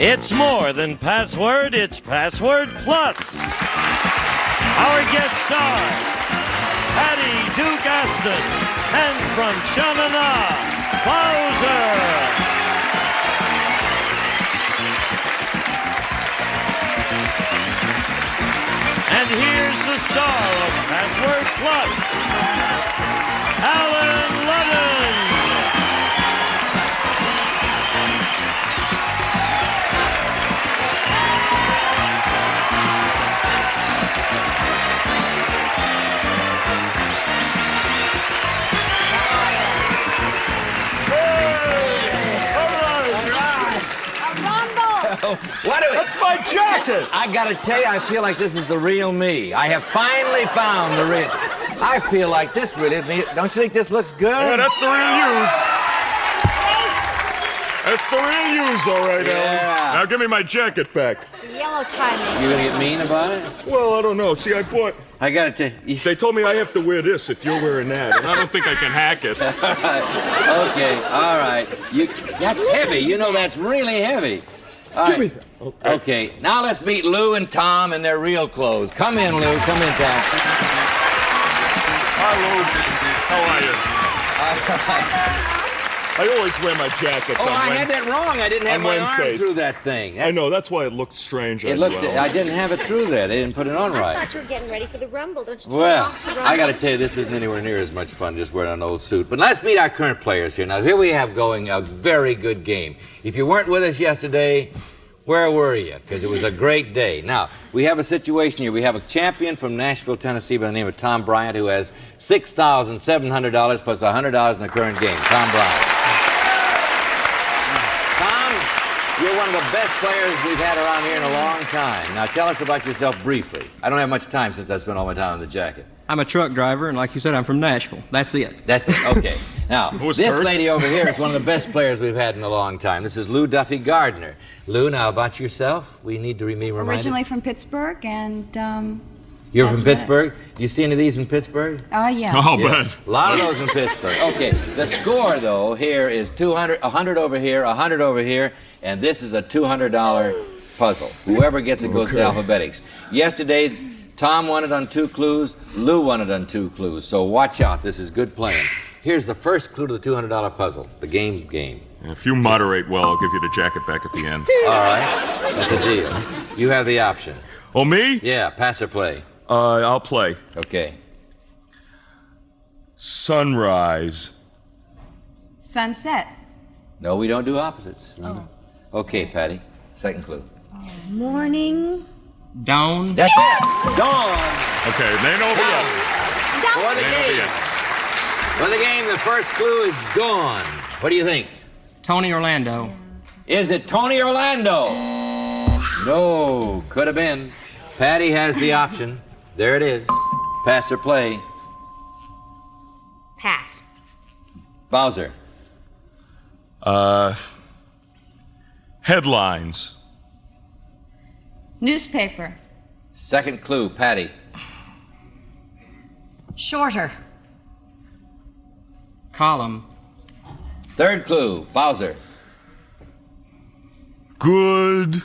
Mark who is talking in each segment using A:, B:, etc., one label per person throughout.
A: It's more than password, it's Password Plus. Our guest stars, Patty Duke Aston, and from Chaminade, Bowser. And here's the star of Password Plus, Alan Ludden.
B: That's my jacket!
C: I gotta tell you, I feel like this is the real me. I have finally found the real... I feel like this really... Don't you think this looks good?
B: Yeah, that's the real use. That's the real use, all right, Alan. Now give me my jacket back.
D: Yellow tie makes
C: You gonna get mean about it?
B: Well, I don't know. See, I bought...
C: I gotta tell you...
B: They told me I have to wear this if you're wearing that, and I don't think I can hack it.
C: Okay, all right. That's heavy. You know that's really heavy. All right.
B: Give me that.
C: Okay, now let's meet Lou and Tom in their real clothes. Come in, Lou. Come in, Tom.
B: Hi, Lou. How are you? I always wear my jackets on
C: I
B: Wednesdays.
C: had that wrong. I didn't have my arm through that thing.
B: I know. That's why it looked strange.
C: It looked. I didn't have it through there. They didn't put it on
D: I
C: right.
D: thought you were getting ready for the Rumble. Don't you take
C: Well,
D: off to Rumble?
C: I got to tell you, this isn't anywhere near as much fun just wearing an old suit. But let's meet our current players here. Now, here we have going a very good game. If you weren't with us yesterday, where were you? Because it was a great day. Now, we have a situation here. We have a champion from Nashville, Tennessee by the name of Tom Bryant who has $6,700 plus $100 in the current game. Tom Bryant. Tom, you're one of the best players we've had around here in a long time. Now, tell us about yourself briefly. I don't have much time since I spent all my time on the jacket.
E: I'm a truck driver, and like you said, I'm from Nashville. That's it.
C: That's it. Okay. Now,
B: Who's
C: this
B: first?
C: lady over here is one of the best players we've had in a long time. This is Lou Duffy Gardner. Lou, now about yourself. We need to be reminded.
F: Originally from Pittsburgh, and
C: You're
F: that's
C: from Pittsburgh? Do you see any of these in Pittsburgh?
F: yeah.
B: Oh,
C: Yeah.
B: but
C: A lot of those in Pittsburgh. Okay, the score, though, here is 100 over here, 100 over here, and this is a $200 puzzle. Whoever gets it goes to alphabetics. Yesterday, Tom won it on 2 clues, Lou won it on 2 clues, so watch out. This is good playing. Here's the first clue to the $200 puzzle, the game.
B: if you moderate well, I'll give you the jacket back at the end.
C: All right, that's a deal. You have the option.
B: Oh, me?
C: Yeah, pass or play.
B: I'll play.
C: Okay.
B: Sunrise.
F: Sunset.
C: No, we don't do opposites. Okay, Patty, second clue.
D: Morning.
E: Dawn.
C: That's it. Dawn.
B: Okay, they know the other.
C: For the
B: They know
C: game.
B: the other.
C: For the game, the first clue is dawn. What do you think?
E: Tony Orlando.
C: Is it Tony Orlando? No, could have been. Patty has the option. There it is. Pass or play.
D: Pass.
C: Bowser.
B: Headlines.
F: Newspaper.
C: Second clue, Patty.
F: Shorter.
E: Column.
C: Third clue, Bowser.
B: Good.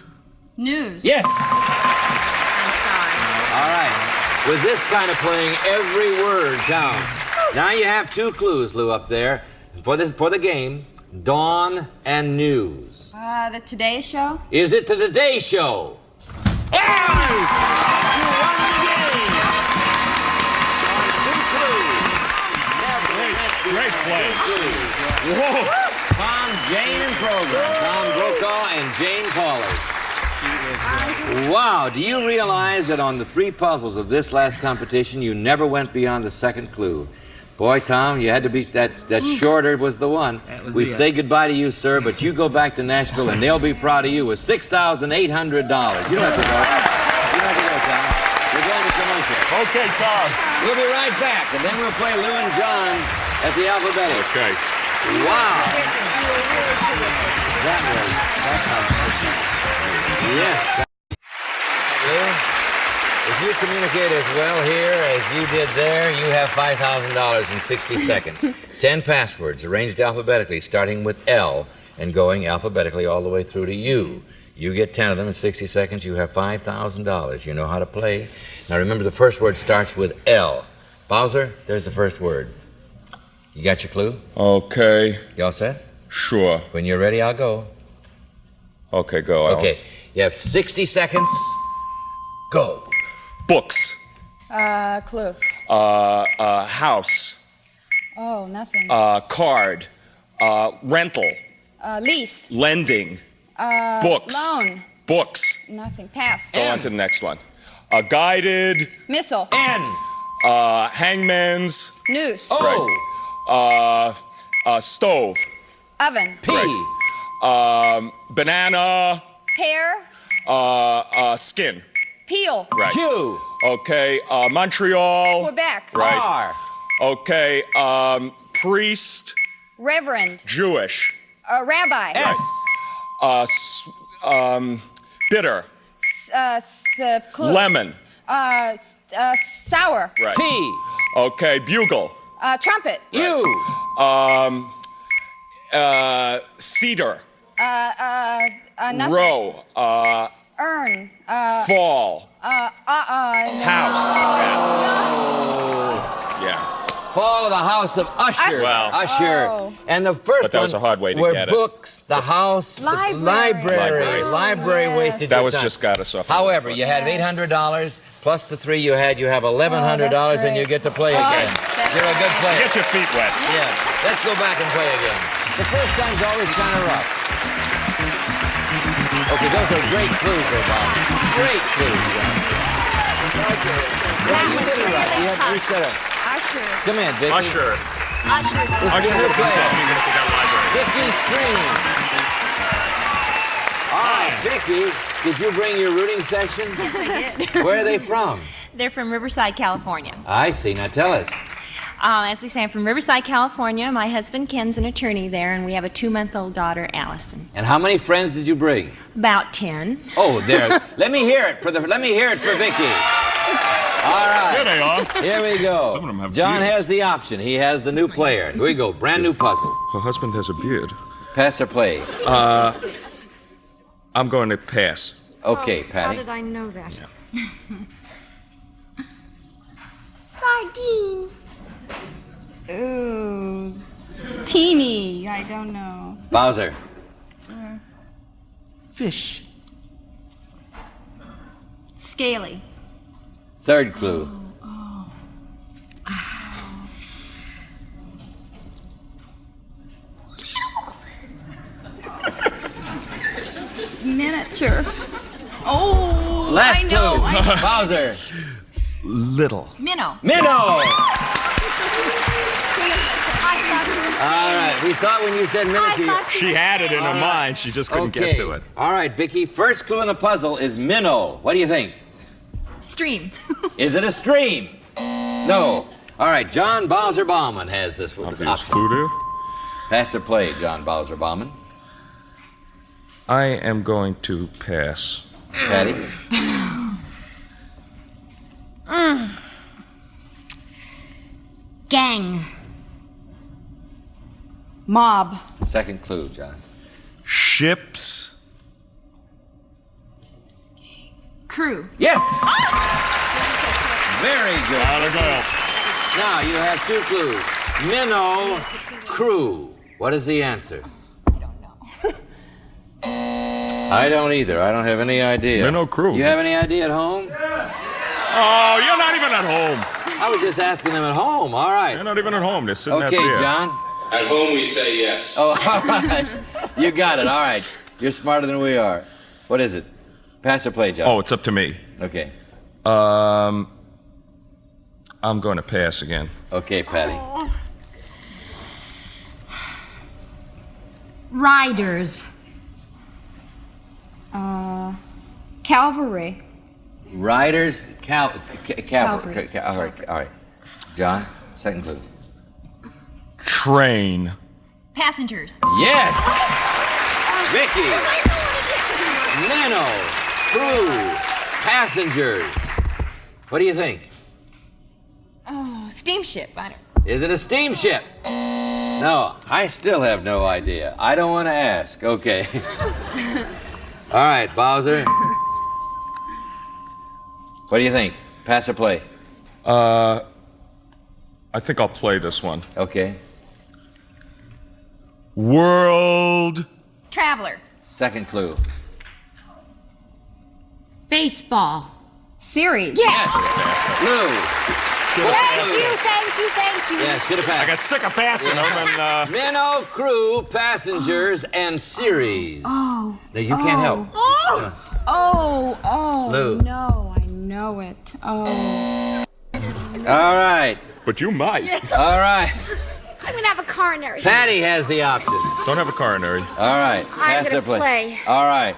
F: News.
C: Yes.
D: I'm sorry.
C: All right. With this kind of playing, every word counts. Now you have 2 clues, Lou, up there. For the game, dawn and news.
F: The Today Show.
C: Is it the Today Show?
A: You won the game!
C: On 2 clues.
B: Great play.
C: Whoa. Tom, Jane, and program. Tom Brokaw and Jane Pauley. Wow, do you realize that on the 3 puzzles of this last competition, you never went beyond the second clue? Boy, Tom, you had to be that shorter was the one. We say goodbye to you, sir, but you go back to Nashville and they'll be proud of you with $6,800. You don't have to go. You don't have to go, Tom. We're going to commercial.
B: Okay, Tom.
C: We'll be right back, and then we'll play Lou and John at the alphabetical.
B: Okay.
C: Wow.
D: Terrific. You were really terrific.
C: That's how. Yes. Lou, if you communicate as well here as you did there, you have $5,000 in 60 seconds. 10 passwords arranged alphabetically, starting with L and going alphabetically all the way through to U. You get 10 of them in 60 seconds. You have $5,000. You know how to play. Now remember, the first word starts with L. Bowser, there's the first word. You got your clue?
B: Okay.
C: You all set?
B: Sure.
C: When you're ready, I'll go.
B: Okay, go. Alan.
C: Okay. You have 60 seconds. Go.
B: Books.
F: Clue.
B: House.
F: Oh, nothing.
B: Card. Rental.
F: Lease.
B: Lending. Books.
F: Loan.
B: Books.
F: Nothing. Pass.
B: Go on to the next one. Guided.
F: Missile.
C: N.
B: Hangman's.
F: Noose.
C: O.
B: Stove.
F: Oven.
C: P.
B: Banana.
F: Pear.
B: Skin.
F: Peel.
B: Right.
C: Q.
B: Okay. Montreal.
F: Quebec.
B: Right.
C: R.
B: Okay. Priest.
F: Reverend.
B: Jewish.
F: Rabbi.
C: S.
B: Bitter.
F: Clue.
B: Lemon.
F: Sour.
B: Right.
C: T.
B: Okay. Bugle.
F: Trumpet.
C: U.
B: Cedar.
F: Nothing.
B: Row.
F: Urn.
B: Fall.
F: No.
B: House. Yeah.
C: Fall of the House of Usher.
F: Usher.
B: Wow.
C: Usher.
F: Oh.
C: And the first
B: But that was
C: one
B: a hard way to
C: were
B: get it.
C: books, the house,
F: Library.
C: library
F: Yes.
C: wasted
B: That
C: your
B: was
C: time.
B: just got us off.
C: However, you had $800 plus the 3 you had. You have $1,100 and
F: great.
C: you get to play again. You're a good player.
B: Get your feet wet.
C: Yeah. Let's go back and play again. The first time's always kind of rough. Okay, those are great clues, there, Bob. Great clues. Yeah, you
D: was
C: did it right.
D: really
C: You have
D: tough.
C: 3 set up.
F: Usher.
C: Come in, Vicky.
B: Usher.
D: Usher's
C: This is
B: Usher
C: a
B: would
C: new
B: have been
C: player.
B: tough even if we got library.
C: Vicky Stream. All right, Vicky, did you bring your rooting section? Where are they from?
G: They're from Riverside, California.
C: I see. Now tell us.
G: As they say, I'm from Riverside, California. My husband Ken's an attorney there, and we have a 2-month-old daughter, Allison.
C: And how many friends did you bring?
G: About 10.
C: Oh, there. Let me hear it for Vicky. All right.
B: Here they are.
C: Here we go.
B: Some of them have
C: John
B: beards.
C: has the option. He has the new player. Here we go. Brand new puzzle.
B: Her husband has a beard.
C: Pass or play?
B: I'm going to pass.
C: Okay,
D: How
C: Patty.
D: did I know that? Sardine.
F: Ooh. Teeny. I don't know.
C: Bowser.
E: Fish.
F: Scaly.
C: Third clue.
F: Miniature. Oh.
C: Last
F: I know.
C: clue. Bowser.
B: Little.
G: Minnow.
C: Minnow.
D: I thought you were
C: All right. We thought when you said
D: I
C: miniature.
D: thought you
B: She
D: were
B: had it in her
C: right.
B: mind. She just couldn't
C: Okay.
B: get to it.
C: All right, Vicky. First clue in the puzzle is minnow. What do you think?
G: Stream.
C: Is it a stream? No. All right, John Bowser Bauman has this one.
B: Obvious clue there.
C: Pass or play, John Bowser Bauman.
B: I am going to pass.
C: Patty.
D: Gang.
F: Mob.
C: Second clue, John.
B: Ships.
F: Crew.
C: Yes. Very good.
B: Gotta go.
C: Now you have 2 clues. Minnow crew. What is the answer?
G: I don't know.
C: I don't either. I don't have any idea.
B: Minnow crew.
C: You have any idea at home?
B: Oh, you're not even at home.
C: I was just asking them at home. All right.
B: You're not even at home. They're sitting
C: Okay,
B: out there.
C: John.
H: At home, we say yes.
C: Oh, all right. You got it. All right. You're smarter than we are. What is it? Pass or play, John?
B: Oh, it's up to me.
C: Okay.
B: I'm going to pass again.
C: Okay, Patty.
D: Riders.
F: Calvary.
C: Riders, cavalry.
F: Cavalry.
C: All right. John, second clue.
B: Train.
G: Passengers.
C: Yes! Vicky. Minnow. Crew. Passengers. What do you think?
G: Oh, steamship. I don't.
C: Is it a steamship? No, I still have no idea. I don't want to ask. Okay. All right, Bowser. What do you think? Pass or play?
B: I think I'll play this one.
C: Okay.
B: World.
F: Traveler.
C: Second clue.
D: Baseball.
F: Series.
D: Yes.
C: Lou.
D: Thank you, thank you, thank you.
C: Yeah, should have passed.
B: I got sick of passing them and,
C: Minnow, crew, passengers, and series.
F: Oh.
C: No, you can't help.
F: Oh.
C: Lou.
F: No, I know it. Oh.
C: All right.
B: But you might.
C: All right.
D: I'm gonna have a coronary.
C: Patty has the option.
B: Don't have a coronary.
C: All right.
D: I'm
C: Pass
D: gonna
C: or play?
D: play.
C: All right.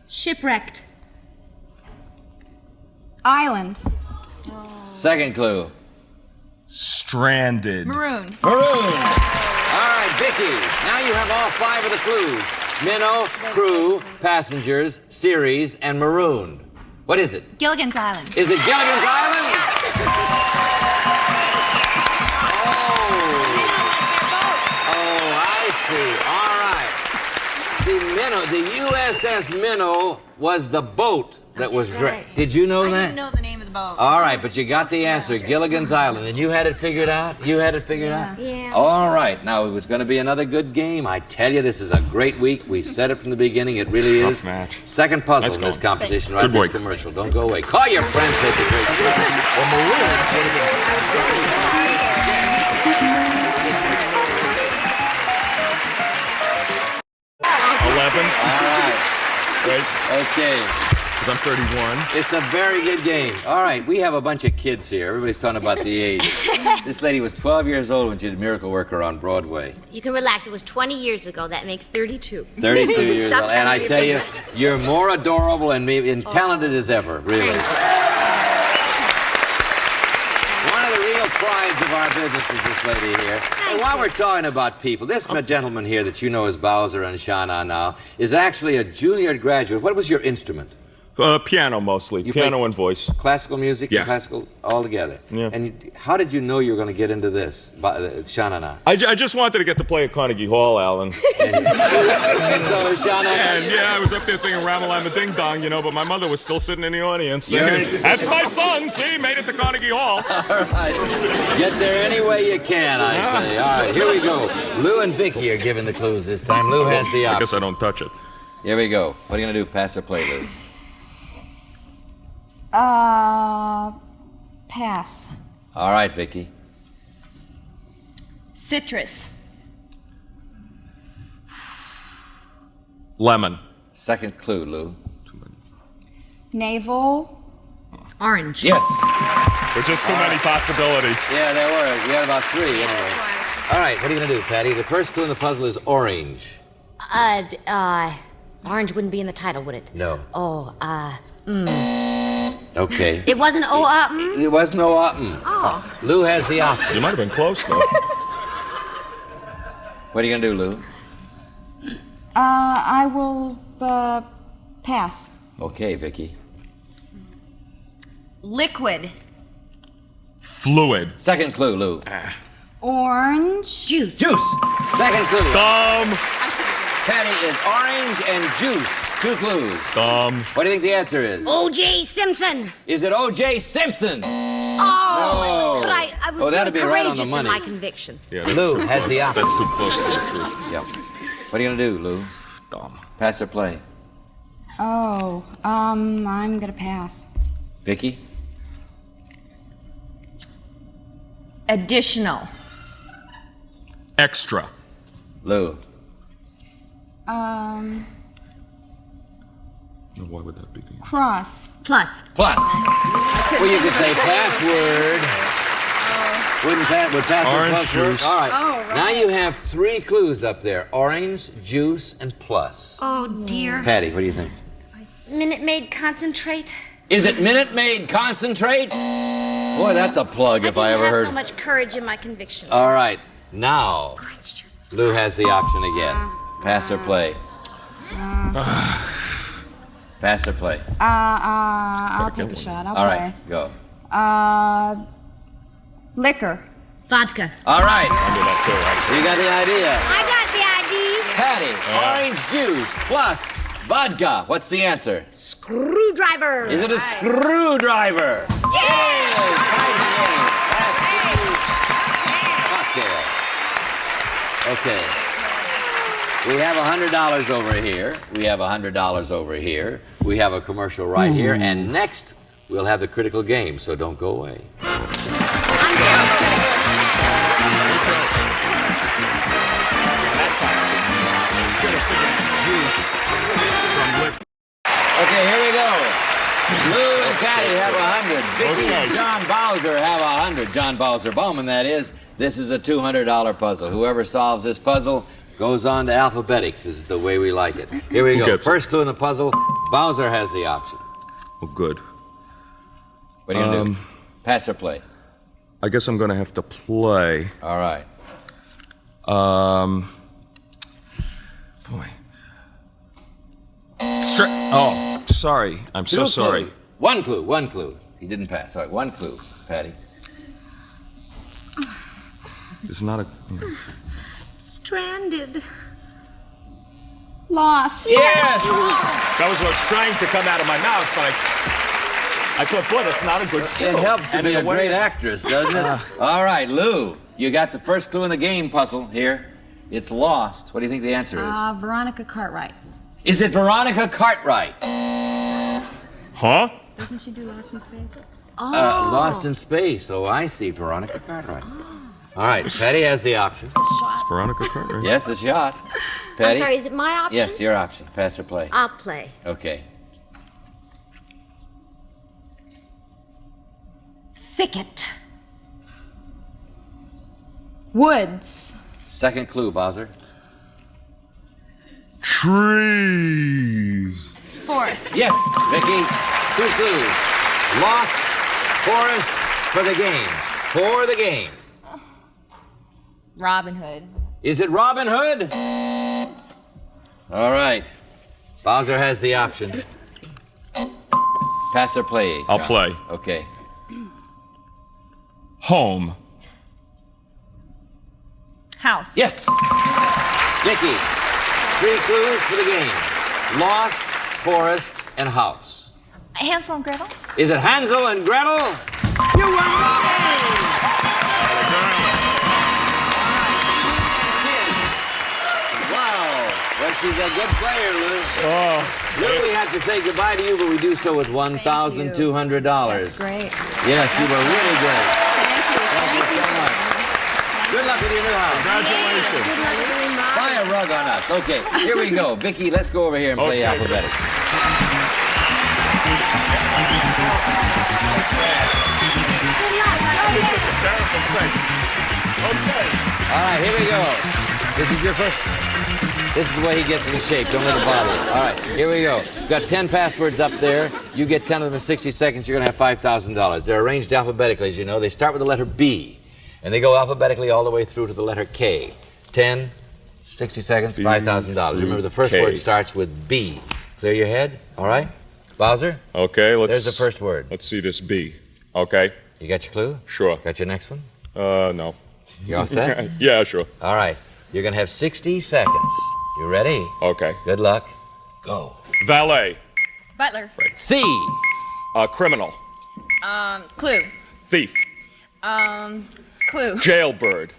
D: Shipwrecked.
F: Island.
C: Second clue.
B: Stranded.
F: Maroon.
C: Maroon. All right, Vicky. Now you have all 5 of the clues. Minnow, crew, passengers, series, and maroon. What is it?
G: Gilligan's Island.
C: Is it Gilligan's Island? Oh, I see. All right. The Minnow, the USS Minnow was the boat that was
D: right.
C: Did you know
G: I
C: that?
G: didn't know the name of the boat.
C: All right, but you got the answer, Gilligan's Island, and you had it figured out? You had it figured out?
D: Yeah.
C: All right, now it was going to be another good game. I tell you, this is a great week. We said it from the beginning. It really is.
B: Tough match.
C: Second puzzle
B: Nice
C: in this
B: going.
C: competition right
B: Good
C: after this
B: work.
C: commercial. Don't go away. Call your friends. It's a great show. Well, Maroon.
B: 11.
C: All right,
B: Right?
C: okay.
B: Because I'm 31.
C: It's a very good game. All right, we have a bunch of kids here. Everybody's talking about the age. This lady was 12 years old when she did Miracle Worker on Broadway.
D: You can relax. It was 20 years ago. That makes 32.
C: 32 years
D: Stop
C: old. And I
D: telling
C: tell
D: your
C: you, you're more adorable and talented as ever, really. One of the real prides of our business is this lady here. And while we're talking about people, this gentleman here that you know as Bowser and Shauna now is actually a Juilliard graduate. What was your instrument?
B: Piano mostly.
C: You
B: Piano
C: play-
B: and voice.
C: Classical music
B: Yeah.
C: and classical all together.
B: Yeah.
C: And how did you know you were going to get into this, Shauna now?
B: I just wanted to get to play at Carnegie Hall, Alan.
C: And so, Shauna.
B: And yeah, I was up there singing Ramalama Ding Dong, you know, but my mother was still sitting in the audience singing,
C: You're-
B: "That's my son, see, made it to Carnegie Hall."
C: All right. Get there any way you can, I say. All right, here we go. Lou and Vicky are giving the clues this time. Lou has the
B: I
C: option.
B: guess I don't touch it.
C: Here we go. What are you going to do? Pass or play, Lou?
F: Pass.
C: All right, Vicky.
F: Citrus.
B: Lemon.
C: Second clue, Lou.
F: Navel.
D: Orange.
C: Yes.
B: There's just too many possibilities.
C: Yeah, there were. You had about 3 anyway. All right, what are you going to do, Patty? The first clue in the puzzle is orange.
D: Orange wouldn't be in the title, would it?
C: No.
D: Oh,
C: Okay.
D: It wasn't
C: It was no option.
D: Oh.
C: Lou has the option.
B: You might have been close, though.
C: What are you going to do, Lou?
F: I will, pass.
C: Okay, Vicky.
F: Liquid.
B: Fluid.
C: Second clue, Lou.
F: Orange.
D: Juice.
C: Juice. Second clue.
B: Dumb.
C: Patty is orange and juice. 2 clues.
B: Dumb.
C: What do you think the answer is?
D: O.J. Simpson.
C: Is it O.J. Simpson?
D: Oh. But I was
C: Oh, that'd
D: really
C: be right on the
D: courageous
C: money.
D: in my conviction.
B: Yeah, that's
C: Lou
B: too
C: has
B: close.
C: the option.
B: That's too close to the truth.
C: Yep. What are you going to do, Lou?
B: Dumb.
C: Pass or play?
F: Oh, I'm gonna pass.
C: Vicky?
F: Additional.
B: Extra.
C: Lou?
B: No, why would that be?
F: Cross.
D: Plus.
C: Plus. Well, you could say password. Would password
B: Orange
C: plus work?
B: juice.
C: All right.
F: Oh, right.
C: Now you have 3 clues up there. Orange, juice, and plus.
D: Oh, dear.
C: Patty, what do you think?
D: Minute Maid concentrate.
C: Is it Minute Maid Concentrate? Boy, that's a plug if I ever
D: didn't have
C: heard.
D: so much courage in my conviction.
C: All right. Now,
D: Orange juice.
C: Lou has the option again. Pass or play? Pass or play?
F: I'll take a shot. I'll
C: All
F: play.
C: right, go.
F: Liquor.
D: Vodka.
C: All right.
B: I knew that too, actually.
C: You got the idea.
D: I got the ID.
C: Patty, orange juice plus vodka. What's the answer?
D: Screwdriver.
C: Is it a screwdriver? Yes! Tied the game. That's cocktail. Okay. We have $100 over here. We have $100 over here. We have a commercial right here. And next, we'll have the critical game, so don't go away. Okay, here we go. Lou and Patty have 100. Vicky and John Bowser have 100. John Bowser Bowman, that is. This is a $200 puzzle. Whoever solves this puzzle goes on to alphabetics. This is the way we like it. Here we go.
B: gets it?
C: First clue in the puzzle. Bowser has the option.
B: Oh, good.
C: What are you gonna do? Pass or play?
B: I guess I'm gonna have to play.
C: All right.
B: Boy. Oh, sorry. I'm so
C: Two
B: sorry.
C: clues. One clue. He didn't pass. All right, one clue, Patty.
B: It's not a.
D: Stranded.
F: Lost.
B: Yes! That was what was trying to come out of my mouth, but I thought, boy, that's not a good clue.
C: It helps to
B: And
C: be
B: in
C: a
B: way-
C: great actress, doesn't it? All right, Lou, you got the first clue in the game puzzle here. It's lost. What do you think the answer is?
F: Veronica Cartwright.
C: Is it Veronica Cartwright?
B: Huh?
F: Doesn't she do Lost in Space?
C: Lost in Space. Oh, I see. Veronica Cartwright. All right, Patty has the option.
B: It's Veronica Cartwright.
C: Yes, a shot.
D: I'm
C: Patty?
D: sorry, is it my option?
C: Yes, your option. Pass or play.
D: I'll play.
C: Okay.
F: Thicket. Woods.
C: Second clue, Bowser.
B: Trees.
F: Forest.
C: Yes, Vicky. Two clues. Lost forest for the game. For the game.
G: Robin Hood.
C: Is it Robin Hood? All right. Bowser has the option. Pass or play, John?
B: I'll play.
C: Okay.
B: Home.
G: House.
C: Yes. Vicky, 3 clues for the game. Lost, forest, and house.
G: Hansel and Gretel.
C: Is it Hansel and Gretel? You win the game! Wow. Well, she's a good player, Lou.
B: Oh.
C: Lou, we have to say goodbye to you, but we do so with $1,200.
F: That's great.
C: Yes, you were really great.
F: Thank you.
C: Thank you so much. Good luck with your new house.
B: Congratulations.
F: Good luck, Billy Mom.
C: Buy a rug on us. Okay, here we go. Vicky, let's go over here and play
B: Okay.
C: alphabetics.
B: Such a terrible thing. Okay.
C: All right, here we go. This is your first. This is the way he gets in shape. Don't let it bother you. All right, here we go. We've got 10 passwords up there. You get 10 of them in 60 seconds. You're going to have $5,000. They're arranged alphabetically, as you know. They start with the letter B, and they go alphabetically all the way through to the letter K. 10, 60 seconds, $5,000. Remember, the first
B: K.
C: word starts with B. Clear your head. All right, Bowser.
B: Okay, let's.
C: There's the first word.
B: Let's see this B. Okay.
C: You got your clue?
B: Sure.
C: Got your next one?
B: No.
C: You all set?
B: Yeah, sure.
C: All right. You're going to have 60 seconds. You ready?
B: Okay.
C: Good luck. Go.
B: Valet.
G: Butler.
C: C.
B: Criminal.
G: Clue.
B: Thief.
G: Clue.
B: Jailbird.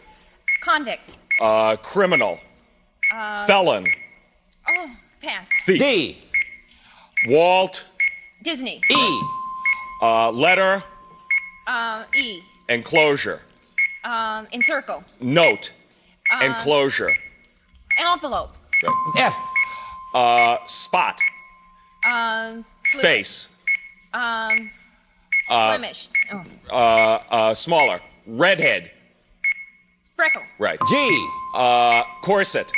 G: Convict.
B: Criminal. Felon.
G: Oh, pass.
B: Thief.
C: D.
B: Walt.
G: Disney.
C: E.
B: Letter.
G: E.
B: Enclosure.
G: Encircle.
B: Note. Enclosure.
G: Envelope.
C: F.
B: Spot.
G: Clue.
B: Face.
G: Blemish. Oh.
B: Smaller. Redhead.
G: Freckle.
B: Right.
C: G.
B: Corset.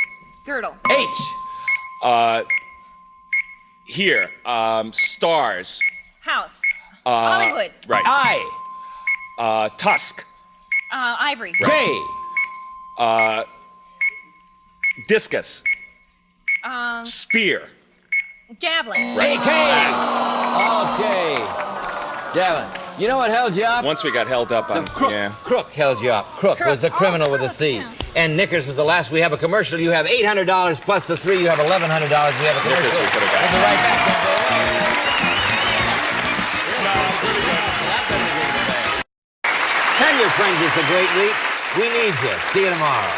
G: Girdle.
C: H.
B: Here. Stars.
G: House. Hollywood.
B: Right.
C: I.
B: Tusk.
G: Ivory.
C: J.
B: Discus. Spear.
G: Javelin.
C: A. K. Okay. Javelin. You know what held you up?
B: Once we got held up on.
C: Crook.
B: Yeah.
C: Crook held you up. Crook was the
G: Crook.
C: criminal
G: Oh,
C: with a
G: Crook,
C: C.
G: yeah.
C: And Knickers was the last. We have a commercial. You have $800 plus the 3. You have $1,100. We have a commercial.
B: Knickers we could have got.
C: We'll be right back. Tell your friends it's a great week. We need you. See you tomorrow.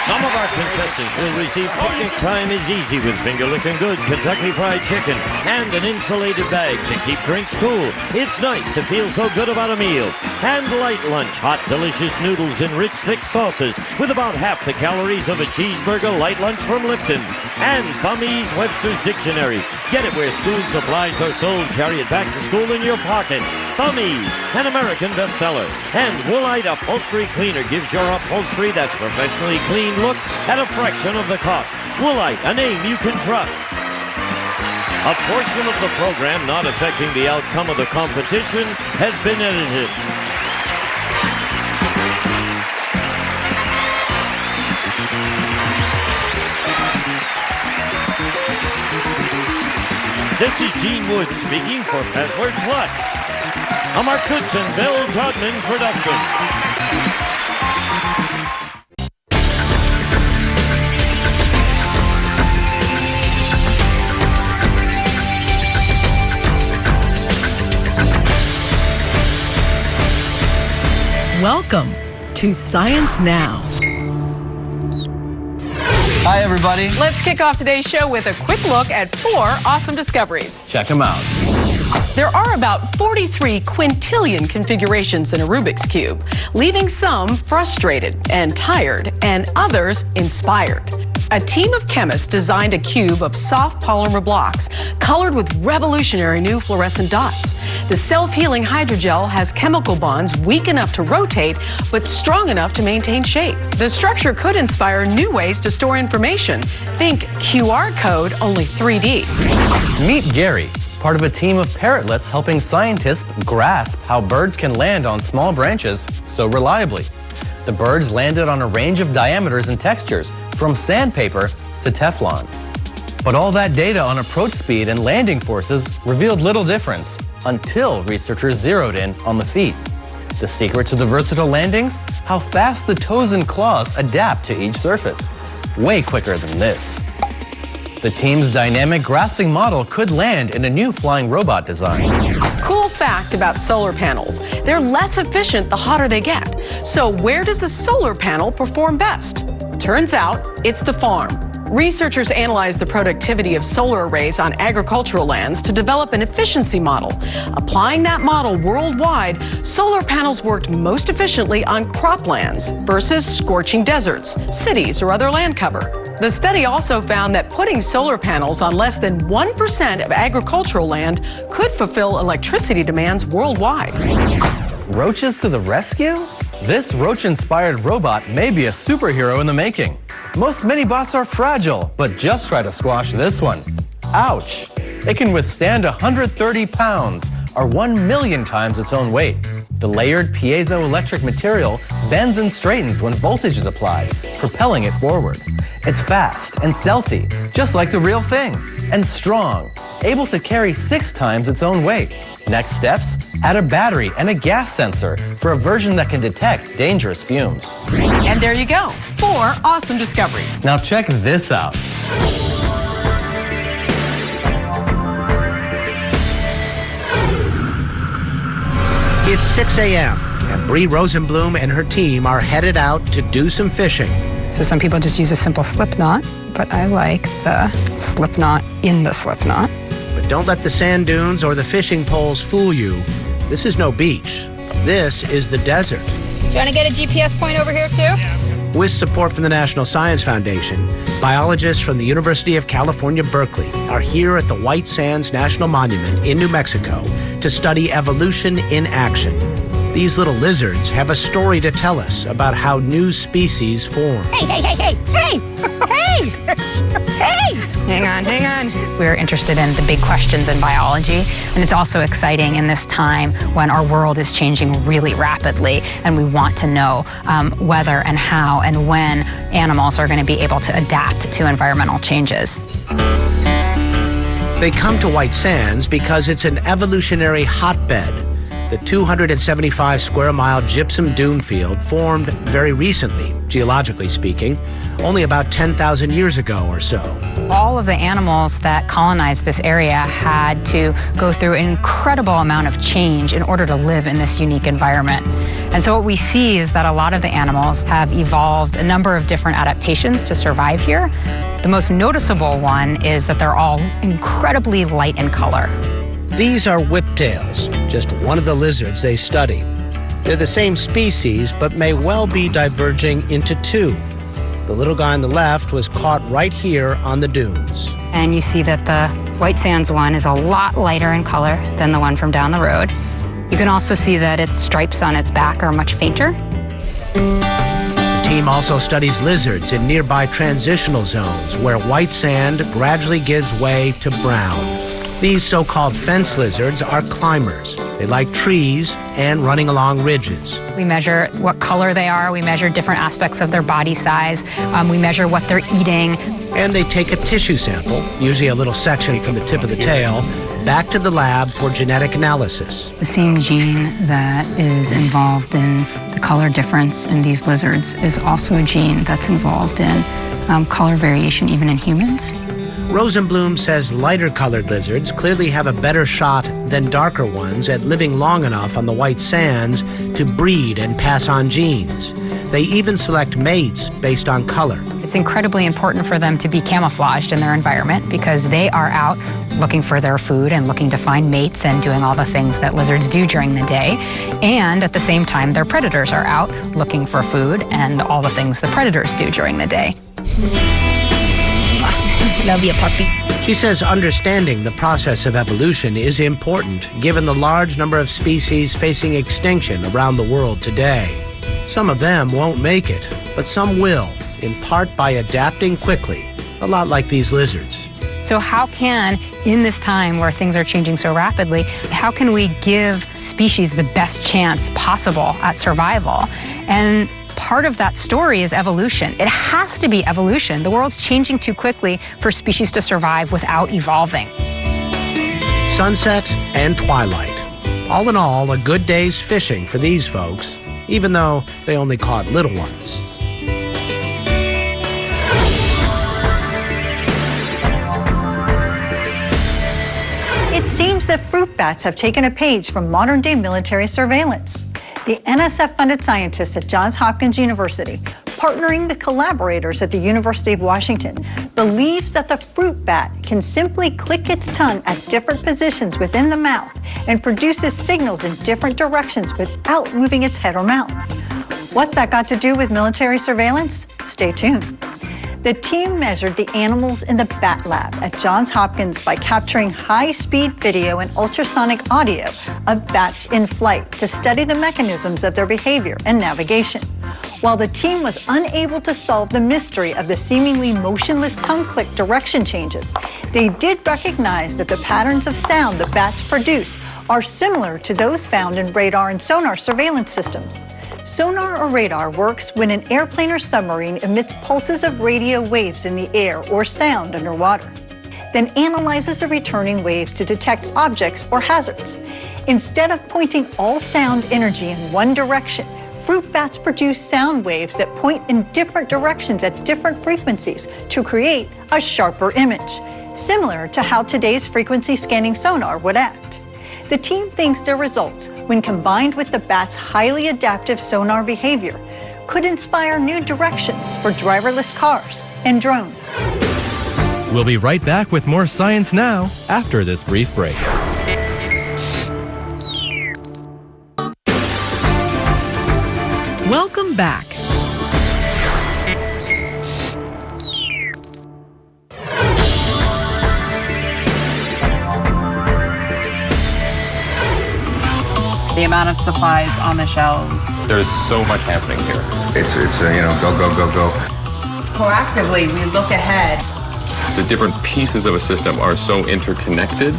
A: Some of our contestants will receive Picnic Time is Easy with finger-licking good Kentucky Fried Chicken and an insulated bag to keep drinks cool. It's nice to feel so good about a meal. And Light Lunch, hot, delicious noodles in rich, thick sauces with about half the calories of a cheeseburger. Light Lunch from Lipton. And Thumbie's Webster's Dictionary. Get it where school supplies are sold. Carry it back to school in your pocket. Thumbie's, an American bestseller. And Woolite Upholstery Cleaner gives your upholstery that professionally clean look at a fraction of the cost. Woolite, a name you can trust. A portion of the program not affecting the outcome of the competition has been edited. This is Gene Wood speaking for Password Plus. A Mark Goodson, Bill Todman production.
I: Welcome to Science Now.
J: Hi, everybody.
I: Let's kick off today's show with a quick look at 4 awesome discoveries.
J: Check them out.
I: There are about 43 quintillion configurations in a Rubik's Cube, leaving some frustrated and tired and others inspired. A team of chemists designed a cube of soft polymer blocks colored with revolutionary new fluorescent dots. The self-healing hydrogel has chemical bonds weak enough to rotate but strong enough to maintain shape. The structure could inspire new ways to store information. Think QR code, only 3D.
J: Meet Gary, part of a team of parrotlets helping scientists grasp how birds can land on small branches so reliably. The birds landed on a range of diameters and textures, from sandpaper to Teflon. But all that data on approach speed and landing forces revealed little difference until researchers zeroed in on the feet. The secret to the versatile landings? How fast the toes and claws adapt to each surface. Way quicker than this. The team's dynamic grasping model could land in a new flying robot design.
I: Cool fact about solar panels. They're less efficient the hotter they get. So where does a solar panel perform best? Turns out it's the farm. Researchers analyzed the productivity of solar arrays on agricultural lands to develop an efficiency model. Applying that model worldwide, solar panels worked most efficiently on croplands versus scorching deserts, cities, or other land cover. The study also found that putting solar panels on less than 1% of agricultural land could fulfill electricity demands worldwide.
J: Roaches to the rescue? This roach-inspired robot may be a superhero in the making. Most mini-bots are fragile, but just try to squash this one. Ouch! It can withstand 130 pounds, or 1 million times its own weight. The layered piezoelectric material bends and straightens when voltage is applied, propelling it forward. It's fast and stealthy, just like the real thing, and strong, able to carry 6 times its own weight. Next steps? Add a battery and a gas sensor for a version that can detect dangerous fumes.
I: And there you go, 4 awesome discoveries.
J: Now check this out.
K: It's 6 a.m. and Bree Rosenblum and her team are headed out to do some fishing.
F: So some people just use a simple slip knot, but I like the slip knot in the slip knot.
K: But don't let the sand dunes or the fishing poles fool you. This is no beach. This is the desert.
D: Do you want to get a GPS point over here too?
K: With support from the National Science Foundation, biologists from the University of California, Berkeley are here at the White Sands National Monument in New Mexico to study evolution in action. These little lizards have a story to tell us about how new species form.
D: Hey! Hang on. We're interested in the big questions in biology, and it's also exciting in this time when our world is changing really rapidly, and we want to know whether and how and when animals are going to be able to adapt to environmental changes.
K: They come to White Sands because it's an evolutionary hotbed. The 275 square mile gypsum dune field formed very recently, geologically speaking, only about 10,000 years ago or so.
D: All of the animals that colonized this area had to go through an incredible amount of change in order to live in this unique environment. And so what we see is that a lot of the animals have evolved a number of different adaptations to survive here. The most noticeable one is that they're all incredibly light in color.
K: These are whiptails, just one of the lizards they study. They're the same species, but may well be diverging into two. The little guy on the left was caught right here on the dunes.
D: And you see that the White Sands one is a lot lighter in color than the one from down the road. You can also see that its stripes on its back are much fainter.
K: The team also studies lizards in nearby transitional zones where white sand gradually gives way to brown. These so-called fence lizards are climbers. They like trees and running along ridges.
D: We measure what color they are. We measure different aspects of their body size. We measure what they're eating.
K: And they take a tissue sample, usually a little section from the tip of the tail, back to the lab for genetic analysis.
D: The same gene that is involved in the color difference in these lizards is also a gene that's involved in color variation even in humans.
K: Rosenblum says lighter-colored lizards clearly have a better shot than darker ones at living long enough on the white sands to breed and pass on genes. They even select mates based on color.
D: It's incredibly important for them to be camouflaged in their environment because they are out looking for their food and looking to find mates and doing all the things that lizards do during the day. And at the same time, their predators are out looking for food and all the things the predators do during the day.
F: Love you, puppy.
K: She says understanding the process of evolution is important given the large number of species facing extinction around the world today. Some of them won't make it, but some will, in part by adapting quickly, a lot like these lizards.
D: So how can, in this time where things are changing so rapidly, how can we give species the best chance possible at survival? And part of that story is evolution. It has to be evolution. The world's changing too quickly for species to survive without evolving.
K: Sunset and twilight. All in all, a good day's fishing for these folks, even though they only caught little ones.
L: It seems that fruit bats have taken a page from modern-day military surveillance. The NSF-funded scientists at Johns Hopkins University, partnering with collaborators at the University of Washington, believes that the fruit bat can simply click its tongue at different positions within the mouth and produces signals in different directions without moving its head or mouth. What's that got to do with military surveillance? Stay tuned. The team measured the animals in the Bat Lab at Johns Hopkins by capturing high-speed video and ultrasonic audio of bats in flight to study the mechanisms of their behavior and navigation. While the team was unable to solve the mystery of the seemingly motionless tongue click direction changes, they did recognize that the patterns of sound the bats produce are similar to those found in radar and sonar surveillance systems. Sonar or radar works when an airplane or submarine emits pulses of radio waves in the air or sound underwater, then analyzes the returning waves to detect objects or hazards. Instead of pointing all sound energy in one direction, fruit bats produce sound waves that point in different directions at different frequencies to create a sharper image, similar to how today's frequency scanning sonar would act. The team thinks their results, when combined with the bat's highly adaptive sonar behavior, could inspire new directions for driverless cars and drones.
J: We'll be right back with more Science Now after this brief break.
I: Welcome back.
M: The amount of supplies on the shelves.
N: There's so much happening here.
O: It's go.
M: Proactively, we look ahead.
N: The different pieces of a system are so interconnected.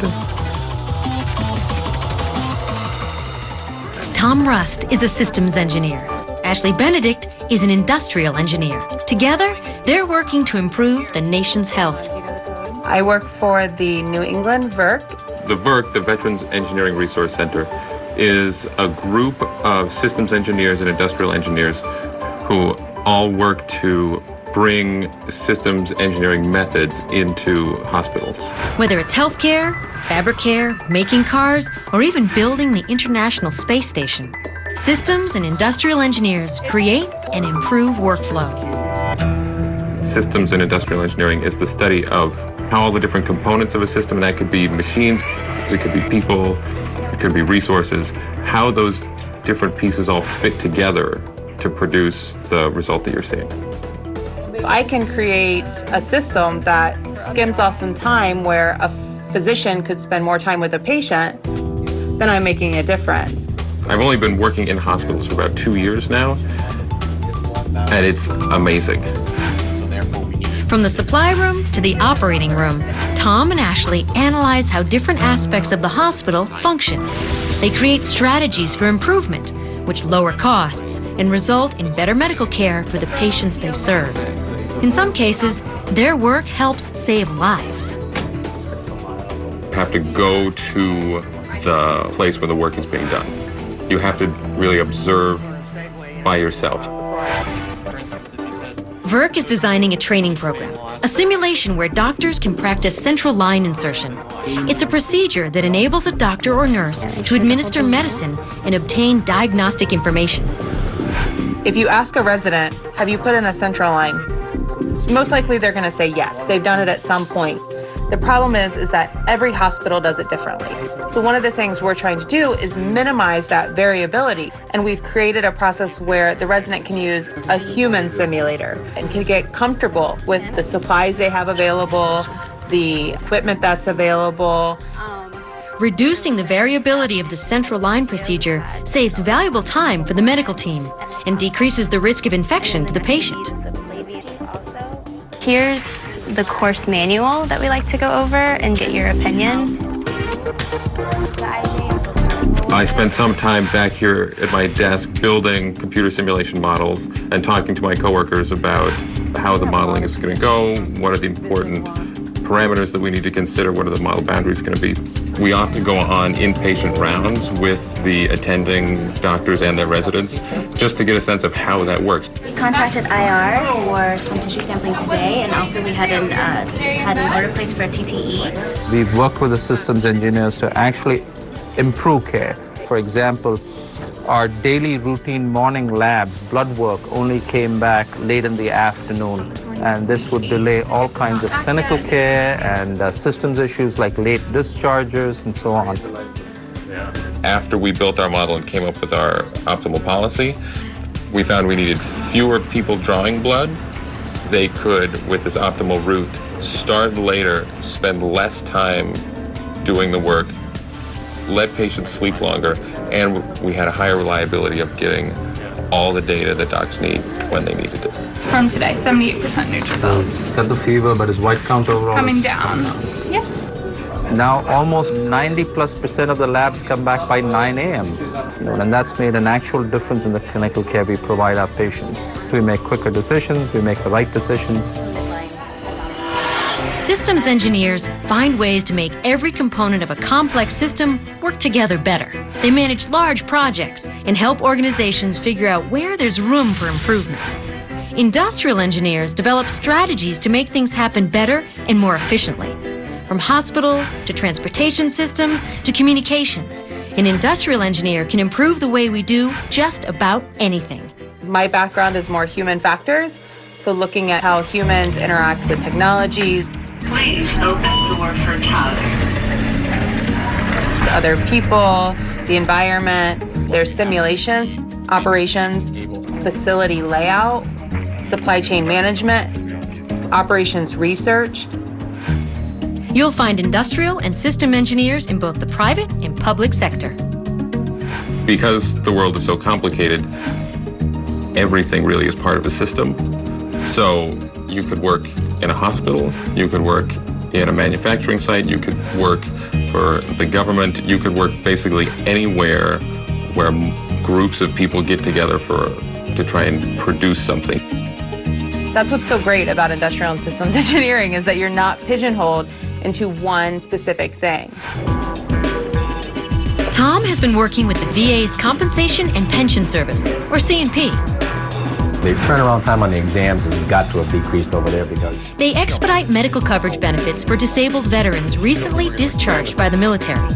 P: Tom Rust is a systems engineer. Ashley Benedict is an industrial engineer. Together, they're working to improve the nation's health.
M: I work for the New England VERC.
N: The VERC, the Veterans Engineering Resource Center, is a group of systems engineers and industrial engineers who all work to bring systems engineering methods into hospitals.
P: Whether it's healthcare, fabric care, making cars, or even building the International Space Station, systems and industrial engineers create and improve workflow.
N: Systems and industrial engineering is the study of how all the different components of a system, and that could be machines, it could be people, it could be resources, how those different pieces all fit together to produce the result that you're seeing.
M: I can create a system that skims off some time where a physician could spend more time with a patient, then I'm making a difference.
N: I've only been working in hospitals for about 2 years now, and it's amazing.
P: From the supply room to the operating room, Tom and Ashley analyze how different aspects of the hospital function. They create strategies for improvement, which lower costs and result in better medical care for the patients they serve. In some cases, their work helps save lives.
N: You have to go to the place where the work is being done. You have to really observe by yourself.
P: VERC is designing a training program, a simulation where doctors can practice central line insertion. It's a procedure that enables a doctor or nurse to administer medicine and obtain diagnostic information.
M: If you ask a resident, have you put in a central line? Most likely they're going to say yes. They've done it at some point. The problem is that every hospital does it differently. So one of the things we're trying to do is minimize that variability. And we've created a process where the resident can use a human simulator and can get comfortable with the supplies they have available, the equipment that's available.
P: Reducing the variability of the central line procedure saves valuable time for the medical team and decreases the risk of infection to the patient.
Q: Here's the course manual that we like to go over and get your opinion.
N: I spent some time back here at my desk building computer simulation models and talking to my coworkers about how the modeling is going to go, what are the important parameters that we need to consider, what are the model boundaries going to be. We often go on inpatient rounds with the attending doctors and their residents just to get a sense of how that works.
Q: We contracted IR for some tissue sampling today, and also we had an order placed for a TTE.
R: We've worked with the systems engineers to actually improve care. For example, our daily routine morning labs, blood work, only came back late in the afternoon. And this would delay all kinds of clinical care and systems issues like late discharges and so on.
N: After we built our model and came up with our optimal policy, we found we needed fewer people drawing blood. They could, with this optimal route, start later, spend less time doing the work, let patients sleep longer, and we had a higher reliability of getting all the data that docs need when they needed it.
S: From today, 78% neutrophils.
R: Got the fever, but his white count overall
S: Coming down. Yep.
R: Now almost 90+% of the labs come back by 9 a.m. And that's made an actual difference in the clinical care we provide our patients. We make quicker decisions, we make the right decisions.
P: Systems engineers find ways to make every component of a complex system work together better. They manage large projects and help organizations figure out where there's room for improvement. Industrial engineers develop strategies to make things happen better and more efficiently. From hospitals to transportation systems to communications, an industrial engineer can improve the way we do just about anything.
M: My background is more human factors, so looking at how humans interact with technologies.
T: Please open door for tug.
M: Other people, the environment, their simulations, operations, facility layout, supply chain management, operations research.
P: You'll find industrial and system engineers in both the private and public sector.
N: Because the world is so complicated, everything really is part of a system. So you could work in a hospital, you could work in a manufacturing site, you could work for the government, you could work basically anywhere where groups of people get together to try and produce something.
M: That's what's so great about industrial and systems engineering is that you're not pigeonholed into one specific thing.
P: Tom has been working with the VA's Compensation and Pension Service, or C&P.
J: The turnaround time on the exams has got to have decreased over there because
P: They expedite medical coverage benefits for disabled veterans recently discharged by the military.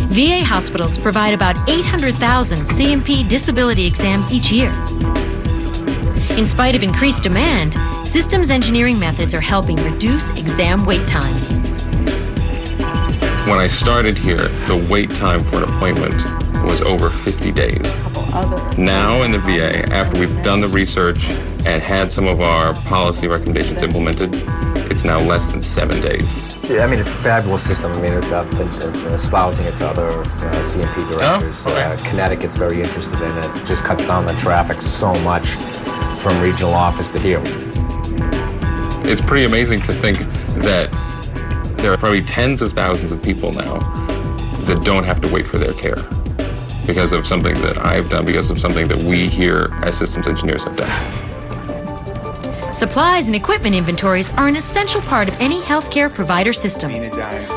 P: VA hospitals provide about 800,000 C&P disability exams each year. In spite of increased demand, systems engineering methods are helping reduce exam wait time.
N: When I started here, the wait time for an appointment was over 50 days. Now in the VA, after we've done the research and had some of our policy recommendations implemented, it's now less than 7 days.
J: I mean, it's a fabulous system. I mean, I've been espousing it to other C&P directors. Connecticut's very interested in it. It just cuts down the traffic so much from regional office to here.
N: It's pretty amazing to think that there are probably tens of thousands of people now that don't have to wait for their care because of something that I've done, because of something that we here as systems engineers have done.
P: Supplies and equipment inventories are an essential part of any healthcare provider system.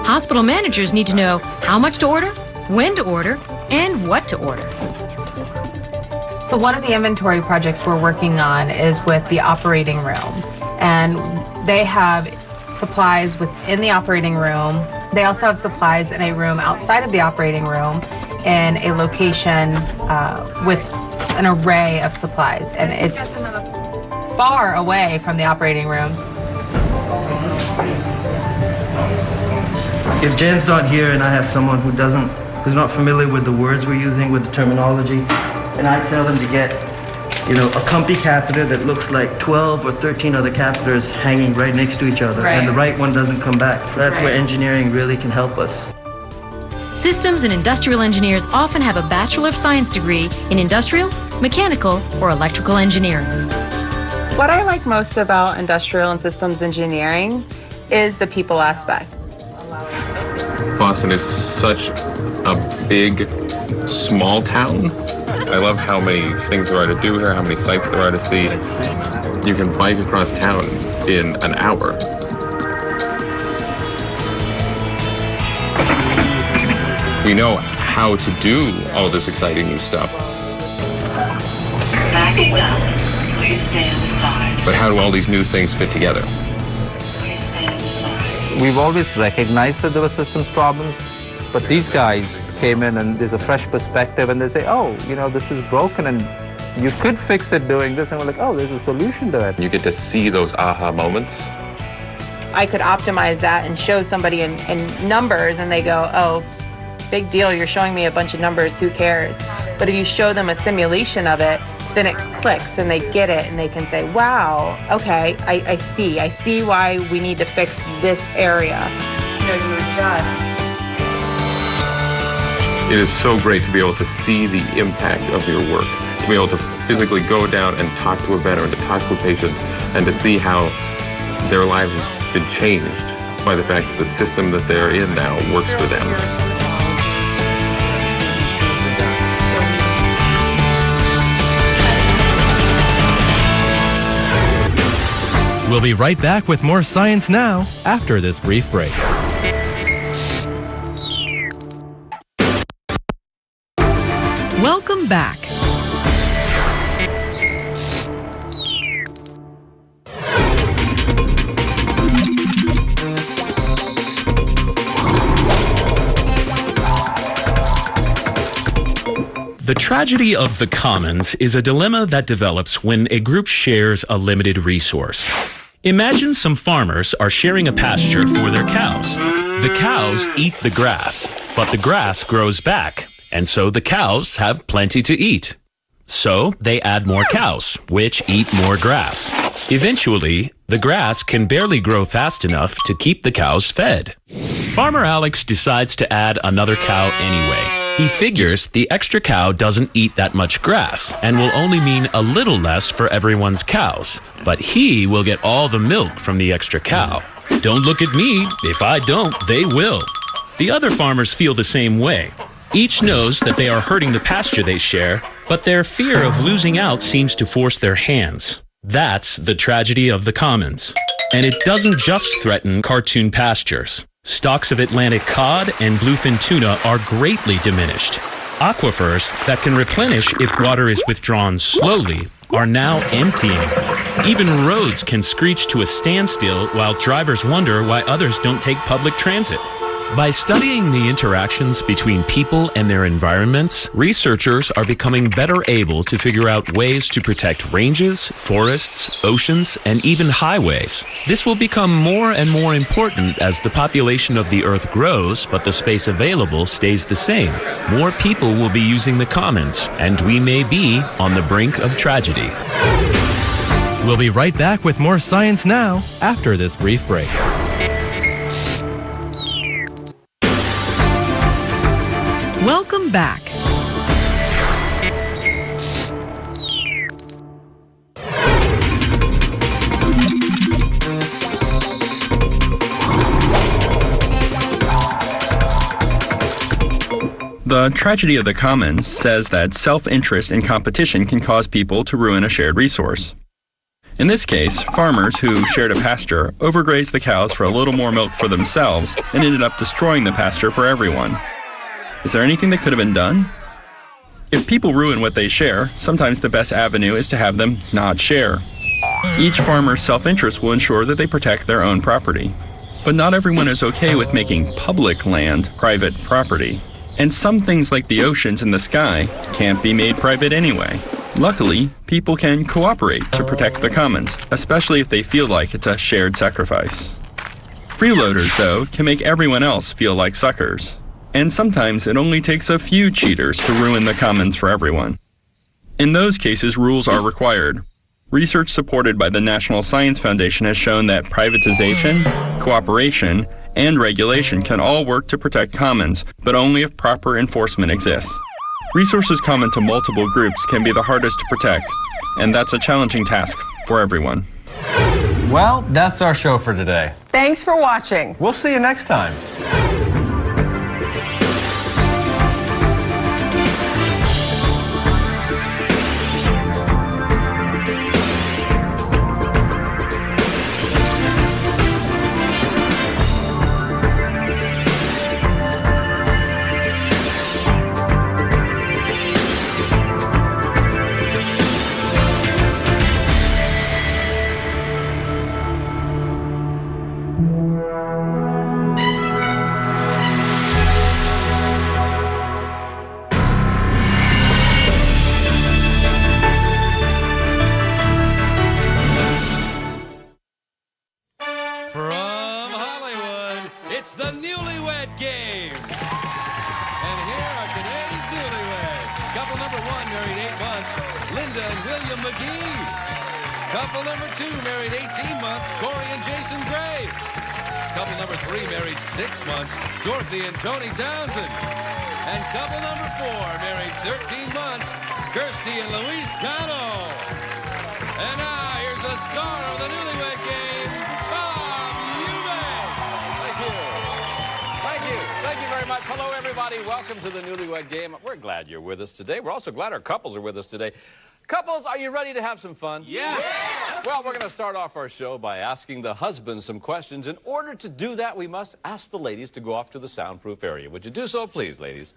P: Hospital managers need to know how much to order, when to order, and what to order.
M: So one of the inventory projects we're working on is with the operating room. And they have supplies within the operating room. They also have supplies in a room outside of the operating room in a location with an array of supplies. And it's far away from the operating rooms.
U: If Jen's not here and I have someone who's not familiar with the words we're using, with the terminology, and I tell them to get, a comfy catheter that looks like 12 or 13 other catheters hanging right next to each other, and the right one doesn't come back. That's where engineering really can help us.
P: Systems and industrial engineers often have a Bachelor of Science degree in industrial, mechanical, or electrical engineering.
M: What I like most about industrial and systems engineering is the people aspect.
N: Boston is such a big, small town. I love how many things there are to do here, how many sights there are to see. You can bike across town in an hour. We know how to do all this exciting new stuff.
T: Backing up. Please stand aside.
N: But how do all these new things fit together?
R: We've always recognized that there were systems problems, but these guys came in and there's a fresh perspective and they say, oh, this is broken and you could fix it doing this. And we're like, oh, there's a solution to it.
N: You get to see those aha moments.
M: I could optimize that and show somebody in numbers and they go, oh, big deal, you're showing me a bunch of numbers, who cares? But if you show them a simulation of it, then it clicks and they get it and they can say, wow, okay, I see why we need to fix this area. You adjust.
N: It is so great to be able to see the impact of your work, to be able to physically go down and talk to a veteran, to talk to a patient, and to see how their lives have been changed by the fact that the system that they're in now works for them.
V: We'll be right back with more Science Now after this brief break.
W: Welcome back.
X: The tragedy of the commons is a dilemma that develops when a group shares a limited resource. Imagine some farmers are sharing a pasture for their cows. The cows eat the grass, but the grass grows back, and so the cows have plenty to eat. So they add more cows, which eat more grass. Eventually, the grass can barely grow fast enough to keep the cows fed. Farmer Alex decides to add another cow anyway. He figures the extra cow doesn't eat that much grass and will only mean a little less for everyone's cows, but he will get all the milk from the extra cow. Don't look at me. If I don't, they will. The other farmers feel the same way. Each knows that they are hurting the pasture they share, but their fear of losing out seems to force their hands. That's the tragedy of the commons. And it doesn't just threaten cartoon pastures. Stocks of Atlantic cod and bluefin tuna are greatly diminished. Aquifers that can replenish if water is withdrawn slowly are now emptying. Even roads can screech to a standstill while drivers wonder why others don't take public transit. By studying the interactions between people and their environments, researchers are becoming better able to figure out ways to protect ranges, forests, oceans, and even highways. This will become more and more important as the population of the Earth grows, but the space available stays the same. More people will be using the commons, and we may be on the brink of tragedy.
V: We'll be right back with more Science Now after this brief break.
I: Welcome back.
E: The Tragedy of the Commons says that self-interest in competition can cause people to ruin a shared resource. In this case, farmers who shared a pasture overgrazed the cows for a little more milk for themselves and ended up destroying the pasture for everyone. Is there anything that could have been done? If people ruin what they share, sometimes the best avenue is to have them not share. Each farmer's self-interest will ensure that they protect their own property. But not everyone is okay with making public land private property. And some things like the oceans and the sky can't be made private anyway. Luckily, people can cooperate to protect the commons, especially if they feel like it's a shared sacrifice. Freeloaders, though, can make everyone else feel like suckers. And sometimes it only takes a few cheaters to ruin the commons for everyone. In those cases, rules are required. Research supported by the National Science Foundation has shown that privatization, cooperation, and regulation can all work to protect commons, but only if proper enforcement exists. Resources common to multiple groups can be the hardest to protect, and that's a challenging task for everyone.
J: Well, that's our show for today.
I: Thanks for watching.
J: We'll see you next time.
G: Couple number 2, married 18 months, Corey and Jason Graves. Couple number 3, married 6 months, Dorothy and Tony Townsend. And couple number 4, married 13 months, Kirsty and Luis Cano. And now, here's the star of the Newlywed Game, Bob Eubanks.
H: Thank you. Thank you. Thank you very much. Hello, everybody. Welcome to the Newlywed Game. We're glad you're with us today. We're also glad our couples are with us today. Couples, are you ready to have some fun? Yes! Well, we're going to start off our show by asking the husbands some questions. In order to do that, we must ask the ladies to go off to the soundproof area. Would you do so, please, ladies?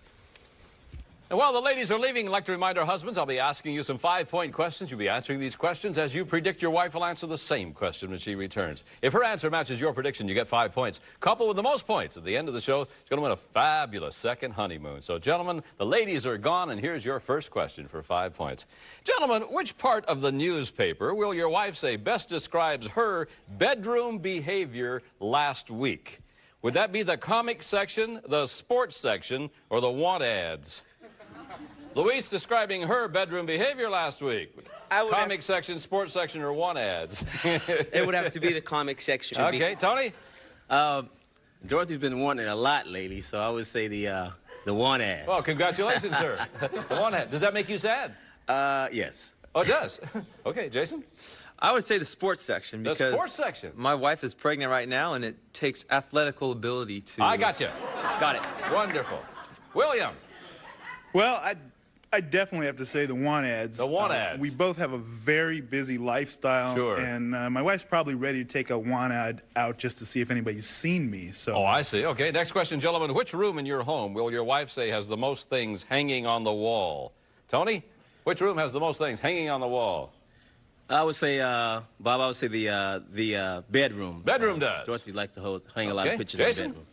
H: And while the ladies are leaving, I'd like to remind our husbands I'll be asking you some 5-point questions. You'll be answering these questions as you predict your wife will answer the same question when she returns. If her answer matches your prediction, you get 5 points. Couple with the most points at the end of the show is going to win a fabulous second honeymoon. So, gentlemen, the ladies are gone, and here's your first question for 5 points. Gentlemen, which part of the newspaper will your wife say best describes her bedroom behavior last week? Would that be the comic section, the sports section, or the want ads? Luis describing her bedroom behavior last week. Comic section, sports section, or want ads?
W: It would have to be the comic section.
H: Okay, Tony?
W: Dorothy's been wanting it a lot lately, so I would say the want ads.
H: Well, congratulations, sir. The want ad. Does that make you sad?
W: Yes.
H: Oh, it does? Okay, Jason?
Y: I would say the sports section because
H: the sports section.
Y: My wife is pregnant right now, and it takes athletical ability to...
H: I got you.
Y: Got it.
H: Wonderful. William?
Z: Well,
A: I definitely have to say the want ads.
H: The want ads.
A: We both have a very busy lifestyle.
H: Sure.
A: And my wife's probably ready to take a want ad out just to see if anybody's seen me. So.
H: Oh, I see. Okay, next question, gentlemen. Which room in your home will your wife say has the most things hanging on the wall? Tony, which room has the most things hanging on the wall?
W: I would say, Bob, I would say the bedroom.
H: Bedroom does.
W: Dorothy likes to hang a lot of pictures
H: Jason?
W: in the bedroom.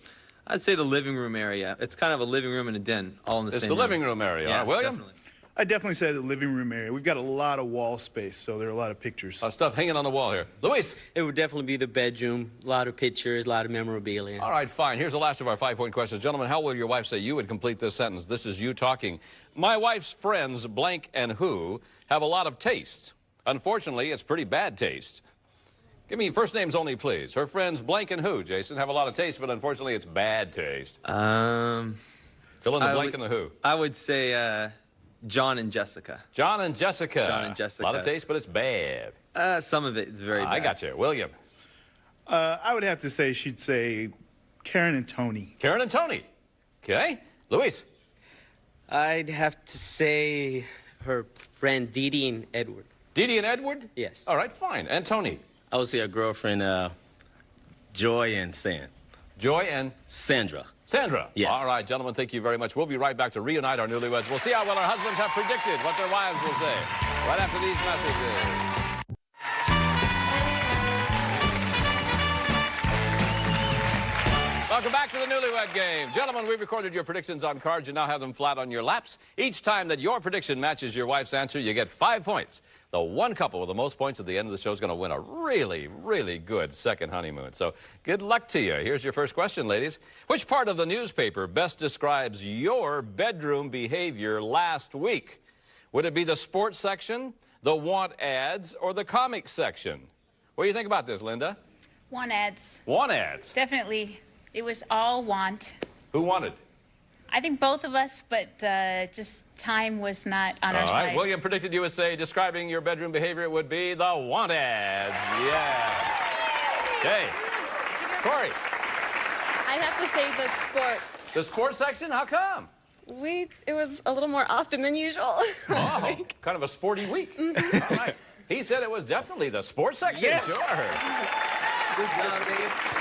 Y: I'd say the living room area. It's kind of a living room and a den, all in the same
H: It's the living room area.
W: Yeah,
H: William?
W: definitely.
A: I definitely say the living room area. We've got a lot of wall space, so there are a lot of pictures.
H: Stuff hanging on the wall here. Luis?
B: It would definitely be the bedroom. A lot of pictures, a lot of memorabilia.
H: All right, fine. Here's the last of our 5-point questions. Gentlemen, how will your wife say you would complete this sentence? This is you talking. My wife's friends, blank and who, have a lot of taste. Unfortunately, it's pretty bad taste. Give me first names only, please. Her friends, blank and who, Jason, have a lot of taste, but unfortunately, it's bad taste. Fill in the blank and the who.
Y: I would say John and Jessica.
H: John and Jessica.
Y: John and Jessica.
H: A lot of taste, but it's bad.
Y: Some of it is very bad.
H: I got you. William?
A: I would have to say she'd say Karen and Tony.
H: Karen and Tony. Okay. Luis?
B: I'd have to say her friend Dee Dee and Edward.
H: Dee Dee and Edward?
B: Yes.
H: All right, fine. And Tony?
W: I would say her girlfriend, Joy and Sand.
H: Joy and?
W: Sandra.
H: Sandra?
W: Yes.
H: All right, gentlemen, thank you very much. We'll be right back to reunite our newlyweds. We'll see how well our husbands have predicted what their wives will say right after these messages. Welcome back to the Newlywed Game. Gentlemen, we've recorded your predictions on cards. You now have them flat on your laps. Each time that your prediction matches your wife's answer, you get 5 points. The one couple with the most points at the end of the show is going to win a really, really good second honeymoon. So good luck to you. Here's your first question, ladies. Which part of the newspaper best describes your bedroom behavior last week? Would it be the sports section, the want ads, or the comics section? What do you think about this, Linda?
S: Want ads.
H: Want ads.
S: Definitely. It was all want.
H: Who wanted?
S: I think both of us, but just time was not on our
H: All
S: side.
H: right. William predicted you would say, describing your bedroom behavior, it would be the want ads. Yeah. Okay. Corey.
C: I have to say the sports.
H: The sports section? How come?
C: It was a little more often than usual.
H: Oh, kind of a sporty week. All right. He said it was definitely the sports section.
C: Yes.
H: Sure. Good job, Dave.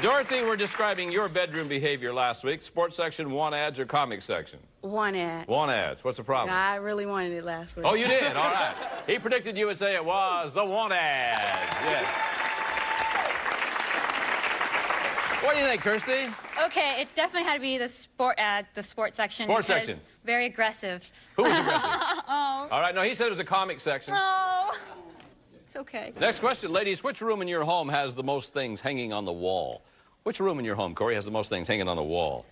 H: Dorothy, we're describing your bedroom behavior last week. Sports section, want ads, or comic section?
D: Want ads.
H: Want ads. What's the problem?
D: I really wanted it last week.
H: Oh, you did? All right. He predicted you would say it was the want ads. Yes. What do you think, Kirsty?
F: Okay, it definitely had to be the sports section.
H: Sports
F: because
H: section.
F: Very aggressive.
H: Who was aggressive?
F: Oh.
H: All right, no, he said it was a comic section.
F: Oh. It's okay.
H: Next question, ladies. Which room in your home has the most things hanging on the wall? Which room in your home, Corey, has the most things hanging on the wall?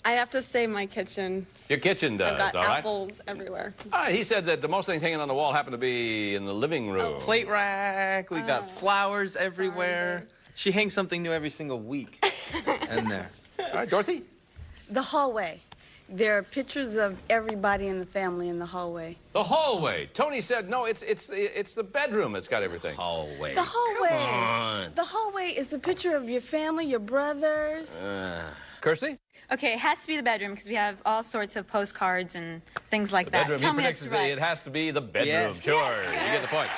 C: I have to say my kitchen.
H: Your kitchen does,
C: I've got
H: all right?
C: apples everywhere.
H: All right, he said that the most things hanging on the wall happen to be in the living room.
Y: Plate rack. We got flowers everywhere. She hangs something new every single week in there.
H: All right, Dorothy?
D: The hallway. There are pictures of everybody in the family in the hallway.
H: The hallway. Tony said, no, it's the bedroom that's got everything.
W: Hallway.
D: The hallway.
W: Come on.
D: The hallway is a picture of your family, your brothers.
H: Kirsty?
F: Okay, it has to be the bedroom because we have all sorts of postcards and things like
H: The
F: that.
H: bedroom.
F: Tell
H: He
F: me
H: predicts
F: that's right.
H: it has to be the bedroom.
Y: Yes.
H: Sure.
F: Yes.
H: You get the points.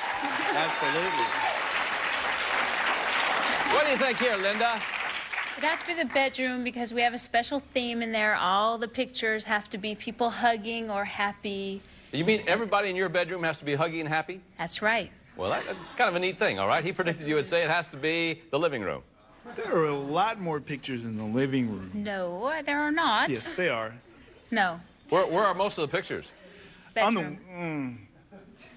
Y: Absolutely.
H: What do you think here, Linda?
F: It has to be the bedroom because we have a special theme in there. All the pictures have to be people hugging or happy.
H: You mean everybody in your bedroom has to be huggy and happy?
F: That's right.
H: Well, that's kind of a neat thing, all right? He predicted you would say it has to be the living room.
A: There are a lot more pictures in the living room.
F: No, there are not.
A: Yes, they are.
F: No.
H: Where are most of the pictures?
F: Bedroom.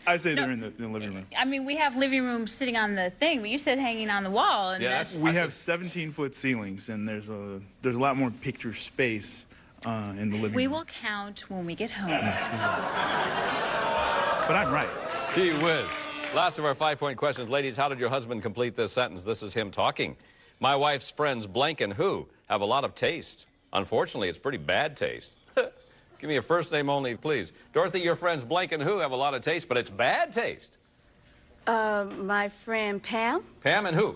A: I say they're in the living room.
F: I mean, we have living rooms sitting on the thing, but you said hanging on the wall. And that's...
A: We have 17-foot ceilings, and there's a lot more picture space in the living
F: We
A: room.
F: will count when we get home.
A: Yes, we will. But I'm right.
H: Gee whiz. Last of our 5-point questions. Ladies, how did your husband complete this sentence? This is him talking. My wife's friends, blank and who, have a lot of taste. Unfortunately, it's pretty bad taste. Give me a first name only, please. Dorothy, your friends, blank and who, have a lot of taste, but it's bad taste.
D: My friend Pam.
H: Pam and who?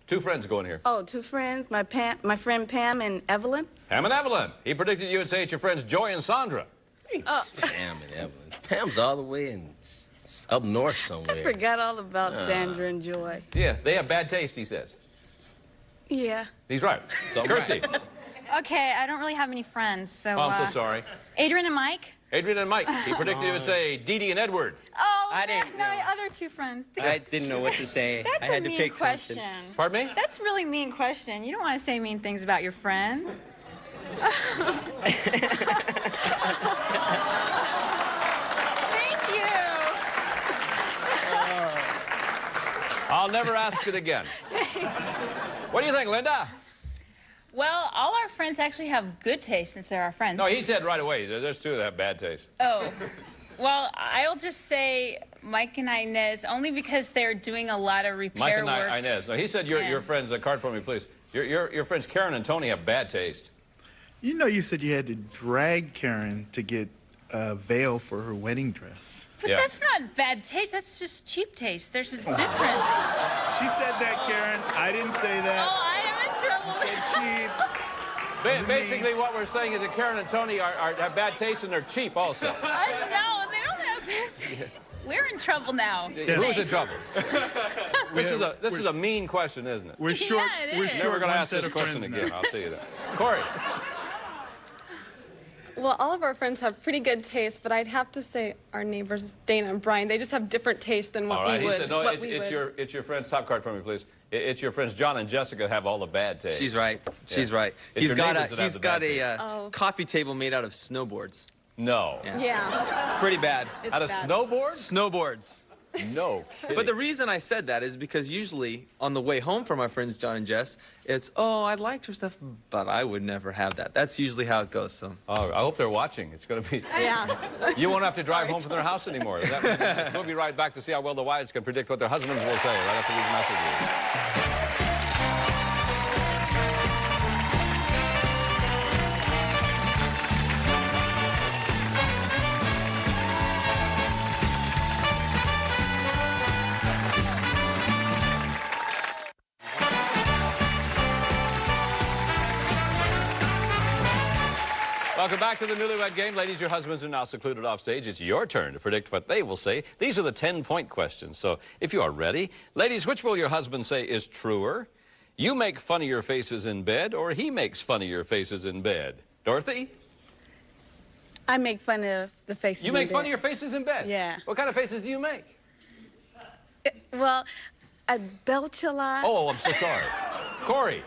H: Two friends going here.
D: Oh, two friends. My friend Pam and Evelyn.
H: Pam and Evelyn. He predicted you would say it's your friends Joy and Sandra.
W: me? Pam and Evelyn. Pam's all the way up north somewhere.
D: I forgot all about Sandra and Joy.
H: Yeah, they have bad taste, he says.
D: Yeah.
H: He's right. So, Kirsty.
K: Okay, I don't really have any friends, so...
H: Oh, I'm so sorry.
K: Adrian and Mike?
H: Adrian and Mike. He predicted he would say Dee Dee and Edward.
K: Oh,
B: I didn't
K: no,
B: know.
K: my other two friends.
B: I didn't know what to say.
K: That's
B: I had
K: a
B: to
K: mean
B: pick
K: question.
B: something.
H: Pardon me?
K: That's a really mean question. You don't want to say mean things about your friends. Thank you.
H: I'll never ask it again. What do you think, Linda?
F: Well, all our friends actually have good taste since they're our friends.
H: No, he said right away. There's two that have bad taste.
F: Oh. Well, I'll just say Mike and Inez, only because they're doing a lot of repair
H: Mike and
F: work.
H: Inez. No, he said your friends, card for me, please. Your friends Karen and Tony have bad taste.
A: You know, you said you had to drag Karen to get a veil for her wedding dress.
F: But that's not bad taste. That's just cheap taste. There's a difference.
A: She said that, Karen. I didn't say that.
F: Oh, I am in trouble.
H: Basically, what we're saying is that Karen and Tony have bad taste and they're cheap also.
F: No, they don't have this. We're in trouble now.
H: Who's in trouble? This is a mean question, isn't it?
A: We're short.
F: Yeah, it
A: we're
F: is.
A: short.
H: Never going to
A: one
H: ask
A: set
H: this
A: of
H: question
A: friends
H: again.
A: now.
H: I'll tell you that. Corey.
C: Well, all of our friends have pretty good taste, but I'd have to say our neighbors, Dana and Brian, they just have different taste than what
H: All right.
C: we
H: He
C: would.
H: said, no,
C: what
H: it's
C: we would.
H: your friend's top card for me, please. It's your friends John and Jessica have all the bad taste.
Y: She's right. She's
H: Yeah.
Y: right.
H: It's your neighbors that have the bad taste.
Y: Coffee table made out of snowboards.
H: No.
C: Yeah.
Y: It's pretty bad.
C: It's
H: Out of
C: bad.
H: snowboards?
Y: Snowboards.
H: No kidding.
Y: But the reason I said that is because usually on the way home from our friends John and Jess, it's, oh, I liked her stuff, but I would never have that. That's usually how it goes. So.
H: Oh, I hope they're watching. It's going to be...
C: Yeah.
H: You won't have to drive home from their house anymore. We'll be right back to see how well the wives can predict what their husbands will say right after these messages. Welcome back to the Newlywed Game. Ladies, your husbands are now secluded off stage. It's your turn to predict what they will say. These are the 10-point questions. So if you are ready, ladies, which will your husband say is truer? You make funnier faces in bed, or he makes funnier faces in bed? Dorothy?
D: I make fun of the faces.
H: You make funnier faces in bed?
D: Yeah.
H: What kind of faces do you make?
D: Well, I belch a lot.
H: Oh, I'm so sorry. Corey?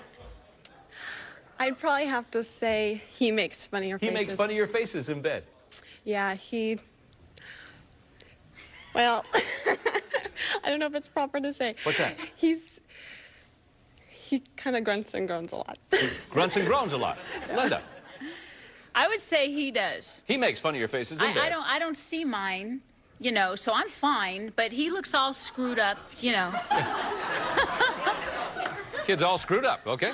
C: I'd probably have to say he makes funnier
H: He
C: faces.
H: makes funnier faces in bed.
C: Yeah, he... Well, I don't know if it's proper to say.
H: What's that?
C: He kind of grunts and groans a lot.
H: Grunts and groans a lot. Linda?
F: I would say he does.
H: He makes funnier faces in bed.
F: I don't see mine, you know, so I'm fine, but he looks all screwed up, you know.
H: Kid's all screwed up, okay?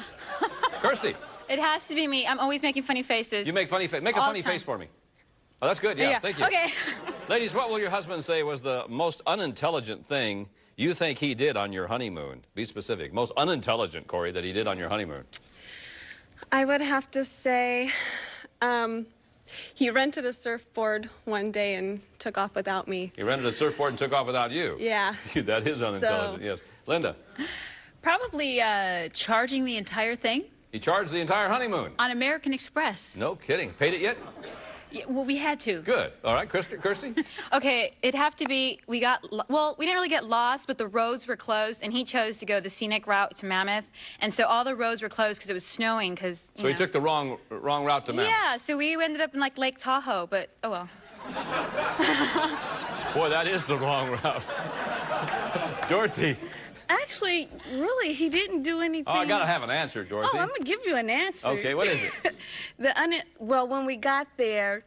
H: Kirsty?
K: It has to be me. I'm always making funny faces.
H: You make funny face. Make a
K: All
H: funny
K: the time.
H: face for me. Oh, that's good. Yeah, thank you.
K: Okay.
H: Ladies, what will your husband say was the most unintelligent thing you think he did on your honeymoon? Be specific. Most unintelligent, Corey, that he did on your honeymoon.
C: I would have to say he rented a surfboard one day and took off without me.
H: He rented a surfboard and took off without you.
C: Yeah.
H: That is unintelligent, yes. Linda?
F: Probably charging the entire thing
H: He charged the entire honeymoon.
F: on American Express.
H: No kidding. Paid it yet?
F: Yeah, well, we had to.
H: Good. All right, Kirsty?
K: Okay, it'd have to be, we didn't really get lost, but the roads were closed, and he chose to go the scenic route to Mammoth, and so all the roads were closed because it was snowing, because,
H: So he took the wrong route to Mammoth.
K: Yeah, so we ended up in, like, Lake Tahoe, but, oh well.
H: Boy, that is the wrong route. Dorothy?
D: Actually, really, he didn't do anything.
H: Oh, I got to have an answer, Dorothy.
D: Oh, I'm going to give you an answer.
H: Okay, what is it?
D: Well, when we got there,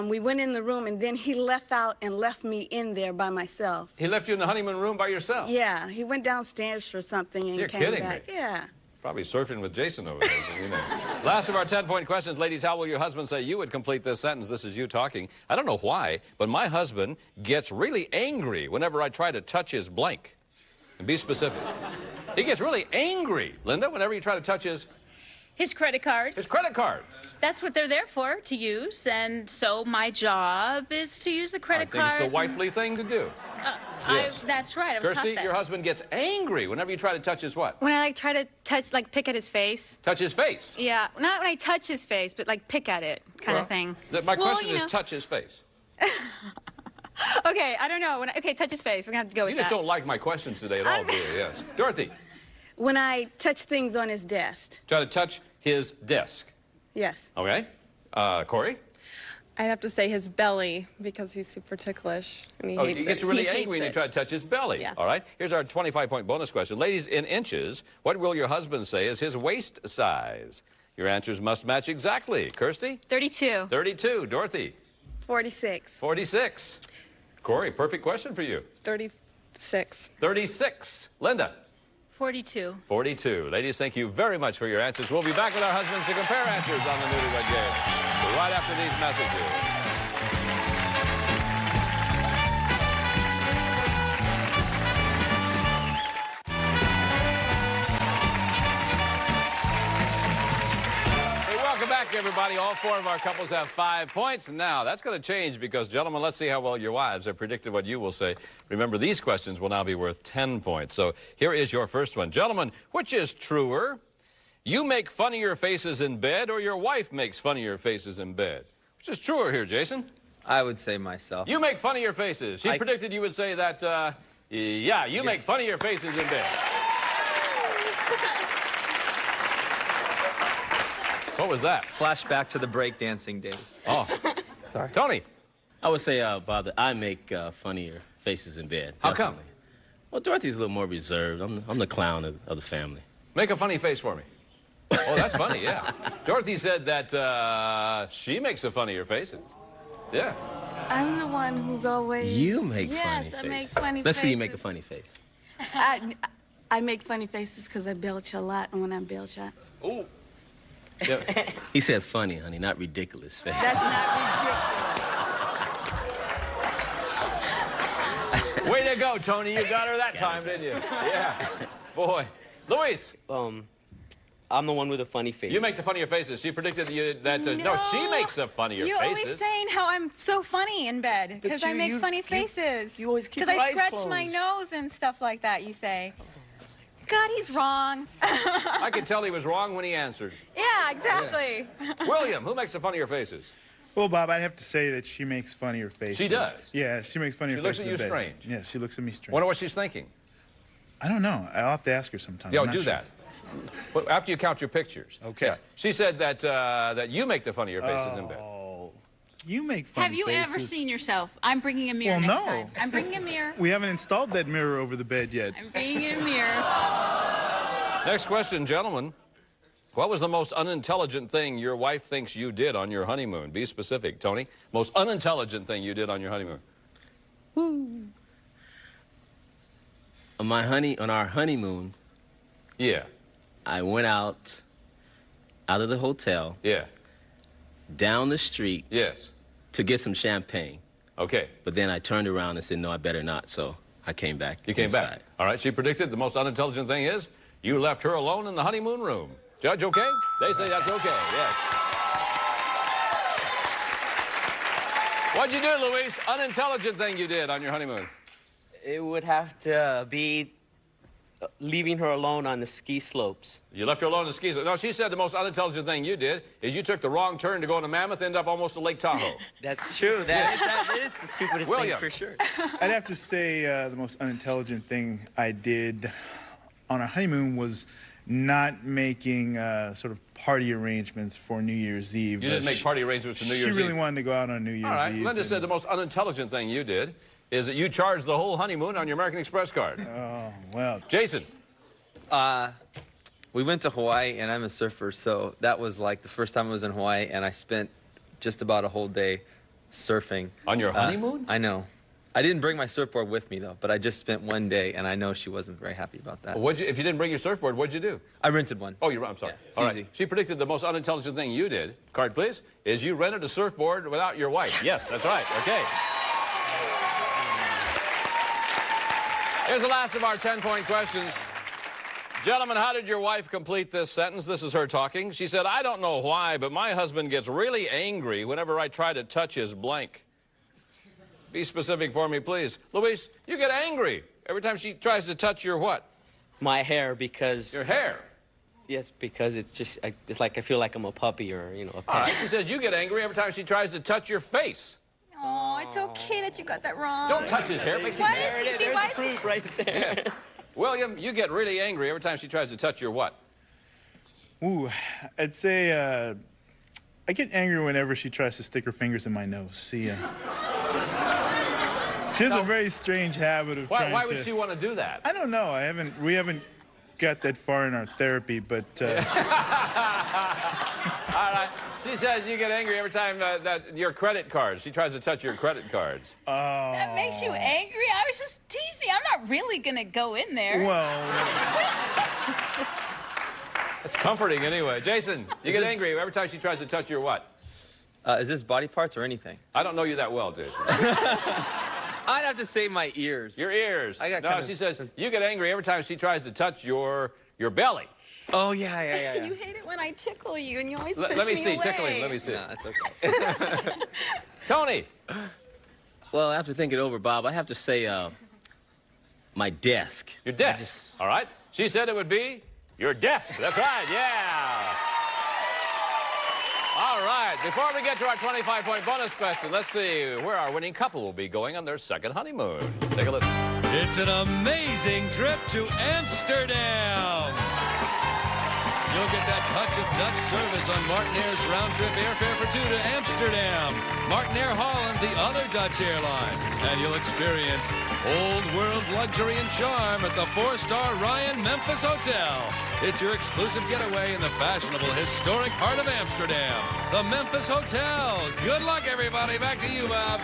D: we went in the room, and then he left out and left me in there by myself.
H: He left you in the honeymoon room by yourself?
D: Yeah, he went downstairs for something and
H: You're
D: came
H: kidding
D: back.
H: me.
D: Yeah.
H: Probably surfing with Jason over there. You know. Last of our 10-point questions. Ladies, how will your husband say you would complete this sentence? This is you talking. I don't know why, but my husband gets really angry whenever I try to touch his blank. And be specific. He gets really angry, Linda, whenever you try to touch his...
F: His credit cards.
H: His credit cards.
F: That's what they're there for, to use. And so my job is to use the credit
H: I think
F: cards.
H: it's a wifely thing to do. Yes.
F: That's right. I was
H: Kirsty,
F: taught that.
H: your husband gets angry whenever you try to touch his what?
K: When I like try to touch, like pick at his face.
H: Touch his face.
K: Yeah, not when I touch his face, but like pick at it, kind
H: Well,
K: of thing.
H: My
K: Well,
H: question
K: you
H: is
K: know.
H: touch his face.
K: Okay, I don't know. Okay, touch his face. We're gonna have to go with
H: You just
K: that.
H: don't like my questions today at all, do you? Yes. Dorothy,
D: When I touch things on his desk.
H: try to touch his desk.
D: Yes.
H: Okay. Corey?
C: I'd have to say his belly because he's super ticklish and he
H: Oh,
C: hates
H: he gets
C: it.
H: really
C: He
H: angry
C: hates
H: when you
C: it.
H: try to touch his belly.
C: Yeah.
H: All right. Here's our 25-point bonus question. Ladies, in inches, what will your husband say is his waist size? Your answers must match exactly. Kirsty?
K: 32.
H: 32. Dorothy?
D: 46.
H: 46. Corey, perfect question for you.
C: 36.
H: 36. Linda?
F: 42.
H: 42. Ladies, thank you very much for your answers. We'll be back with our husbands to compare answers on the Newlywed Game right after these messages. Hey, welcome back, everybody. All four of our couples have 5 points. Now, that's going to change because, gentlemen, let's see how well your wives have predicted what you will say. Remember, these questions will now be worth 10 points. So here is your first one. Gentlemen, which is truer? You make funnier faces in bed or your wife makes funnier faces in bed? Which is truer here, Jason?
Y: I would say myself.
H: You make funnier faces. She predicted you would say that, yeah, you make funnier faces in bed. What was that?
Y: Flashback to the breakdancing days.
H: Oh,
Y: sorry.
H: Tony.
W: I would say, Bob, that I make funnier faces in bed.
H: How come?
W: Definitely. Well, Dorothy's a little more reserved. I'm the clown of the family.
H: Make a funny face for me. Oh, that's funny, yeah. Dorothy said that she makes the funnier faces. Yeah.
D: I'm the one who's always...
W: You make funny
D: yes,
W: faces.
D: I make funny
W: Let's
D: faces.
W: see you make a funny face.
D: I make funny faces because I belch a lot, and when I belch,
H: Ooh.
W: He said funny, honey, not ridiculous face.
D: That's not ridiculous.
H: Way to go, Tony. You got her that time, didn't you? Yeah. Boy. Luis.
B: I'm the one with the funny face.
H: You make the funnier faces. She predicted that no, she makes the funnier
K: You're
H: faces.
K: always saying how I'm so funny in bed because I make funny faces.
B: You always keep
K: Because
B: your
K: I
B: eyes
K: scratch my
B: closed.
K: nose and stuff like that, you say. God, he's wrong.
H: I could tell he was wrong when he answered.
K: Yeah, exactly.
H: William, who makes the funnier faces?
A: Well, Bob, I'd have to say that she makes funnier faces.
H: She does?
A: Yeah, she makes funnier
H: She looks
A: faces.
H: at you
A: in bed.
H: strange.
A: Yeah, she looks at me strange.
H: Wonder what she's thinking.
A: I don't know. I'll have to ask her sometime.
H: Yeah,
A: I'm not
H: do
A: sure.
H: that. Well, after you count your pictures.
A: Okay.
H: Yeah. She said that that you make the funnier faces in bed.
A: You make funny
F: Have you ever
A: faces.
F: seen yourself? I'm bringing a mirror
A: Well,
F: next
A: no.
F: time. I'm bringing a mirror.
A: We haven't installed that mirror over the bed yet.
F: I'm bringing a mirror.
H: Next question, gentlemen. What was the most unintelligent thing your wife thinks you did on your honeymoon? Be specific, Tony. Most unintelligent thing you did on your honeymoon.
W: On our honeymoon,
H: Yeah.
W: I went out of the hotel,
H: Yeah.
W: down the street,
H: Yes.
W: to get some champagne.
H: Okay.
W: But then I turned around and said, no, I better not. So I came back.
H: You came
W: inside.
H: back. All right. She predicted the most unintelligent thing is you left her alone in the honeymoon room. Judge, okay? They say that's okay. Yes. What'd you do, Luis? Unintelligent thing you did on your honeymoon.
B: It would have to be leaving her alone on the ski slopes.
H: You left her alone on the skis. No, she said the most unintelligent thing you did is you took the wrong turn to go to Mammoth, ended up almost at Lake Tahoe.
B: That's true. That is the stupidest
H: William.
B: thing for sure.
A: I'd have to say the most unintelligent thing I did on our honeymoon was not making sort of party arrangements for New Year's Eve.
H: You didn't make party arrangements for New Year's Eve?
A: She really wanted to go out on New Year's
H: All right.
A: Eve.
H: Linda said the most unintelligent thing you did is that you charged the whole honeymoon on your American Express card.
A: Oh, well.
H: Jason.
Y: We went to Hawaii, and I'm a surfer, so that was like the first time I was in Hawaii, and I spent just about a whole day surfing.
H: On your honeymoon?
Y: I know. I didn't bring my surfboard with me, though, but I just spent one day, and I know she wasn't very happy about that.
H: Well, if you didn't bring your surfboard, what'd you do?
Y: I rented one.
H: Oh, I'm sorry.
Y: Yeah, it's
H: All right.
Y: easy.
H: She predicted the most unintelligent thing you did, card please, is you rented a surfboard without your wife. Yes, that's right. Okay. Here's the last of our 10-point questions. Gentlemen, how did your wife complete this sentence? This is her talking. She said, I don't know why, but my husband gets really angry whenever I try to touch his blank. Be specific for me, please. Luis, you get angry every time she tries to touch your what?
B: My hair, because...
H: Your hair?
B: Yes, because it's just, it's like I feel like I'm a puppy or, you know, a pet.
H: All right, she says you get angry every time she tries to touch your face.
K: Oh, it's okay that you got that wrong.
H: Don't touch his hair. It makes him
K: What
H: mad.
K: is he?
B: There's
K: Why
B: the
K: is he-
B: proof right there.
H: Yeah. William, you get really angry every time she tries to touch your what?
A: Ooh, I'd say I get angry whenever she tries to stick her fingers in my nose. See, she has a very strange habit of trying to...
H: Why would she want to do that?
A: I don't know. We haven't got that far in our therapy, but...
H: All right. She says you get angry every time that your credit cards. She tries to touch your credit cards.
F: That makes you angry? I was just teasing. I'm not really going to go in there.
A: Well...
H: It's comforting anyway. Jason, you get angry every time she tries to touch your what?
Y: Is this body parts or anything?
H: I don't know you that well, Jason.
Y: I'd have to say my ears.
H: Your ears.
Y: I got
H: no,
Y: kind of...
H: she says you get angry every time she tries to touch your belly.
Y: Oh, yeah.
C: You hate it when I tickle you, and you always push
H: Let me
C: me
H: see.
C: away.
H: Tickle him. Let me see.
Y: No, that's okay.
H: Tony.
W: Well, after thinking it over, Bob, I have to say my desk.
H: Your desk. All right. She said it would be your desk. That's right. Yeah. All right. Before we get to our 25-point bonus question, let's see where our winning couple will be going on their second honeymoon. Take a listen.
G: It's an amazing trip to Amsterdam. You'll get that touch of Dutch service on Martinair's round-trip airfare for two to Amsterdam. Martinair Holland, the other Dutch airline. And you'll experience old-world luxury and charm at the 4-star Ryan Memphis Hotel. It's your exclusive getaway in the fashionable, historic heart of Amsterdam. The Memphis Hotel. Good luck, everybody. Back to you, Bob.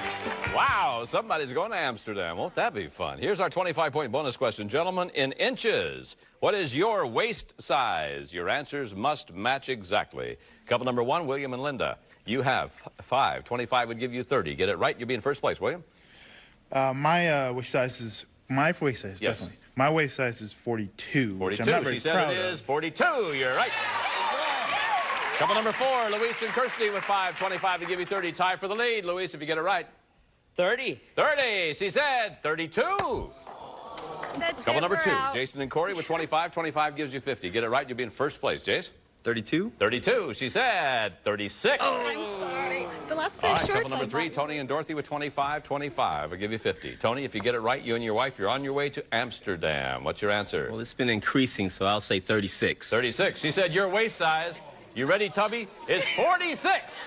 H: Wow, somebody's going to Amsterdam. Won't that be fun? Here's our 25-point bonus question. Gentlemen, in inches, what is your waist size? Your answers must match exactly. Couple number one, William and Linda. You have 5. 25 would give you 30. Get it right, you'll be in first place. William?
A: My waist size is... My waist size,
H: Yes.
A: definitely. My waist size is 42.
H: 42.
A: Which I'm not very
H: She said
A: proud
H: it
A: of.
H: is 42. You're right. Couple number 4, Luis and Kirsty with 5. 25 to give you 30. Tie for the lead. Luis, if you get it right.
B: 30.
H: 30. She said 32.
K: That's
H: Couple
K: it,
H: number
K: we're
H: 2,
K: out.
H: Jason and Corey with 25. 25 gives you 50. Get it right, you'll be in first place. Jace?
Y: 32?
H: 32. She said 36.
C: I'm sorry. The last pair
H: All
C: of
H: right,
C: shorts
H: couple number
C: I
H: 3,
C: bought.
H: Tony and Dorothy with 25. 25. I'll give you 50. Tony, if you get it right, you and your wife, you're on your way to Amsterdam. What's your answer?
W: Well, it's been increasing, so I'll say 36.
H: 36. She said your waist size, you ready, Tubby, is 46.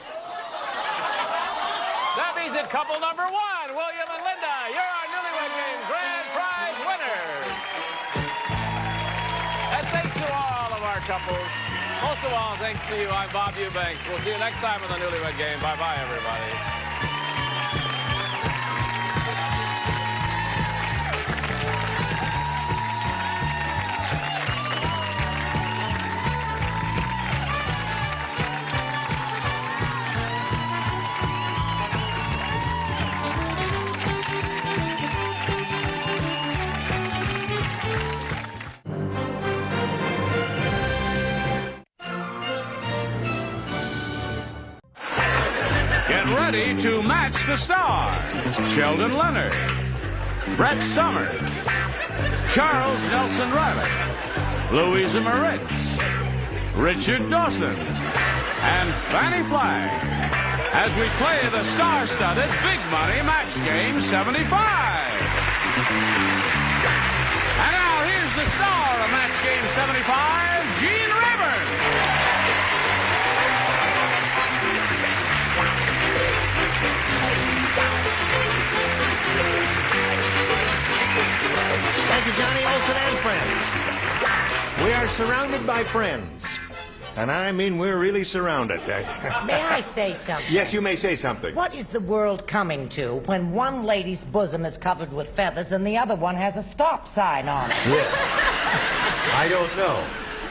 H: That means at couple number 1, William and Linda, you're our Newlywed Game grand prize winners. And thanks to all of our couples. Most of all, thanks to you. I'm Bob Eubanks. We'll see you next time on the Newlywed Game. Bye-bye, everybody.
L: Get ready to match the stars. Sheldon Leonard, Brett Summers, Charles Nelson Riley, Louisa Moritz, Richard Dawson, and Fannie Flagg as we play the star-studded Big Money Match Game 75. And now here's the star of Match Game 75, Gene Rayburn.
O: Thank you, Johnny Olson and friends. We are surrounded by friends. And I mean, we're really surrounded.
P: May I say something?
O: Yes, you may say something.
P: What is the world coming to when one lady's bosom is covered with feathers and the other one has a stop sign on it?
O: I don't know.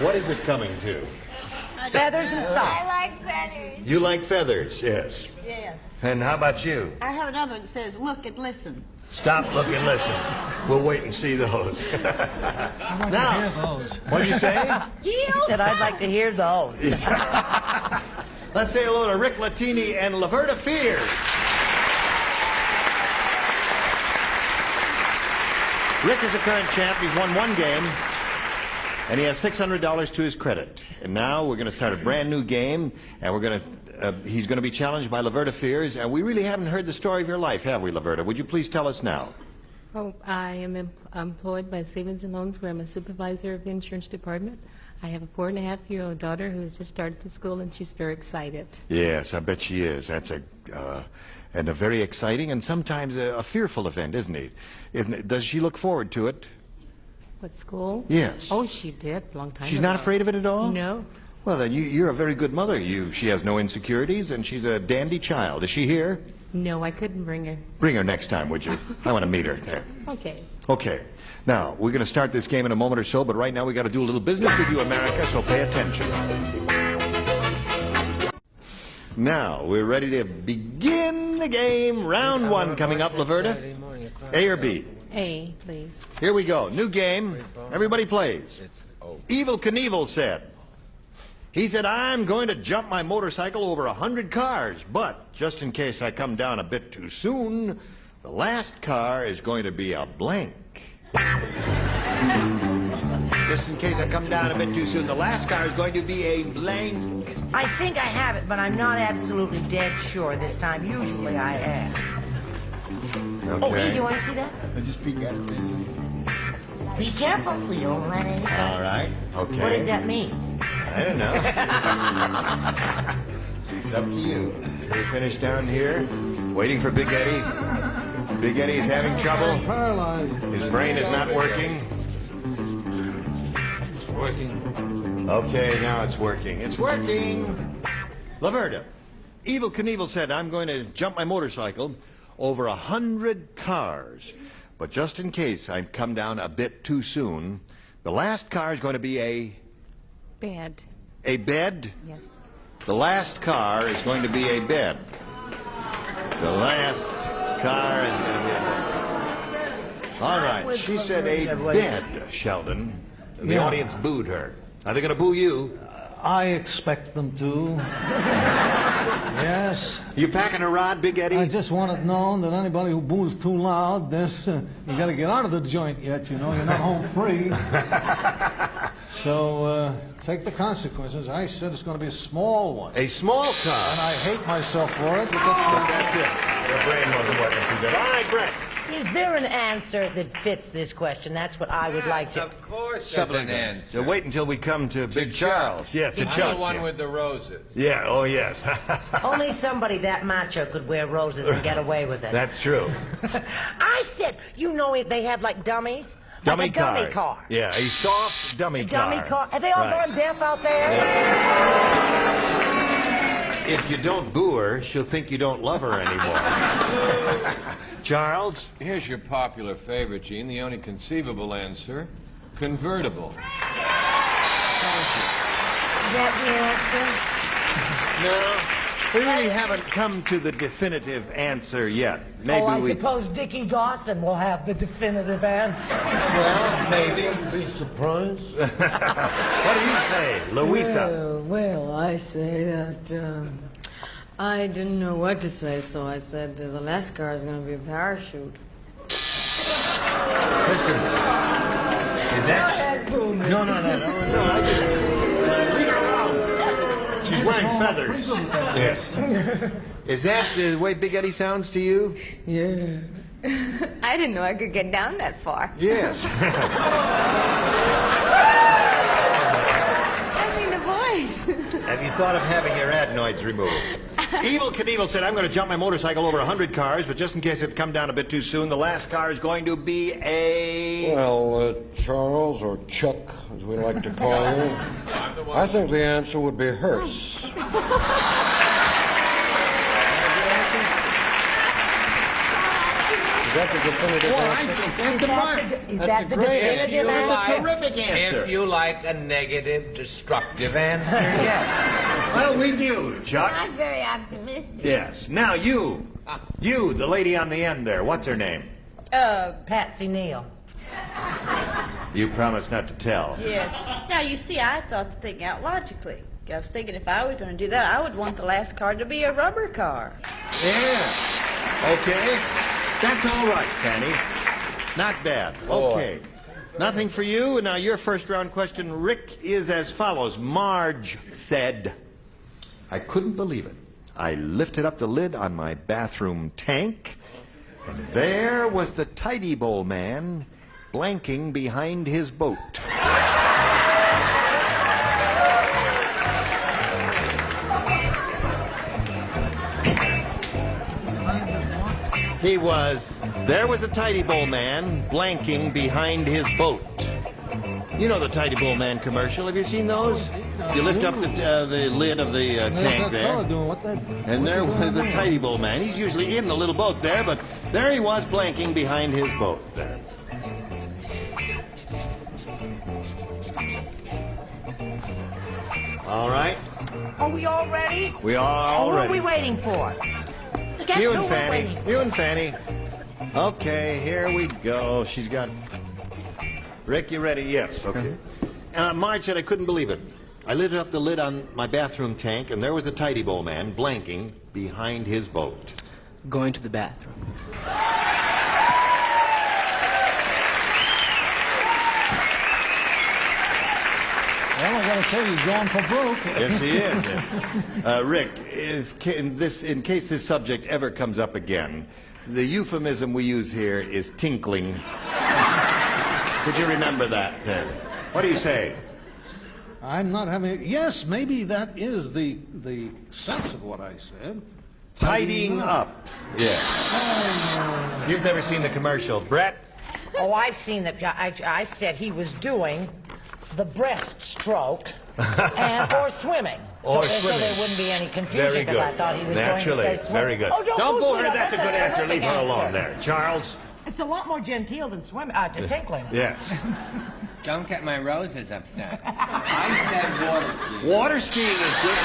O: What is it coming to?
P: Feathers and stops. I like
M: feathers.
O: You like feathers, yes.
M: Yes.
O: And how about you?
M: I have another one that says, look and listen.
O: Stop, look, and listen. We'll wait and see those. Now, what did you say?
P: He said, I'd like to hear those.
O: Let's say hello to Rick Latini and Laverta Fears. Rick is the current champ. He's won one game, and he has $600 to his credit. And now we're going to start a brand new game, and we're going to he's going to be challenged by Laverta Fears, and we really haven't heard the story of your life, have we, Laverta? Would you please tell us now?
Q: Oh, I am employed by Savings and Loans, where I'm a supervisor of the insurance department. I have a 4.5-year-old daughter who has just started to school, and she's very excited.
O: Yes, I bet she is. That's a very exciting and sometimes a fearful event, isn't it? Isn't it? Does she look forward to it?
Q: What, school?
O: Yes.
Q: Oh, she did a long time
O: She's
Q: ago.
O: not afraid of it at all?
Q: No.
O: Well, then you're a very good mother. She has no insecurities, and she's a dandy child. Is she here?
Q: No, I couldn't bring her.
O: Bring her next time, would you? I want to meet her there.
Q: Okay.
O: Okay. Now, we're going to start this game in a moment or so, but right now we got to do a little business with you, America, so pay attention. Now, we're ready to begin the game. Round one coming up, Laverta. A or B?
Q: A, please.
O: Here we go. New game. Everybody plays. Evel Knievel said, he said, I'm going to jump my motorcycle over 100 cars, but just in case I come down a bit too soon, the last car is going to be a blank. Just in case I come down a bit too soon, the last car is going to be a blank.
P: I think I have it, but I'm not absolutely dead sure this time. Usually I am.
O: Okay.
P: Oh, hey, you want to see that?
O: Just peek at it.
P: Be careful. We don't let it out.
O: All right. Okay.
P: What does that mean?
O: I don't know. It's up to you. We're finished down here, waiting for Big Eddie. Big Eddie is having trouble. His brain is not working. It's working. Okay, now it's working. It's working. Laverta, Evel Knievel said, I'm going to jump my motorcycle over 100 cars. But just in case I come down a bit too soon, the last car is going to be a...
Q: Bed.
O: A bed?
Q: Yes.
O: The last car is going to be a bed. The last car is going to be a bed. All right, she said a bed, Sheldon. The audience booed her. Are they going to boo you?
R: I expect them to. Yes.
O: You packing a rod, Big Eddie?
R: I just want it known that anybody who boos too loud, you got to get out of the joint yet, you know. You're not home free. So, take the consequences. I said it's going to be a small one.
O: A small car?
R: And I hate myself for it, but
O: that's it. Your brain wasn't working too good. All right, Brett.
P: Is there an answer that fits this question? That's what I would like to...
T: Of course there's an answer.
O: So wait until we come to Big Charles. Yeah, to Chuck.
T: I'm the one with the roses.
O: Yeah, oh yes.
P: Only somebody that macho could wear roses and get away with it.
O: That's true.
P: I said, you know, they have like dummies.
O: Dummy
P: like a dummy car.
O: Yeah, a soft dummy car.
P: Dummy car. Are they all gone deaf out there?
O: If you don't boo her, she'll think you don't love her anymore. Charles?
T: Here's your popular favorite, Gene, the only conceivable answer. Convertible.
P: Is that the answer?
O: No. We really haven't come to the definitive answer yet. Maybe
P: I suppose Dickie Dawson will have the definitive answer.
O: Well, maybe.
R: be surprised.
O: What do you say, Louisa?
U: Well, I say that I didn't know what to say, so I said the last car is going to be a parachute.
O: Listen, is that... No. I just... Leave her alone. She's wearing feathers. Yes. Is that the way Big Eddie sounds to you?
U: Yeah.
M: I didn't know I could get down that far.
O: Yes.
M: I mean, the voice.
O: Have you thought of having your adenoids removed? Evel Knievel said, I'm going to jump my motorcycle over 100 cars, but just in case it come down a bit too soon, the last car is going to be a...
R: Well, Charles, or Chuck, as we like to call you, I think the answer would be hearse.
O: Is that the definitive answer?
T: I think that's a mark.
P: Is that the definitive answer?
O: That's a terrific answer.
T: If you like a negative, destructive answer, yes.
O: Well, we do, Chuck.
M: I'm very optimistic.
O: Yes. Now you, the lady on the end there, what's her name?
P: Patsy Neal.
O: You promised not to tell.
E: Yes. Now, you see, I thought the thing out logically. I was thinking if I were going to do that, I would want the last car to be a rubber car.
O: Yeah. Okay. That's all right, Fanny. Not bad. Okay. Nothing for you. And now your first round question, Rick, is as follows. Marge said, I couldn't believe it. I lifted up the lid on my bathroom tank, and there was the Tidy Bowl man blanking behind his boat. There was a Tidy Bowl man blanking behind his boat. You know the Tidy Bowl man commercial. Have you seen those? You lift up the lid of the tank there. And there was the Tidy Bowl man. He's usually in the little boat there, but there he was blanking behind his boat there. All right.
P: Are we all ready?
O: We are all ready.
P: What are we waiting for? Guess
O: You
P: who
O: and
P: we're
O: Fanny.
P: waiting for?
O: You and Fanny. Okay, here we go. She's got... Rick, you ready? Yes. Okay. Marge said I couldn't believe it. I lifted up the lid on my bathroom tank, and there was the Tidy Bowl man blanking behind his boat.
B: Going to the bathroom.
I: Well, I gotta say, he's going for broke.
O: Yes, he is. Rick, in case this subject ever comes up again, the euphemism we use here is tinkling. Could you remember that? What do you say?
I: I'm not having... Yes, maybe that is the sense of what I said.
O: Tidying up. Yeah. You've never seen the commercial. Brett?
P: Oh, I've seen that. I said he was doing the breaststroke or swimming.
O: Or
P: so
O: swimming.
P: there wouldn't be any confusion.
O: Very good.
P: I thought he was
O: Naturally.
P: going to say swimming.
O: Very good.
P: Oh,
O: don't
P: boo
O: boo her.
P: her.
O: That's a good answer. Leave her alone there. Charles?
P: It's a lot more genteel than swimming. To tinkling.
O: Yes.
N: Don't get my roses upset. I said water skiing.
O: Water skiing is good,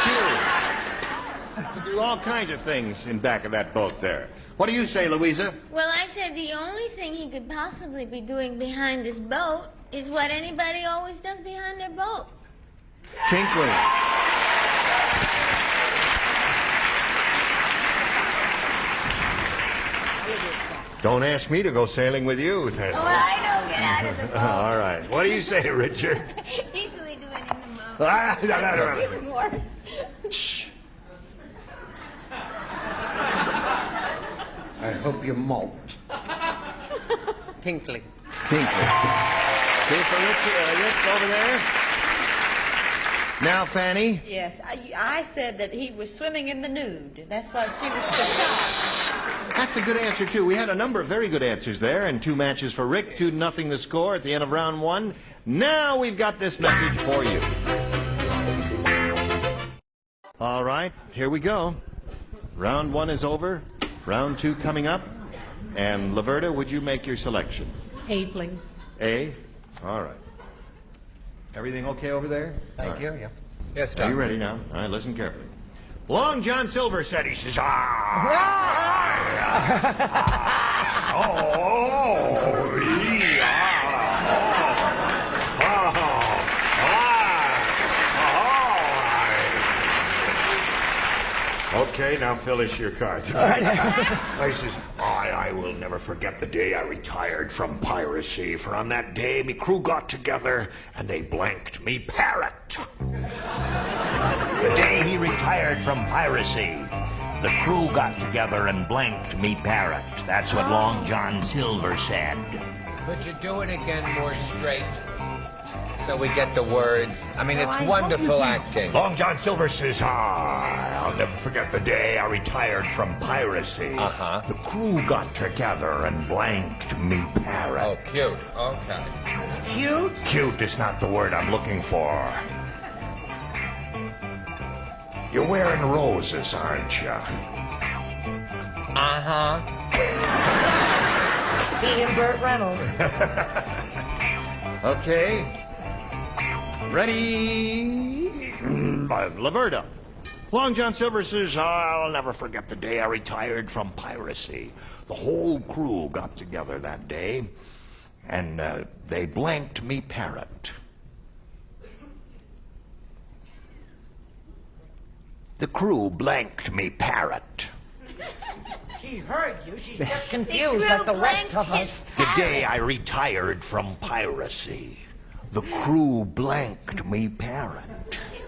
O: too. You do all kinds of things in back of that boat there. What do you say, Louisa?
M: Well, I said the only thing he could possibly be doing behind his boat is what anybody always does behind their boat.
O: Tinkling. Don't ask me to go sailing with you, Taylor.
M: Well, I don't get out of the boat.
O: All right. What do you say, Richard?
M: Usually do it in the boat. Even worse.
O: Shh.
R: I hope you molt.
B: Tinkling.
O: Tinkling. Okay, for Rick over there. Now, Fanny.
E: Yes, I said that he was swimming in the nude. That's why she was shocked.
O: That's a good answer, too. We had a number of very good answers there, and 2 matches for Rick, 2-0 the score at the end of round 1. Now we've got this message for you. All right, here we go. Round 1 is over. Round 2 coming up. And Laverta, would you make your selection?
Q: A, please.
O: A? All right. Everything okay over there?
N: Thank you. Yeah. Yes,
O: Are you ready now? All right, listen carefully. Long John Silver said, he says, Okay, now finish your cards. I says, I will never forget the day I retired from piracy, for on that day me crew got together and they blanked me parrot. The day he retired from piracy, the crew got together and blanked me parrot. That's what Long John Silver said.
N: Could you do it again more straight? So we get the words. I mean, it's wonderful acting.
O: Long John Silver says, I'll never forget the day I retired from piracy.
N: Uh-huh.
O: The crew got together and blanked me parrot.
N: Oh, cute. Okay.
P: Cute?
O: Cute is not the word I'm looking for. You're wearing roses, aren't you?
N: Uh-huh.
P: He and Burt Reynolds.
O: Okay. Ready? Laverta. Long John Silver says, I'll never forget the day I retired from piracy. The whole crew got together that day, and they blanked me parrot. The crew blanked me parrot.
P: She heard you. She's just confused like the rest of us.
O: The day I retired from piracy, the crew blanked me parrot.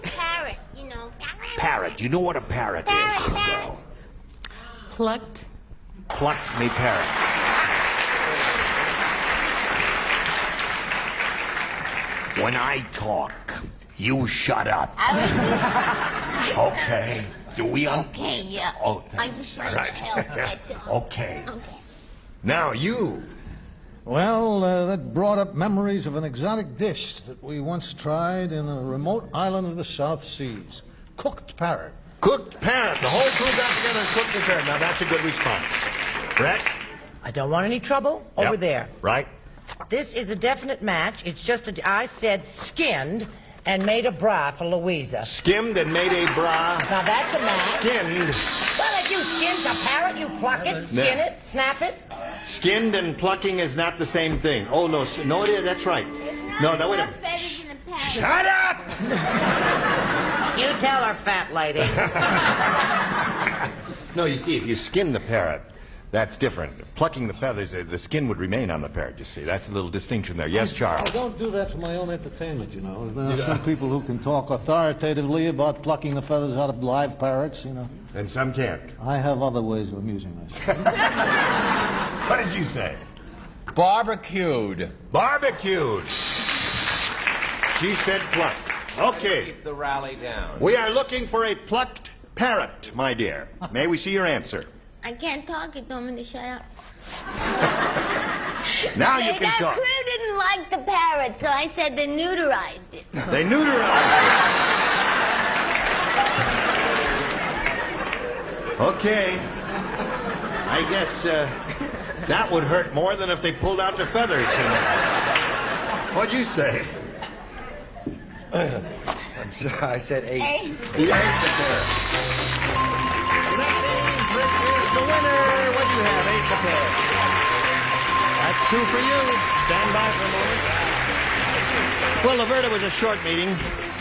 M: Parrot, you know.
O: Parrot. You know what a parrot is, Hugo?
Q: Plucked.
O: Plucked me parrot. When I talk, you shut up. Okay. Do we
M: Okay, yeah.
O: Oh,
M: I'm
O: thanks.
M: just trying
O: Right.
M: to help, that's all.
O: Okay. Now you.
I: Well, that brought up memories of an exotic dish that we once tried in a remote island of the South Seas. Cooked parrot.
O: Cooked parrot. The whole crew got together and cooked the parrot. Now that's a good response. Brett?
P: I don't want any trouble over there.
O: Right.
P: This is a definite match. It's just I said skinned and made a bra for Louisa.
O: Skimmed and made a bra.
P: Now that's a match.
O: Skinned.
P: Well, if you skinned a parrot, you pluck it, skin it, snap it.
O: Skinned and plucking is not the same thing. Oh, no. No, it is. That's right. No, wait a minute.
P: Shut up! You tell her, fat lady.
O: No, you see, if you skin the parrot, that's different. Plucking the feathers, the skin would remain on the parrot, you see. That's a little distinction there. Yes, Charles?
I: I don't do that for my own entertainment, you know. There are some people who can talk authoritatively about plucking the feathers out of live parrots, you know.
O: And some can't.
I: I have other ways of amusing myself.
O: What did you say?
T: Barbecued.
O: Barbecued. She said plucked. Okay.
T: Keep the rally down.
O: We are looking for a plucked parrot, my dear. May we see your answer?
M: I can't talk. You told me to shut up.
O: Now you can
M: That
O: talk.
M: crew didn't like the parrot, so I said they neuterized it.
O: They neuterized it. Okay. I guess that would hurt more than if they pulled out their feathers. What'd you say?
N: I'm sorry, I said 8.
O: You ate the parrot. That means Rick is the winner. What do you have? 8 the parrot. That's 2 for you. Stand by for a moment. Well, Laverta was a short meeting.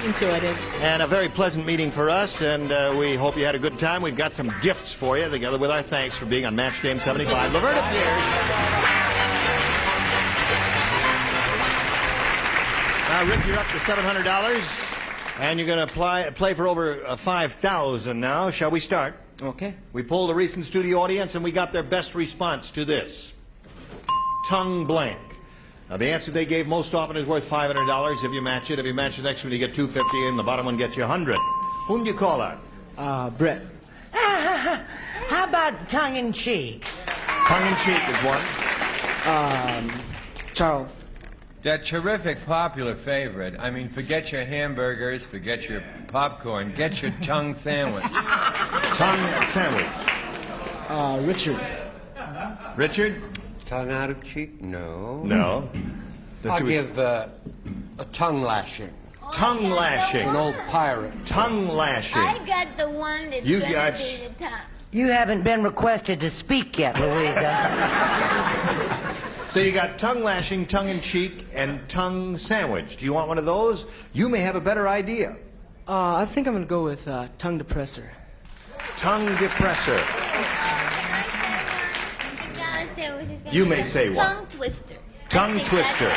Q: Enjoyed it.
O: And a very pleasant meeting for us, and we hope you had a good time. We've got some gifts for you, together with our thanks for being on Match Game 75. Laverta Fierce. Now, Rick, you're up to $700, and you're going to play for over $5,000 now. Shall we start?
B: Okay.
O: We polled the recent studio audience, and we got their best response to this. Tongue blank. Now, the answer they gave most often is worth $500 if you match it. If you match the next one, you get $250, and the bottom one gets you $100. Whom do you call out?
B: Brett.
P: How about tongue-in-cheek?
O: Tongue-in-cheek is one.
B: Charles.
T: That terrific popular favorite. I mean, forget your hamburgers, forget your popcorn, get your tongue sandwich.
O: Tongue sandwich.
B: Richard.
O: Richard?
N: Tongue out of cheek? No.
O: No.
N: I'll give a tongue lashing.
O: Tongue lashing.
N: An old pirate.
O: Tongue lashing.
M: I got the one that's
O: You
M: gonna
O: got-
M: be the top.
P: You haven't been requested to speak yet, Louisa.
O: So you got tongue lashing, tongue in cheek, and tongue sandwich. Do you want one of those? You may have a better idea.
B: I think I'm going to go with tongue depressor.
O: Tongue depressor.
M: Gotta say what she's gonna
O: You
M: do.
O: may say one.
M: Tongue twister.
O: Tongue twister.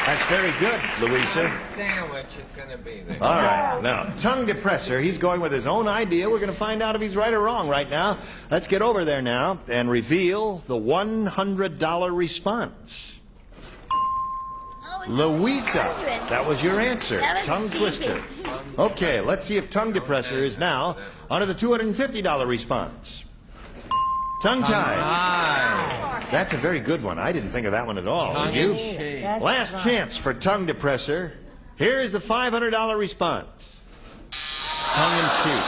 O: That's very good, Louisa.
T: Sandwich is going to be there.
O: All right. Now, tongue depressor. He's going with his own idea. We're going to find out if he's right or wrong right now. Let's get over there now and reveal the $100 response. Louisa, that was your answer.
M: That was
O: Tongue
M: cheesy.
O: twister. Okay, let's see if tongue depressor is now under the $250 response. Tongue tie. That's a very good one. I didn't think of that one at all. Did you? Last chance for tongue depressor. Here is the $500 response. Tongue in cheek.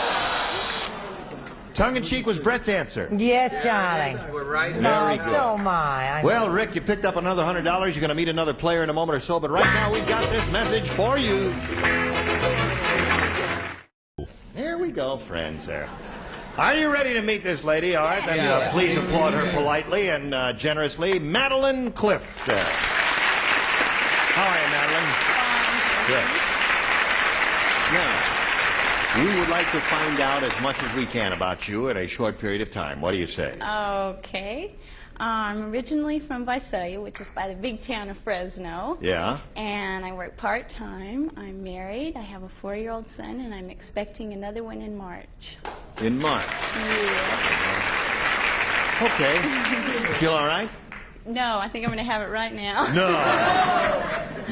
O: Tongue in cheek was Brett's answer.
P: Yes, darling.
T: We're right
O: Very
P: No,
O: good.
P: so am I.
O: Well, Rick, you picked up another $100. You're going to meet another player in a moment or so, but right now we've got this message for you. we go, friends there. Are you ready to meet this lady? All right, then
H: Yeah.
O: please applaud her politely and generously. Madeline Clift. How are you, Madeline? Good. Now, we would like to find out as much as we can about you in a short period of time. What do you say?
D: Okay. I'm originally from Visalia, which is by the big town of Fresno.
O: Yeah?
D: And I work part-time. I'm married. I have a 4-year-old son, and I'm expecting another one in March.
O: In March.
D: Yeah.
O: Okay. You feel all right?
D: No, I think I'm going to have it right now.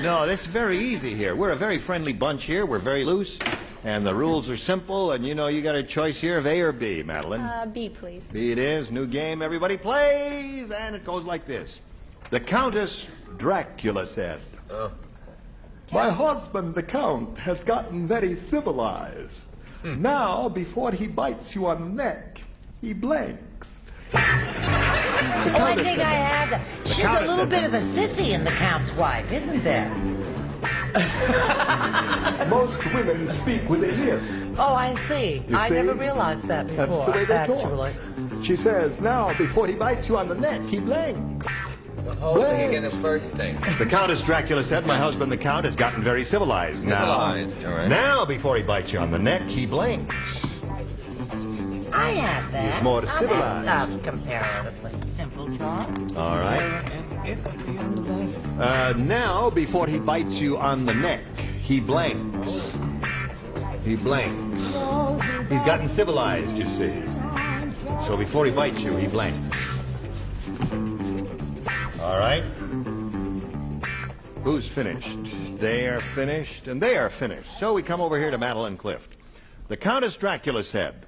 O: No, this is very easy here. We're a very friendly bunch here. We're very loose. And the rules are simple. And, you know, you got a choice here of A or B, Madeline.
D: B, please.
O: B it is. New game. Everybody plays. And it goes like this. The Countess Dracula said,
J: My husband, the Count, has gotten very civilized. Now, before he bites you on the neck, he blanks.
P: Oh, I think I have that. She's a little bit of a sissy in the Count's wife, isn't there?
J: Most women speak with a lisp.
P: Oh, I see.
J: You
P: I
J: see?
P: never realized that before,
J: That's the way they
P: actually.
J: talk. She says, now, before he bites you on the neck, he blanks.
T: The whole thing again, the first thing.
O: The Countess Dracula said, my husband, the Count, has gotten very civilized.
T: Civilized, all right.
O: Now, before he bites you on the neck, he blinks.
P: I have that.
O: He's more
P: Oh,
O: civilized.
P: that's comparatively simple, John.
O: All right. Now, before he bites you on the neck, he blanks. He blanks. He's gotten civilized, you see. So before he bites you, he blanks. All right. Who's finished? They are finished, and they are finished. So we come over here to Madeline Clift. The Countess Dracula said,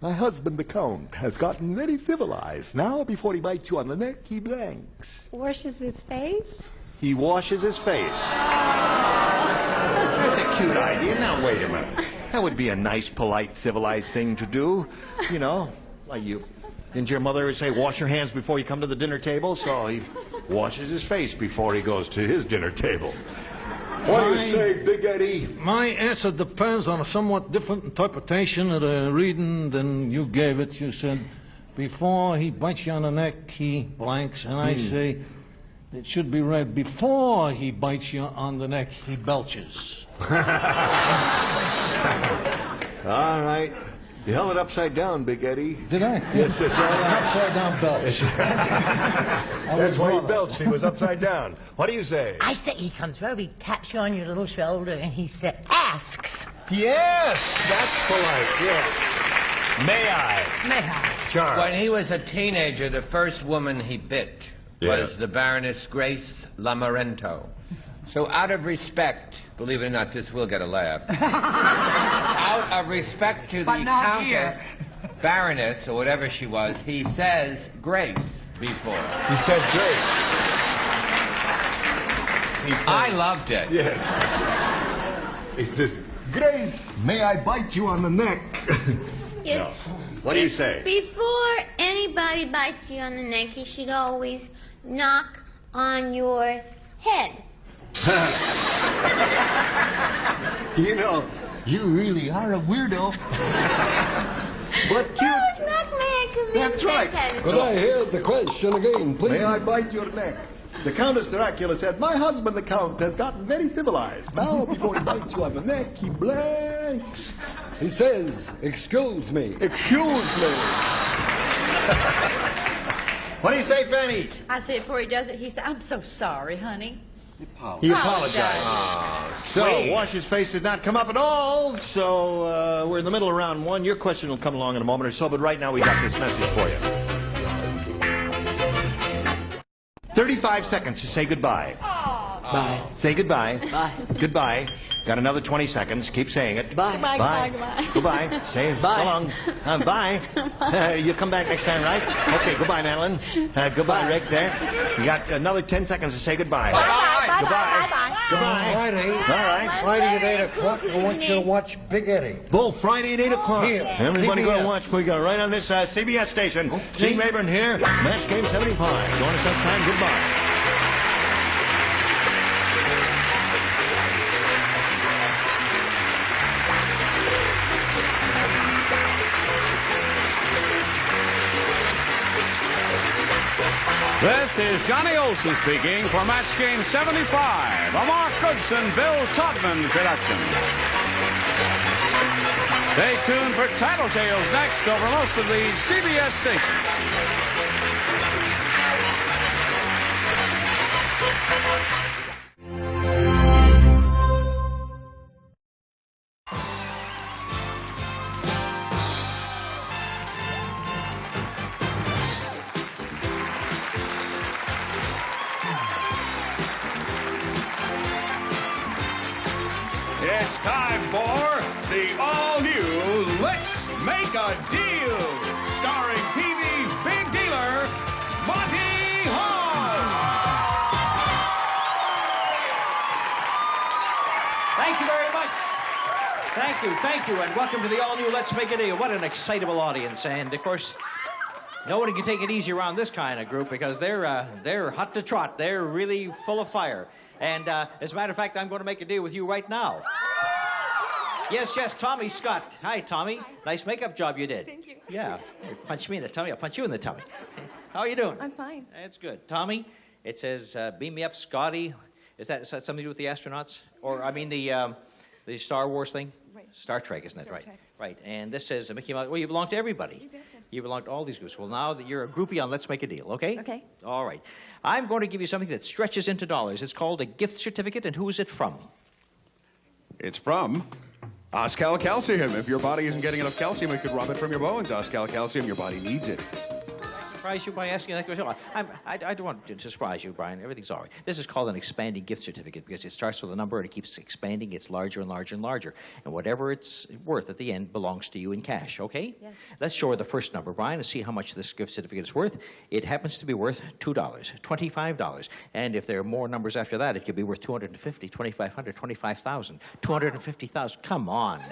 J: My husband, the Count, has gotten very civilized. Now, before he bites you on the neck, he blanks.
D: Washes his face?
O: he washes his face. That's a cute idea. Now, wait a minute. That would be a nice, polite, civilized thing to do. You know, like you. Didn't your mother say, wash your hands before you come to the dinner table? So he washes his face before he goes to his dinner table. What do you say, Big Eddie?
I: My answer depends on a somewhat different interpretation of the reading than you gave it. You said, before he bites you on the neck, he blanks. And I say, it should be read, before he bites you on the neck, he belches.
O: All right. You held it upside down, Big Eddie.
I: Did I?
O: Yes, yes,
I: It's an upside-down belch.
O: That's why he belched. He was upside down. What do you say?
P: I say he comes over, he taps you on your little shoulder, and he said, asks.
O: Yes, that's polite, yes. May I?
P: May I?
O: Charles.
T: When he was a teenager, the first woman he bit was the Baroness Grace Lamarento. So out of respect, believe it or not, this will get a laugh. Out of respect to the Countess, Baroness, or whatever she was, he says Grace before.
O: He says Grace. He says,
T: I loved it.
O: Yes. He says, Grace, may I bite you on the neck?
M: Yes.
O: No. What do you say?
M: Before anybody bites you on the neck, you should always knock on your head.
O: You know, you really are a weirdo. But cute.
M: No, it's not me.
O: That's right.
J: Could I hear the question again, please?
O: May I bite your neck? The Countess Dracula said, my husband, the Count, has gotten very civilized. Now, before he bites you on the neck, he blanks.
J: He says, excuse me.
O: Excuse me. What do you say, Fanny?
E: I say before he does it, he said, I'm so sorry, honey.
O: He apologized. So,
E: sweet.
O: wash his face did not come up at all. So, we're in the middle of round one. Your question will come along in a moment or so, but right now we got this message for you. 35 seconds to say goodbye. Bye. Say goodbye.
E: Bye.
O: Goodbye. Got another 20 seconds. Keep saying it.
E: Bye.
O: Bye.
E: Goodbye, goodbye.
O: Goodbye. Say
E: Bye.
O: so long. Bye. You come back next time, right? Okay, goodbye, Madeline. Goodbye, Rick, there. You got another 10 seconds to say goodbye.
P: Bye-bye.
O: Goodbye.
P: Bye-bye.
O: Goodbye.
I: Friday.
O: All right.
I: Friday at 8 o'clock, I want you to watch Big Eddie.
O: Bull, Friday at 8 o'clock.
I: Here,
O: Everybody go
I: CBS.
O: and watch. We got right on this CBS station. Gene Rayburn here. Match Game 75. Join us next time. Goodbye.
L: This is Johnny Olson speaking for Match Game 75, a Mark Goodson, Bill Todman production. Stay tuned for Tattletales next over most of the CBS stations. It's time for the all-new Let's Make a Deal, starring TV's big dealer, Monty Hall.
F: Thank you very much. Thank you, and welcome to the all-new Let's Make a Deal. What an excitable audience, and of course, no one can take it easy around this kind of group because they're hot to trot. They're really full of fire. And as a matter of fact, I'm going to make a deal with you right now. Yes, Tommy Scott. Hi, Tommy. Hi. Nice makeup job you did.
C: Thank you.
F: Yeah. Punch me in the tummy. I'll punch you in the tummy. How are you doing?
C: I'm fine.
F: That's good. Tommy, it says, beam me up, Scotty. Is that something to do with the astronauts? Or, I mean, the Star Wars thing?
C: Right.
F: Star Trek, isn't it?
C: Star
F: Right.
C: Trek.
F: Right. And this says, Mickey Mouse. Well, you belong to everybody.
C: You betcha.
F: You belong to all these groups. Well, now that you're a groupie on Let's Make a Deal, okay?
C: Okay.
F: All right. I'm going to give you something that stretches into dollars. It's called a gift certificate, and who is it from?
G: It's from Oscal Calcium. If your body isn't getting enough calcium, it could rob it from your bones. Oscal Calcium, your body needs it.
F: Surprise you by asking that question? I don't want to surprise you, Brian. Everything's all right. This is called an expanding gift certificate because it starts with a number and it keeps expanding. It's larger and larger and larger. And whatever it's worth at the end belongs to you in cash, okay?
C: Yes.
F: Let's show her the first number, Brian, and see how much this gift certificate is worth. It happens to be worth $2, $25. And if there are more numbers after that, it could be worth $250, $2,500, $25,000, $250,000. Come on.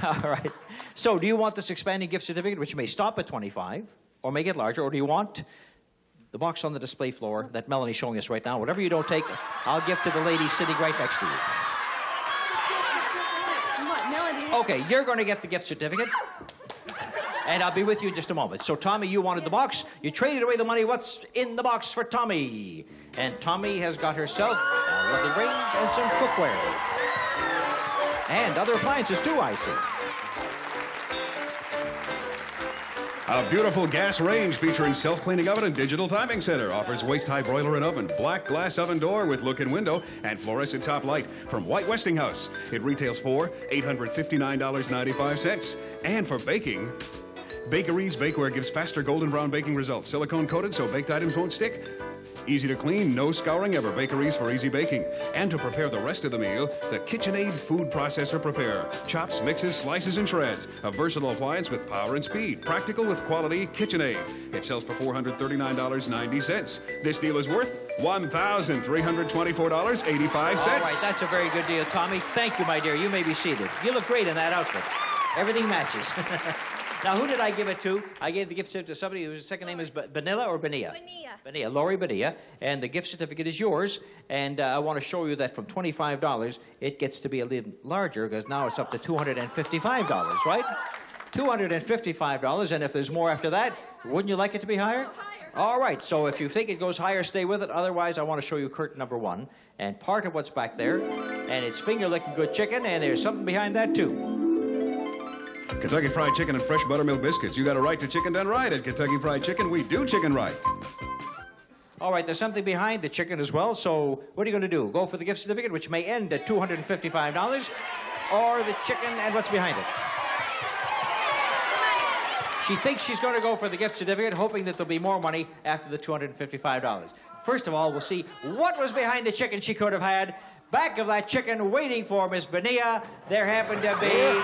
F: All right. So do you want this expanding gift certificate, which may stop at 25, or make it larger, or do you want the box on the display floor that Melanie's showing us right now? Whatever you don't take, I'll give to the lady sitting right next to you.
C: What, Melody?
F: Okay, you're going to get the gift certificate, and I'll be with you in just a moment. So, Tommy, you wanted the box. You traded away the money. What's in the box for Tommy? And Tommy has got herself a lovely range and some cookware. And other appliances, too, I see.
G: A beautiful gas range featuring self-cleaning oven and digital timing center. Offers waist-high broiler and oven, black glass oven door with look-in window, and fluorescent top light from White Westinghouse. It retails for $859.95. And for baking, Bakery's Bakeware gives faster golden brown baking results. Silicone-coated so baked items won't stick. Easy to clean, no scouring ever. Bakeries for easy baking. And to prepare the rest of the meal, the KitchenAid Food Processor Preparer. Chops, mixes, slices, and shreds. A versatile appliance with power and speed. Practical with quality KitchenAid. It sells for $439.90. This deal is worth $1,324.85.
F: All right, that's a very good deal, Tommy. Thank you, my dear. You may be seated. You look great in that outfit. Everything matches. Now, who did I give it to? I gave the gift certificate to somebody whose second name is Benilla or Benia? Benia, Lori Benia. And the gift certificate is yours. And I want to show you that from $25, it gets to be a little larger because now it's up to $255, right? $255. And if there's more after that, wouldn't you like it to be higher? All right. So if you think it goes higher, stay with it. Otherwise, I want to show you curtain number 1 and part of what's back there. And it's finger-licking good chicken. And there's something behind that, too.
G: Kentucky Fried Chicken and fresh buttermilk biscuits. You got a right to chicken done right at Kentucky Fried Chicken. We do chicken right.
F: All right, there's something behind the chicken as well. So what are you going to do? Go for the gift certificate, which may end at $255, or the chicken and what's behind it? She thinks she's going to go for the gift certificate, hoping that there'll be more money after the $255. First of all, we'll see what was behind the chicken she could have had. Back of that chicken, waiting for Miss Benia, there happened to be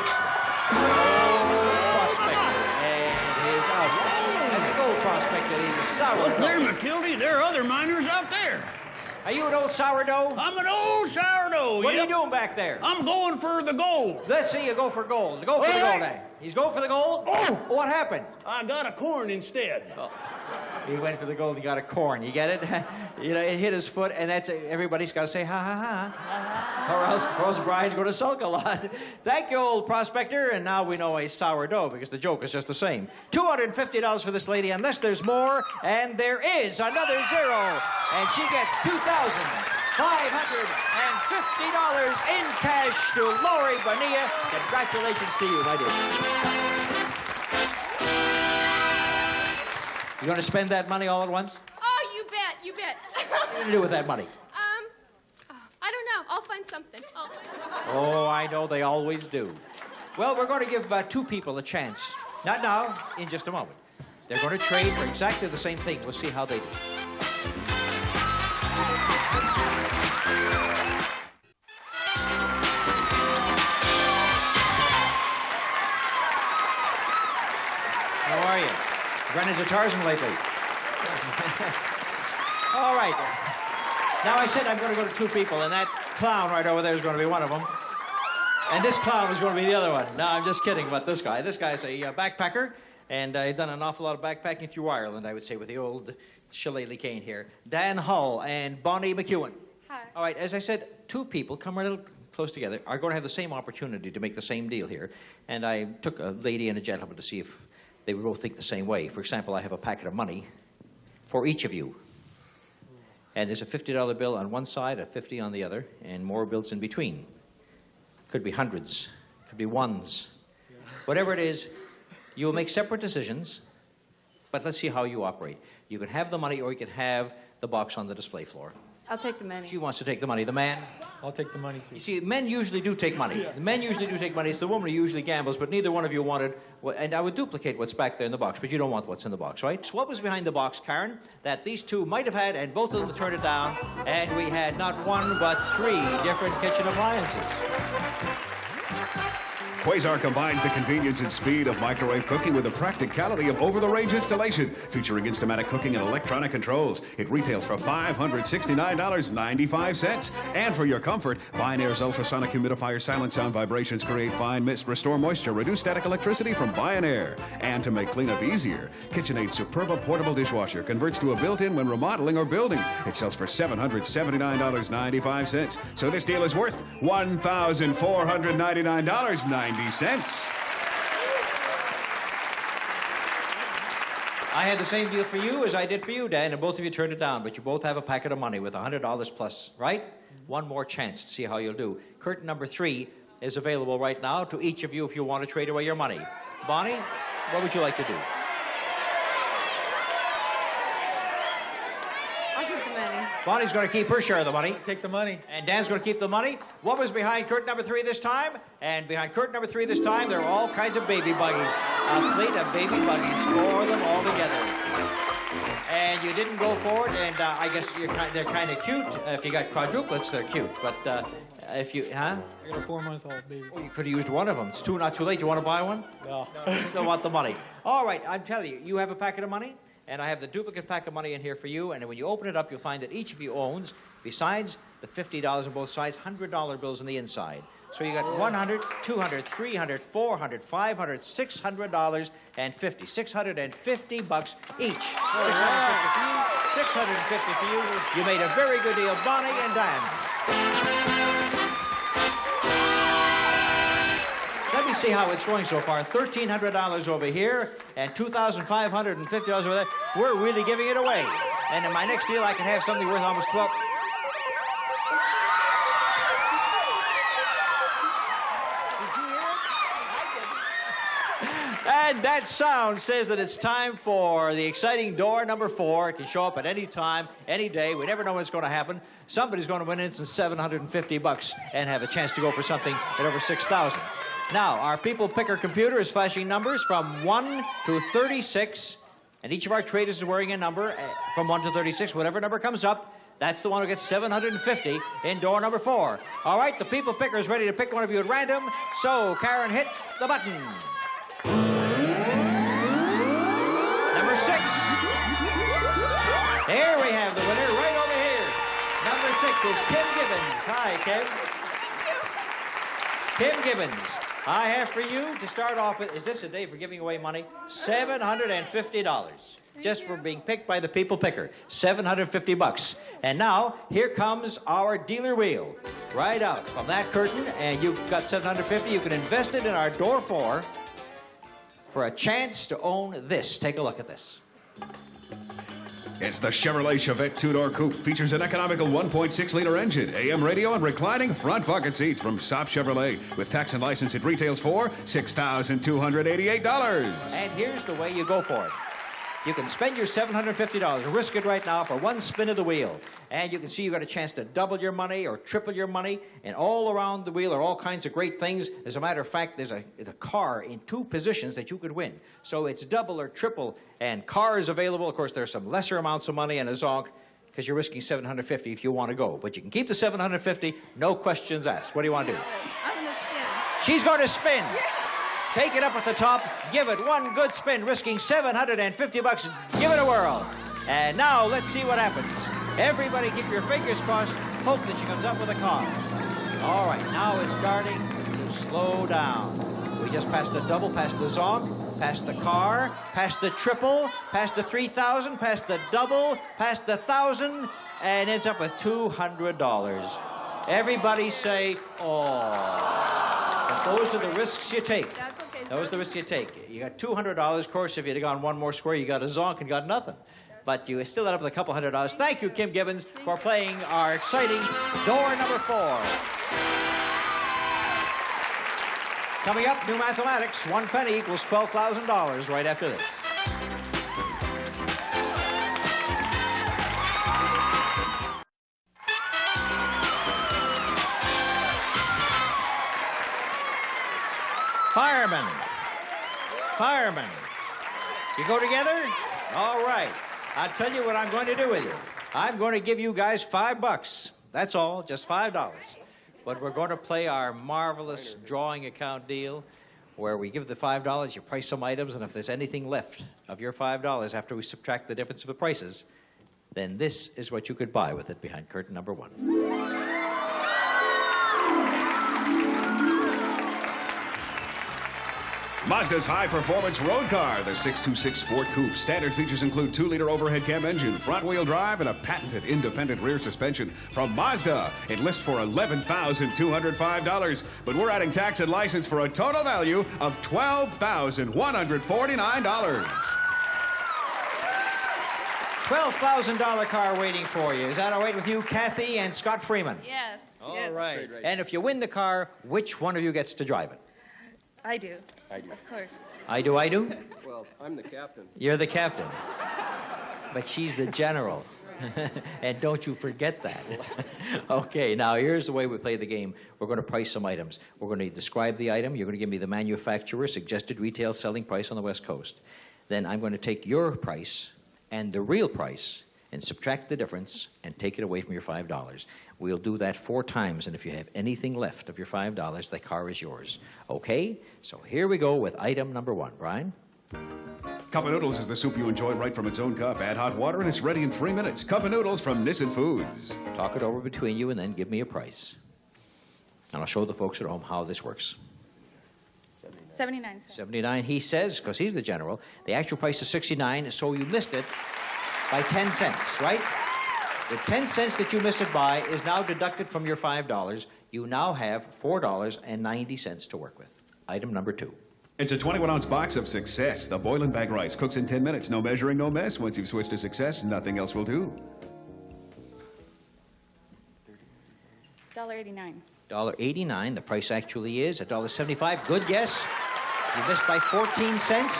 F: Prospector and his outfit. That's a gold prospector. He's a sourdough.
L: Look there, McKilty. There are other miners out there.
F: Are you an old sourdough?
L: I'm an old sourdough.
F: What are you doing back there?
L: I'm going for the gold.
F: Let's see you go for gold. Go for the gold, eh? He's going for the gold?
L: Oh!
F: What happened?
L: I got a corn instead.
F: Oh. He went for the gold, he got a corn. You get it? You know, it hit his foot, and that's everybody's got to say ha ha ha, or else Brian's going to sulk a lot. Thank you, old prospector, and now we know a sourdough because the joke is just the same. $250 for this lady, unless there's more, and there is another zero, and she gets $2,550 in cash to Lori Bonilla. Congratulations to you, my dear. You going to spend that money all at once?
C: Oh, you bet, you bet.
F: What are you going to do with that money?
C: I don't know. I'll find something.
F: Oh, I know they always do. Well, we're going to give two people a chance. Not now, in just a moment. They're going to trade for exactly the same thing. We'll see how they do. How are you? Run into Tarzan lately? All right. Now, I said I'm going to go to two people, and that clown right over there is going to be one of them. And this clown is going to be the other one. No, I'm just kidding about this guy. This guy's a backpacker, and I've done an awful lot of backpacking through Ireland, I would say, with the old shillelagh cane here. Dan Hull and Bonnie McEwen.
C: Hi.
F: All right, as I said, two people come right a little close together, are going to have the same opportunity to make the same deal here. And I took a lady and a gentleman to see if they would both think the same way. For example, I have a packet of money for each of you. And there's a $50 bill on one side, a 50 on the other, and more bills in between. Could be hundreds, could be ones. Whatever it is, you will make separate decisions, but let's see how you operate. You can have the money, or you can have the box on the display floor.
U: I'll take the money.
F: She wants to take the money. The man?
A: I'll take the money, too.
F: You see, men usually do take money. The men usually do take money. It's the woman who usually gambles, but neither one of you wanted, and I would duplicate what's back there in the box, but you don't want what's in the box, right? So what was behind the box, Karen, that these two might have had, and both of them turned it down, and we had not one, but three different kitchen appliances.
G: Quasar combines the convenience and speed of microwave cooking with the practicality of over-the-range installation, featuring Instamatic cooking and electronic controls. It retails for $569.95. And for your comfort, Bionair's ultrasonic humidifier silent sound vibrations create fine mist, restore moisture, reduce static electricity from Bionair. And to make cleanup easier, KitchenAid's Superba portable dishwasher converts to a built-in when remodeling or building. It sells for $779.95. So this deal is worth $1,499.90.
F: I had the same deal for you as I did for you, Dan, and both of you turned it down, but you both have a packet of money with $100 plus, right? One more chance to see how you'll do. Curtain number 3 is available right now to each of you if you want to trade away your money. Bonnie, what would you like to do?
U: I'll keep the money.
F: Bonnie's going to keep her share of the money.
A: Take the money.
F: And Dan's going to keep the money. What was behind curtain number 3 this time? And behind curtain number 3 this time, there are all kinds of baby buggies. A fleet of baby buggies, 4 of them all together. And you didn't go for it, and I guess they're kind of cute. If you got quadruplets, they're cute. But if you, huh?
A: I got a 4-month-old baby.
F: Oh, you could have used one of them. It's not too late. You want to buy one?
A: No.
F: You still want the money. All right, I'm telling you, you have a packet of money, and I have the duplicate pack of money in here for you. And when you open it up, you'll find that each of you owns, besides the $50 on both sides, $100 bills on the inside. So you got $100, $200, $300, $400, $500, $600, and $50. $650 bucks each. $650 for you. You made a very good deal, Bonnie and Dan. Let me see how it's going so far. $1,300 over here and $2,550 over there. We're really giving it away. And in my next deal, I can have something worth almost $12. And that sound says that it's time for the exciting door number 4. It can show up at any time, any day. We never know when it's going to happen. Somebody's going to win instant $750 and have a chance to go for something at over $6,000. Now, our People Picker computer is flashing numbers from 1 to 36, and each of our traders is wearing a number from 1 to 36. Whatever number comes up, that's the one who gets $750 in door number 4. All right, the People Picker is ready to pick one of you at random. So, Karen, hit the button. Number 6. There we have the winner right over here. Number 6 is Kim Gibbons. Hi, Kim. Kim Gibbons. I have for you to start off with, is this a day for giving away money? $750. just for being picked by the people picker. $750. And now, here comes our dealer wheel. Right out from that curtain, and you've got $750. You can invest it in our door 4 for a chance to own this. Take a look at this.
G: It's the Chevrolet Chevette two-door coupe. Features an economical 1.6-liter engine, AM radio, and reclining front bucket seats from Saab Chevrolet. With tax and license, it retails for $6,288.
F: And here's the way you go for it. You can spend your $750. Risk it right now for one spin of the wheel. And you can see you got a chance to double your money or triple your money. And all around the wheel are all kinds of great things. As a matter of fact, there's a car in 2 positions that you could win. So it's double or triple. And cars available. Of course, there's some lesser amounts of money and a zonk because you're risking $750 if you want to go. But you can keep the $750, no questions asked. What do you want to do?
C: I'm going to spin.
F: She's going to spin. Take it up at the top, give it one good spin, risking $750. Give it a whirl. And now let's see what happens. Everybody keep your fingers crossed. Hope that she comes up with a car. All right, now it's starting to slow down. We just passed the double, passed the zonk, passed the car, passed the triple, passed the 3,000, passed the double, passed the 1,000, and ends up with $200. Everybody say, oh. But those are the risks you take.
C: That's okay.
F: Those are the risks you take. You got $200. Of course, if you'd have gone one more square, you got a zonk and got nothing. But you still end up with a couple $100. Thank you, Kim Gibbons, for playing our exciting door number 4. Coming up, new mathematics. 1 penny equals $12,000 right after this. Firemen. Firemen. You go together? All right. I'll tell you what I'm going to do with you. I'm going to give you guys $5. That's all, just $5. But we're going to play our marvelous drawing account deal where we give the $5, you price some items, and if there's anything left of your $5 after we subtract the difference of the prices, then this is what you could buy with it behind curtain number 1.
G: Mazda's high-performance road car, the 626 Sport Coupe. Standard features include 2-liter overhead cam engine, front-wheel drive, and a patented independent rear suspension. From Mazda, it lists for $11,205, but we're adding tax and license for a total value of $12,149.
F: $12,000 car waiting for you. Is that all right with you, Kathy and Scott Freeman?
K: Yes.
F: All right. And if you win the car, which one of you gets to drive it?
K: I do. I do. Of course.
F: I do?
S: Well, I'm the captain.
F: You're the captain. But she's the general. And don't you forget that. Okay, now here's the way we play the game. We're going to price some items. We're going to describe the item. You're going to give me the manufacturer suggested retail selling price on the West Coast. Then I'm going to take your price and the real price and subtract the difference and take it away from your $5. We'll do that 4 times, and if you have anything left of your $5, the car is yours. Okay? So here we go with item number 1. Brian?
G: Cup of Noodles is the soup you enjoy right from its own cup. Add hot water, and it's ready in 3 minutes. Cup of Noodles from Nissin Foods.
F: Talk it over between you, and then give me a price. And I'll show the folks at home how this works.
K: 79 cents.
F: 79, he says, because he's the general. The actual price is 69, so you missed it by 10 cents, right? The 10 cents that you missed it by is now deducted from your $5. You now have $4.90 to work with. Item number 2.
G: It's a 21-ounce box of Success. The boil and bag rice cooks in 10 minutes. No measuring, no mess. Once you've switched to Success, nothing else will do.
K: $1.89.
F: $1.89. The price actually is $1.75. Good guess. You missed by 14 cents.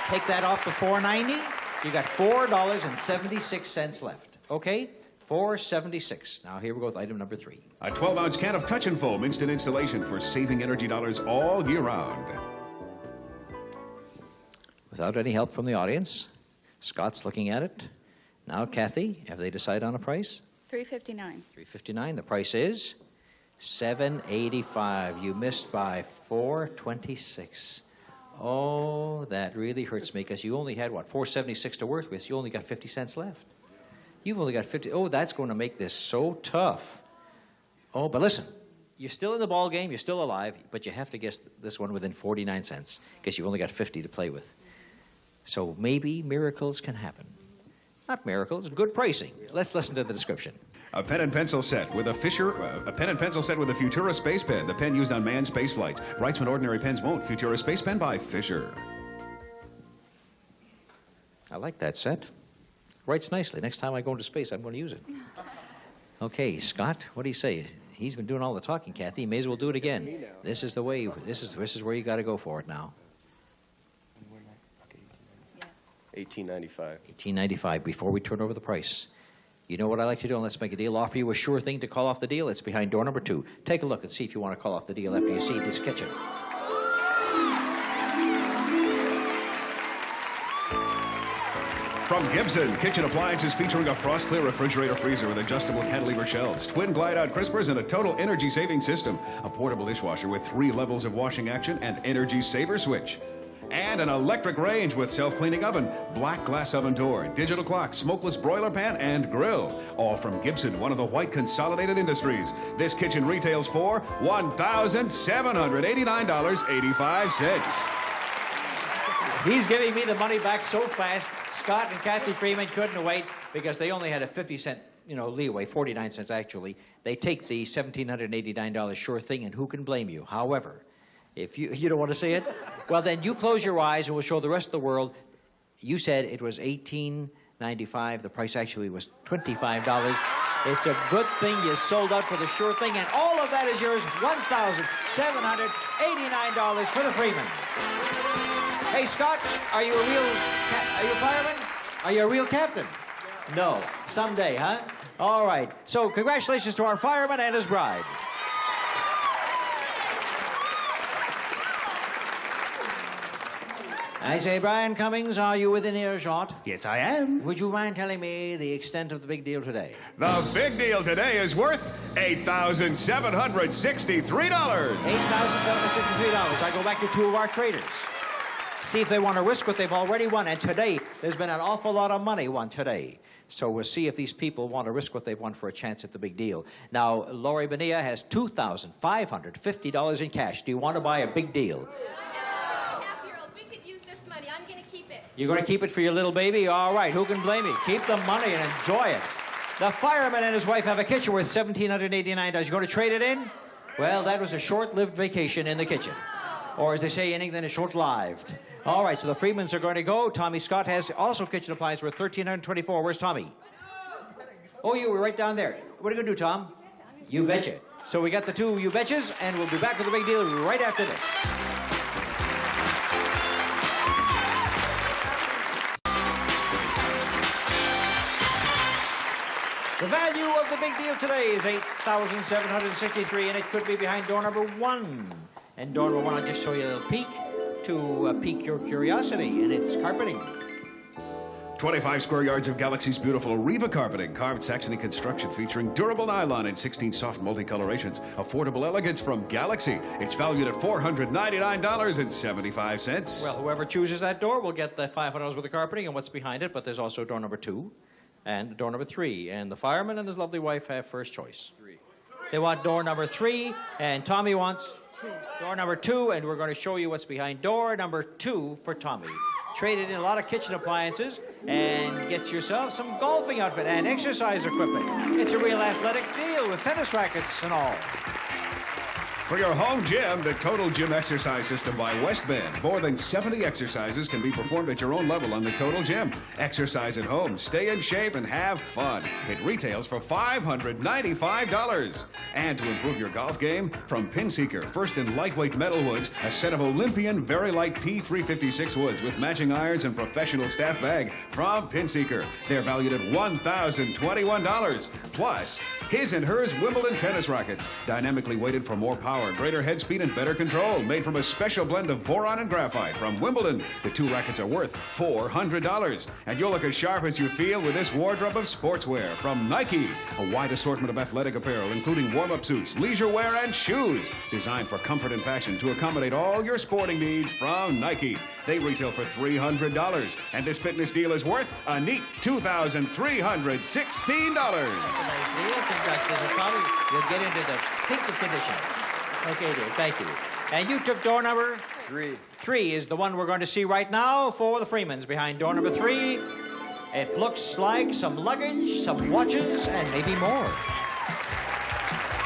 F: Take that off the $4.90. You got $4.76 left. Okay? $4.76. Now here we go with item number 3.
G: A 12-ounce can of Touch and Foam instant installation for saving energy dollars all year round.
F: Without any help from the audience, Scott's looking at it. Now, Kathy, have they decided on a price?
K: $3.59.
F: $3.59. The price is $7.85. You missed by $4.26. Oh, that really hurts me because you only had, what, $4.76 to work with. You only got 50 cents left. You've only got 50. Oh, that's going to make this so tough. Oh, but listen, you're still in the ball game. You're still alive, but you have to guess this one within 49 cents because you've only got 50 to play with. So maybe miracles can happen. Not miracles, good pricing. Let's listen to the description.
G: A pen and pencil set with a Futura space pen. The pen used on manned space flights. Writes when ordinary pens won't. Futura space pen by Fisher.
F: I like that set. Writes nicely. Next time I go into space, I'm going to use it. Okay, Scott, what do you say? He's been doing all the talking, Kathy. May as well do it again. This is the way. This is where you got to go for it now.
S: 1895.
F: 1895. Before we turn over the price, you know what I like to do? And let's make a deal. Offer you a sure thing to call off the deal. It's behind door number 2. Take a look and see if you want to call off the deal after you see this kitchen.
G: From Gibson, kitchen appliances featuring a frost-clear refrigerator freezer with adjustable cantilever shelves, twin glide-out crispers, and a total energy-saving system. A portable dishwasher with 3 levels of washing action and energy saver switch. And an electric range with self-cleaning oven, black glass oven door, digital clock, smokeless broiler pan, and grill. All from Gibson, one of the white consolidated industries. This kitchen retails for $1,789.85.
F: He's giving me the money back so fast, Scott and Kathy Freeman couldn't wait because they only had a 50-cent, leeway, 49 cents actually. They take the $1,789 sure thing, and who can blame you? However, if you don't want to see it, well, then you close your eyes and we'll show the rest of the world. You said it was $18.95. The price actually was $25. It's a good thing you sold out for the sure thing, and all of that is yours, $1,789 for the Freemans. Hey, Scott, are you a fireman? Are you a real captain? No. Someday, huh? All right. So congratulations to our fireman and his bride. I say, Brian Cummings, are you within earshot?
G: Yes, I am.
F: Would you mind telling me the extent of the big deal today?
G: The big deal today is worth $8,763.
F: $8,763. I go back to 2 of our traders. See if they want to risk what they've already won. And today, there's been an awful lot of money won today. So we'll see if these people want to risk what they've won for a chance at the big deal. Now, Lori Bonilla has $2,550 in cash. Do you want to buy a big deal?
R: I'm going to keep it.
F: You're going to keep it for your little baby? All right, who can blame you? Keep the money and enjoy it. The fireman and his wife have a kitchen worth $1,789. You going to trade it in? Well, that was a short-lived vacation in the kitchen. Or as they say in England, a short-lived. All right, so the Freemans are going to go. Tommy Scott has also kitchen appliances worth $1,324. Where's Tommy? Oh, you were right down there. What are you going to do, Tom? You betcha. So we got the 2 you betches, and we'll be back with the big deal right after this. The value of the big deal today is $8,763, and it could be behind door number 1. And door number 1, I'll just show you a little peek to pique your curiosity, and it's carpeting.
G: 25 square yards of Galaxy's beautiful Riva carpeting, carved Saxony construction featuring durable nylon and 16 soft multicolorations. Affordable elegance from Galaxy. It's valued at $499.75.
F: Well, whoever chooses that door will get the $500 worth of carpeting and what's behind it, but there's also door number 2. And door number 3. And the fireman and his lovely wife have first choice. 3. They want door number 3, and Tommy wants 2. Door number 2, and we're going to show you what's behind door number 2 for Tommy. Traded in a lot of kitchen appliances and gets yourself some golfing outfit and exercise equipment. It's a real athletic deal with tennis rackets and all.
G: For your home gym, the Total Gym Exercise System by Westband. More than 70 exercises can be performed at your own level on the Total Gym. Exercise at home, stay in shape, and have fun. It retails for $595. And to improve your golf game, from Pinseeker, first in lightweight metal woods, a set of Olympian very light P356 woods with matching irons and professional staff bag from Pinseeker. They're valued at $1,021. Plus, his and hers Wimbledon tennis rackets, dynamically weighted for more power, greater head speed, and better control. Made from a special blend of boron and graphite from Wimbledon. The 2 rackets are worth $400. And you'll look as sharp as you feel with this wardrobe of sportswear from Nike. A wide assortment of athletic apparel, including warm-up suits, leisure wear, and shoes. Designed for comfort and fashion to accommodate all your sporting needs from Nike. They retail for $300. And this fitness deal is worth a neat $2,316.
F: You'll get into the peak of condition. Okay, dear, thank you. And you took door number 3. 3 is the one we're going to see right now for the Freemans. Behind door number 3, it looks like some luggage, some watches, and maybe more.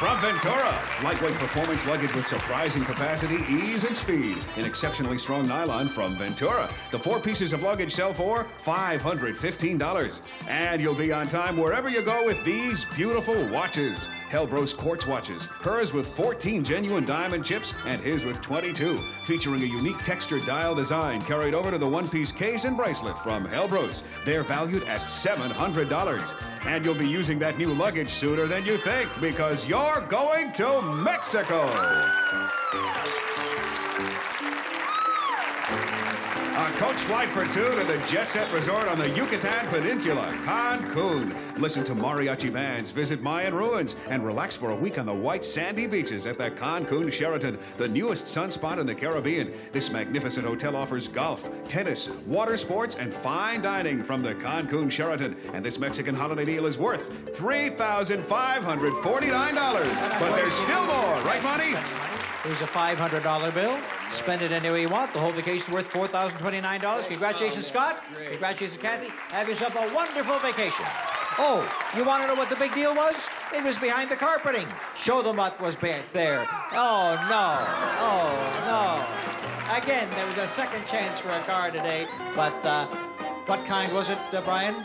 G: From Ventura, lightweight performance luggage with surprising capacity, ease, and speed in exceptionally strong nylon from Ventura. The 4 pieces of luggage sell for $515. And you'll be on time wherever you go with these beautiful watches. Helbros quartz watches, hers with 14 genuine diamond chips and his with 22, featuring a unique textured dial design carried over to the one-piece case and bracelet from Helbros. They're valued at $700. And you'll be using that new luggage sooner than you think because you're going to Mexico. A coach flight for 2 to the Jet Set Resort on the Yucatan Peninsula, Cancun. Listen to mariachi bands, visit Mayan ruins, and relax for a week on the white sandy beaches at the Cancun Sheraton, the newest sunspot in the Caribbean. This magnificent hotel offers golf, tennis, water sports, and fine dining from the Cancun Sheraton. And this Mexican holiday deal is worth $3,549. But there's still more, right, Monty?
F: Here's a $500 bill. Spend it any way you want. The whole vacation is worth $4,029. Congratulations, Scott. Congratulations, Kathy. Have yourself a wonderful vacation. Oh, you want to know what the big deal was? It was behind the carpeting. Show them what was back there. Oh, no. Oh, no. Again, there was a second chance for a car today. But what kind was it, Brian?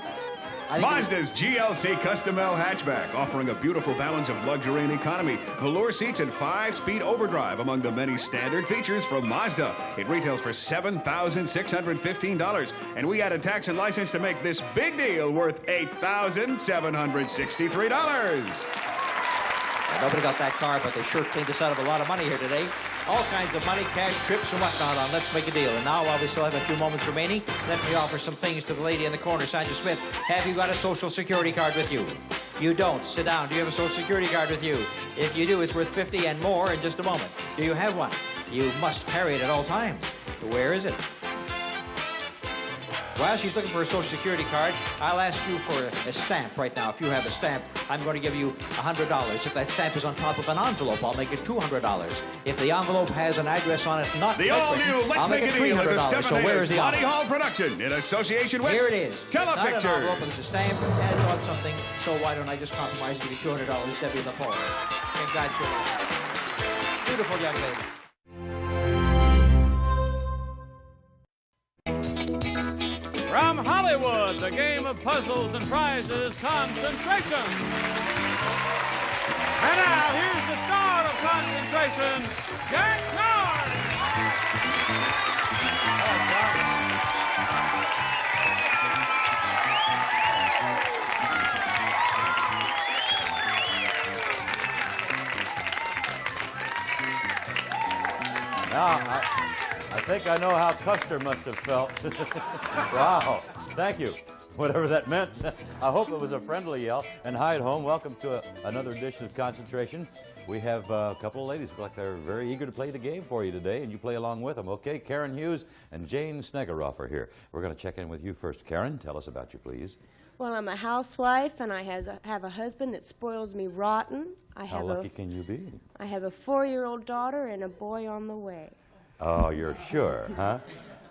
G: Mazda's GLC Custom L hatchback, offering a beautiful balance of luxury and economy. Velour seats and 5-speed overdrive among the many standard features from Mazda. It retails for $7,615, and we added tax and license to make this big deal worth $8,763.
F: Nobody got that car, but they sure cleaned us out of a lot of money here today. All kinds of money, cash, trips, and whatnot on Let's Make a Deal. And now, while we still have a few moments remaining, let me offer some things to the lady in the corner, Sandra Smith. Have you got a Social Security card with you? You don't. Sit down. Do you have a Social Security card with you? If you do, it's worth $50 and more in just a moment. Do you have one? You must carry it at all times. Where is it? While she's looking for a Social Security card, I'll ask you for a stamp right now. If you have a stamp, I'm going to give you $100. If that stamp is on top of an envelope, I'll make it $200. If the envelope has an address on it not
G: the all-new Let's Make a Deal is a Stephen Ayers Monty Hall production in association with
F: Here it is.
G: Telepictures.
F: It's not an envelope, it's a stamp, and it's on something, so why don't I just compromise and give you $200, Debbie the Paul. Congratulations. Beautiful young lady.
L: From Hollywood, the game of puzzles and prizes, Concentration. And now, here's the star of Concentration, Jack Clark.
R: Now, I think I know how Custer must have felt. Wow, thank you. Whatever that meant. I hope it was a friendly yell. And hi at home, welcome to another edition of Concentration. We have a couple of ladies who look like they're very eager to play the game for you today, and you play along with them. Okay, Karen Hughes and Jane Snegeroff are here. We're going to check in with you first. Karen, tell us about you, please.
V: Well, I'm a housewife, and I have a husband that spoils me rotten.
R: How lucky can you be?
V: I have a 4-year-old daughter and a boy on the way.
R: Oh, you're sure, huh?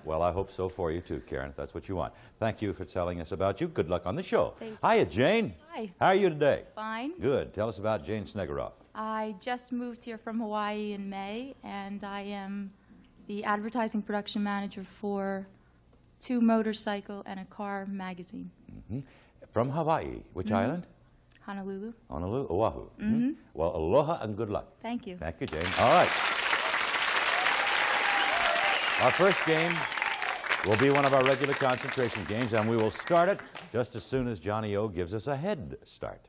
R: Well, I hope so for you, too, Karen, if that's what you want. Thank you for telling us about you. Good luck on the show. Hiya, Jane.
W: Hi.
R: How are you today?
W: Fine.
R: Good. Tell us about Jane Snegeroff.
W: I just moved here from Hawaii in May, and I am the advertising production manager for 2 motorcycle and a car magazine.
R: Mm-hmm. From Hawaii. Which island?
W: Honolulu.
R: Honolulu, Oahu.
W: Mm-hmm.
R: Well, aloha and good luck.
W: Thank you.
R: Thank you, Jane. All right. Our first game will be one of our regular concentration games, and we will start it just as soon as Johnny O gives us a head start.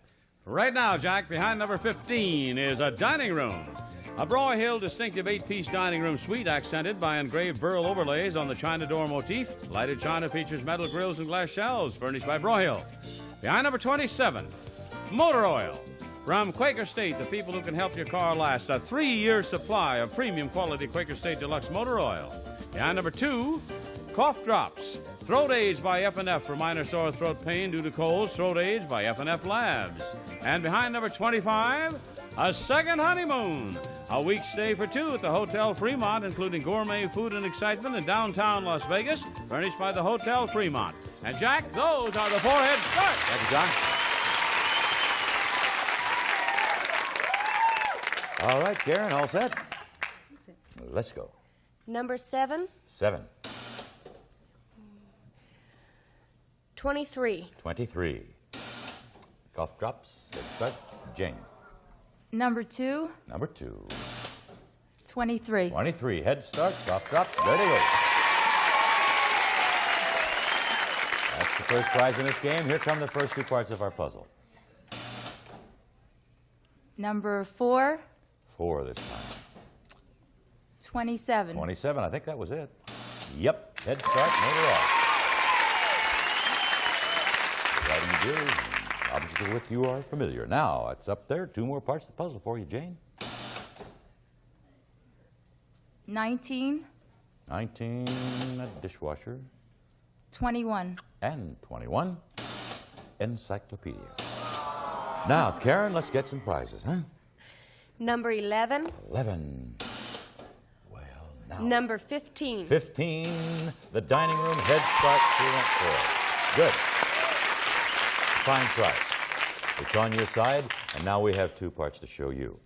L: Right now, Jack, behind number 15 is a dining room. A Broyhill distinctive 8-piece dining room suite accented by engraved burl overlays on the china door motif. Lighted china features metal grills and glass shelves furnished by Broyhill. Behind number 27, motor oil. From Quaker State, the people who can help your car last. A 3-year supply of premium quality Quaker State Deluxe motor oil. Behind number 2, cough drops. Throat aids by F&F for minor sore throat pain due to colds. Throat aids by F&F Labs. And behind number 25, a second honeymoon, a week's stay for two at the Hotel Fremont, including gourmet food and excitement in downtown Las Vegas, furnished by the Hotel Fremont. And Jack, those are the 4 head starts.
R: Thank you, John. All right, Karen, all set? Let's go.
V: Number 7,
R: 7,
V: 23.
R: 23. Cough drops. Let's start. Jane.
W: Number 2,
R: Number 2.
W: 23.
R: 23. Head start. Cough drops. There they go. That's the first prize in this game. Here come the first 2 parts of our puzzle.
W: Number 4,
R: 4 this time.
W: 27.
R: 27. I think that was it. Yep. Head start. Made it off. Writing good. Obstacle with you are familiar. Now, it's up there. 2 more parts of the puzzle for you, Jane.
W: 19.
R: 19, a dishwasher.
W: 21.
R: And 21, encyclopedia. Now, Karen, let's get some prizes, huh?
V: Number 11.
R: 11.
V: Number 15.
R: 15, the dining room Head Start 3 and 4. Good. Fine price. It's on your side, and now we have 2 parts to show you.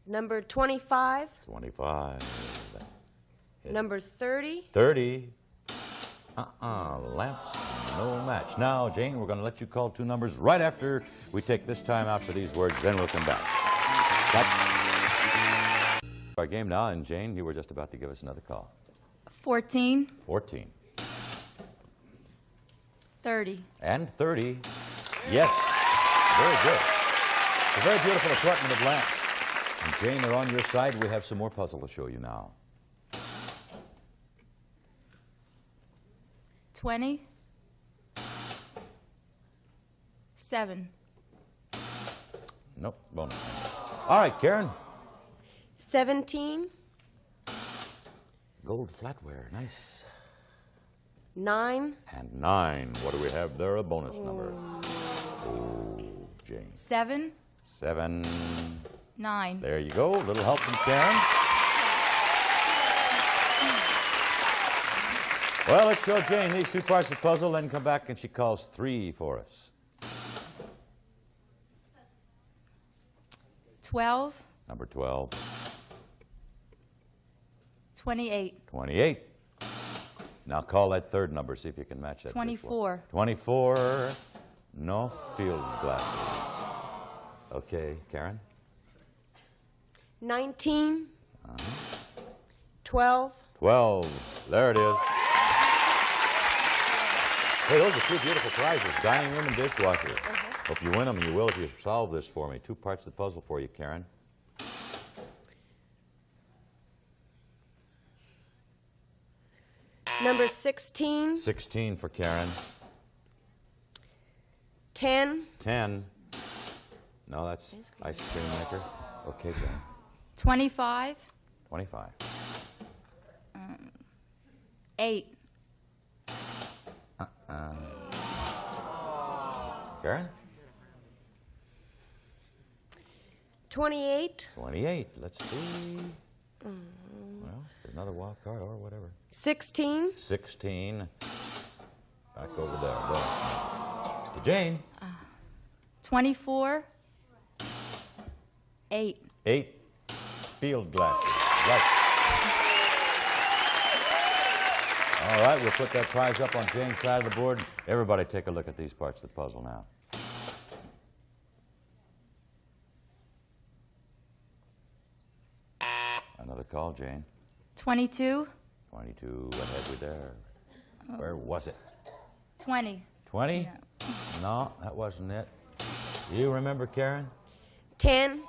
V: Number 25.
R: 25.
V: Number 30.
R: 30. Lamps, no match. Now, Jane, we're going to let you call 2 numbers right after we take this time out for these words, then we'll come back. Our game now, and Jane, you were just about to give us another call.
W: 14.
R: 14.
W: 30.
R: And 30. Yes. Very good. It's a very beautiful assortment of lamps. And Jane, they're on your side. We have some more puzzle to show you now.
W: 20. 7.
R: Nope, bonus. All right, Karen.
V: 17.
R: Gold flatware, nice.
V: 9.
R: And 9. What do we have there? A bonus number. Oh, Jane.
W: 7.
R: 7.
W: 9.
R: There you go. A little help from Karen. Well, let's show Jane these 2 parts of the puzzle, then come back and she calls 3 for us.
W: 12.
R: Number 12.
W: 28.
R: 28. Now call that 3rd number, see if you can match that.
W: 24.
R: 24. No field glasses. Okay, Karen.
V: 19. 12.
R: 12. There it is. Hey, those are 2 beautiful prizes, dining room and dishwasher. Hope you win them, and you will if you solve this for me. 2 parts of the puzzle for you, Karen.
V: Number 16.
R: 16 for Karen.
V: 10.
R: 10. No, that's ice cream maker. Okay, Jane.
W: 25.
R: 25.
W: 8.
R: Karen?
V: 28.
R: 28. Let's see. Well, there's another wild card or whatever.
V: 16.
R: 16. Back over there. Go. To Jane.
W: 24. 8.
R: 8. Field glasses. Right. All right, we'll put that prize up on Jane's side of the board. Everybody take a look at these parts of the puzzle now. Another call, Jane.
W: 22.
R: 22. What had we there? Where was it?
W: 20.
R: 20? No, that wasn't it. You remember, Karen?
V: 10.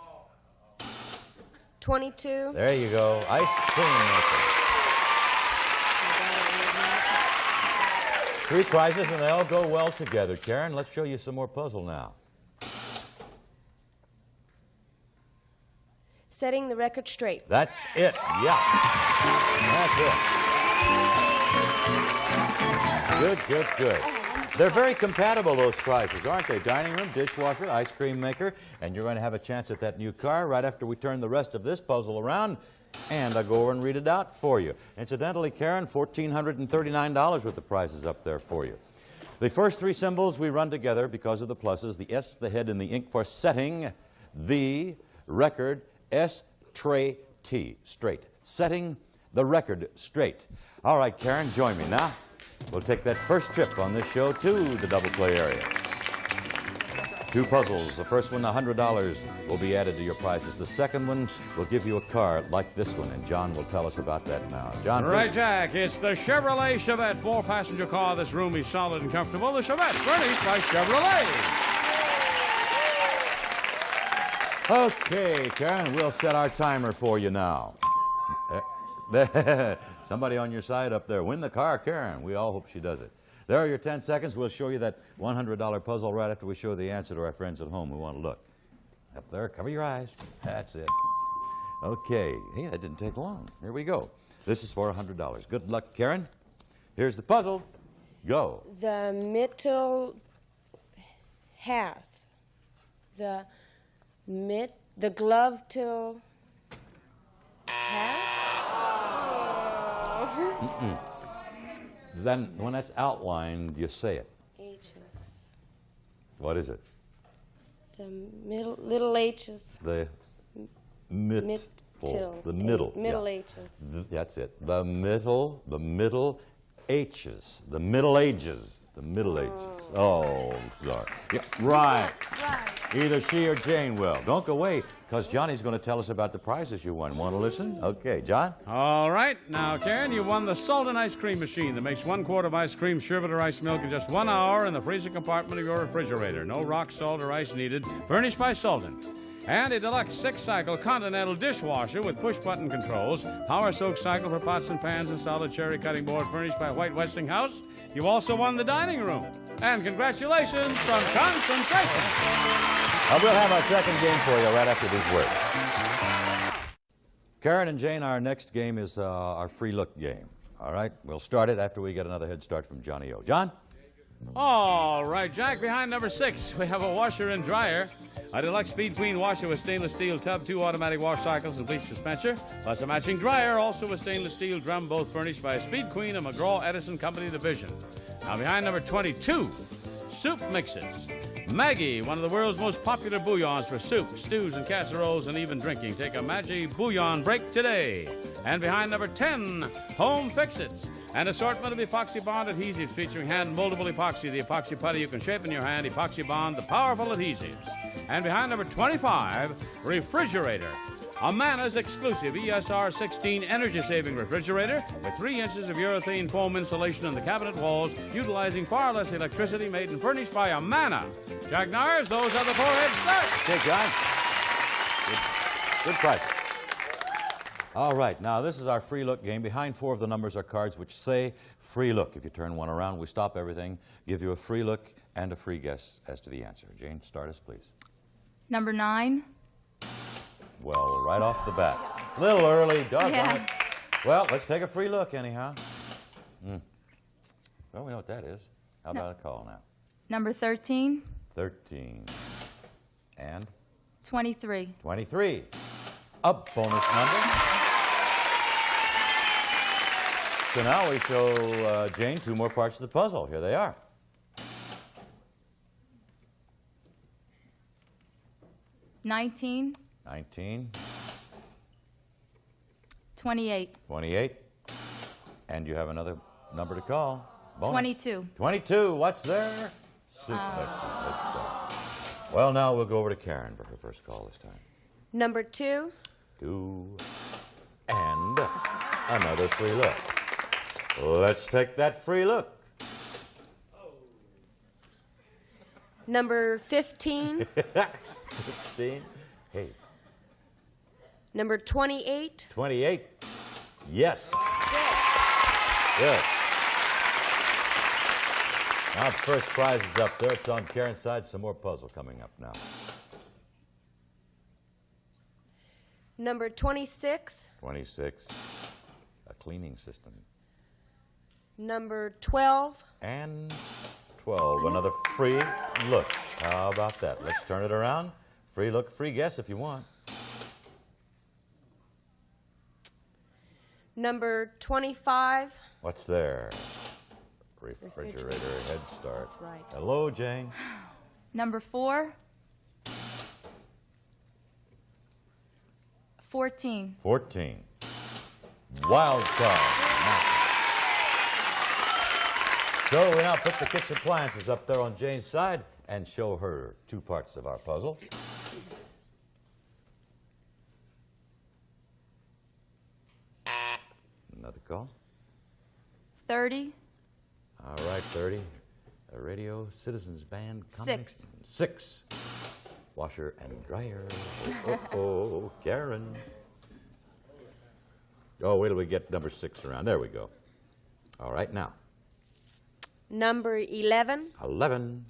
V: 22.
R: There you go. Ice cream maker. 3 prizes, and they all go well together. Karen, let's show you some more puzzle now.
V: Setting the record straight.
R: That's it. Yeah. That's it. Good, good, good. They're very compatible, those prizes, aren't they? Dining room, dishwasher, ice cream maker, and you're going to have a chance at that new car right after we turn the rest of this puzzle around, and I'll go over and read it out for you. Incidentally, Karen, $1,439 worth of prizes up there for you. The first three symbols we run together because of the pluses, the S, the head, and the ink for setting the record, S, tray, T, straight. Setting the record straight. All right, Karen, join me now. We'll take that first trip on this show to the double play area. Two puzzles. The first one, $100, will be added to your prizes. The second one will give you a car like this one, and John will tell us about that now. John,
L: Right,
R: please.
L: Jack. It's the Chevrolet Chevette four-passenger car that's roomy, solid, and comfortable. The Chevette, furnished by Chevrolet.
R: Okay, Karen, we'll set our timer for you now. Somebody on your side up there. Win the car, Karen. We all hope she does it. There are your 10 seconds. We'll show you that $100 puzzle right after we show the answer to our friends at home who want to look. Up there, cover your eyes. That's it. Okay. Hey, that didn't take long. Here we go. This is for $100. Good luck, Karen. Here's the puzzle. Go.
V: The middle has the glove till
R: Then, when that's outlined, you say it.
V: H's.
R: What is it?
V: The little H's.
R: The middle. The middle.
V: Middle
R: yeah.
V: H's.
R: That's it. The middle H's. The Middle Ages. The Middle Ages. Oh, sorry. Yeah, right. Either she or Jane will. Don't go away, because Johnny's going to tell us about the prizes you won. Want to listen? Okay, John?
L: All right. Now, Karen, you won the Sultan ice cream machine that makes 1 quart of ice cream, sherbet, or ice milk in just 1 hour in the freezer compartment of your refrigerator. No rock salt or ice needed. Furnished by Sultan. And a deluxe 6-cycle Continental dishwasher with push-button controls, power soak cycle for pots and pans, and solid cherry cutting board furnished by White Westinghouse. You also won the dining room. And congratulations from Concentration.
R: We'll have our second game for you right after these words. Karen and Jane, our next game is our free look game. All right? We'll start it after we get another head start from Johnny O. John?
L: All right, Jack, behind number 6, we have a washer and dryer. A deluxe Speed Queen washer with stainless steel tub, 2 automatic wash cycles, and bleach dispenser, plus a matching dryer, also with stainless steel drum, both furnished by Speed Queen and McGraw-Edison Company Division. Now, behind number 22, soup mixes. Maggie, one of the world's most popular bouillons for soup, stews, and casseroles, and even drinking. Take a Maggie bouillon break today. And behind number 10, Home Fix-Its. An assortment of epoxy bond adhesives featuring hand moldable epoxy, the epoxy putty you can shape in your hand, epoxy bond, the powerful adhesives. And behind number 25, refrigerator. Amana's exclusive ESR 16 energy-saving refrigerator with 3 inches of urethane foam insulation in the cabinet walls, utilizing far less electricity, made and furnished by Amana. Jack Nars, those are the 4 head starts.
R: Okay, John. Good price. All right, now this is our free look game. Behind 4 of the numbers are cards which say free look. If you turn one around, we stop everything, give you a free look and a free guess as to the answer. Jane, start us, please.
W: Number 9.
R: Well, right off the bat. A little early, doggone
W: Yeah.
R: it. Well, let's take a free look anyhow. Well, we know what that is. How about a call now?
W: Number 13.
R: 13. And?
W: 23.
R: 23. A bonus number. So now we show Jane 2 more parts of the puzzle. Here they are.
W: 19.
R: 19.
W: 28.
R: 28. And you have another number to call. Bonus.
W: 22.
R: 22. What's there? Soup mixes. Let's start. Well, now we'll go over to Karen for her first call this time.
V: Number 2.
R: 2. And another free look. Let's take that free look.
V: Number 15.
R: 15. Hey.
V: Number 28.
R: 28. Yes. Good. Now the first prize is up there. It's on Karen's side. Some more puzzle coming up now.
V: Number 26.
R: 26. A cleaning system.
V: Number 12.
R: And 12. Another free look. How about that? Let's turn it around. Free look, free guess if you want.
V: Number 25.
R: What's there? Refrigerator Head Start.
V: That's right.
R: Hello, Jane.
W: Number 4. 14.
R: 14. Wild card. So we now put the kitchen appliances up there on Jane's side and show her 2 parts of our puzzle. Another call.
W: 30.
R: All right, 30. A radio citizens band combination.
W: 6.
R: 6. Washer and dryer. Oh, Karen. Oh, wait till we get number 6 around. There we go. All right, now.
V: Number 11.
R: 11.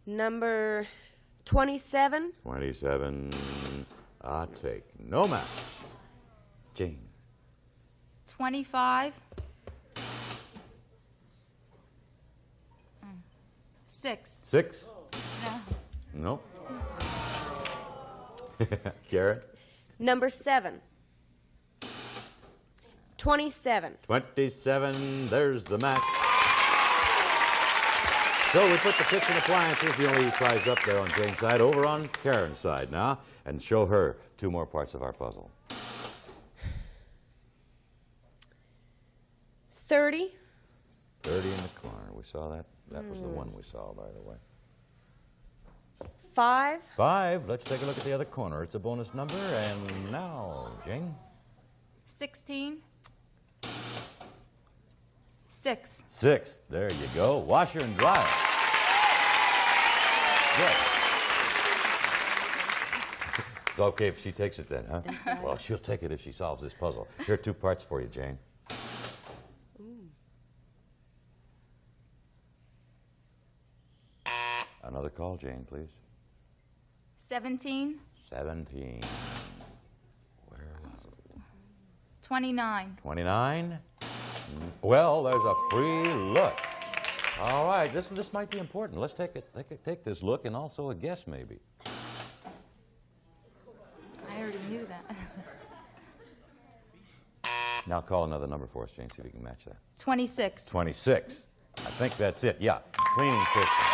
V: Number 27.
R: 27. I take no match. Jane.
W: 25. 6.
R: 6.
W: No.
R: Nope. Karen.
V: Number 7. 27.
R: 27. There's the match. So we put the kitchen appliances, the only prize up there on Jane's side, over on Karen's side now, and show her 2 more parts of our puzzle.
V: 30.
R: 30 in the corner. We saw that? That was the one we saw, by the way.
V: 5.
R: 5. Let's take a look at the other corner. It's a bonus number. And now, Jane.
W: 16. 6.
R: 6. There you go. Washer and dryer. Good. It's okay if she takes it then, huh? Well, she'll take it if she solves this puzzle. Here are 2 parts for you, Jane. Another call, Jane, please.
W: 17.
R: 17. Where was it?
W: 29.
R: 29. Well, there's a free look. All right, this might be important. Let's take this look and also a guess, maybe.
W: I already knew that.
R: Now call another number for us, Jane, see if you can match that.
W: 26.
R: 26. I think that's it. Yeah, cleaning system.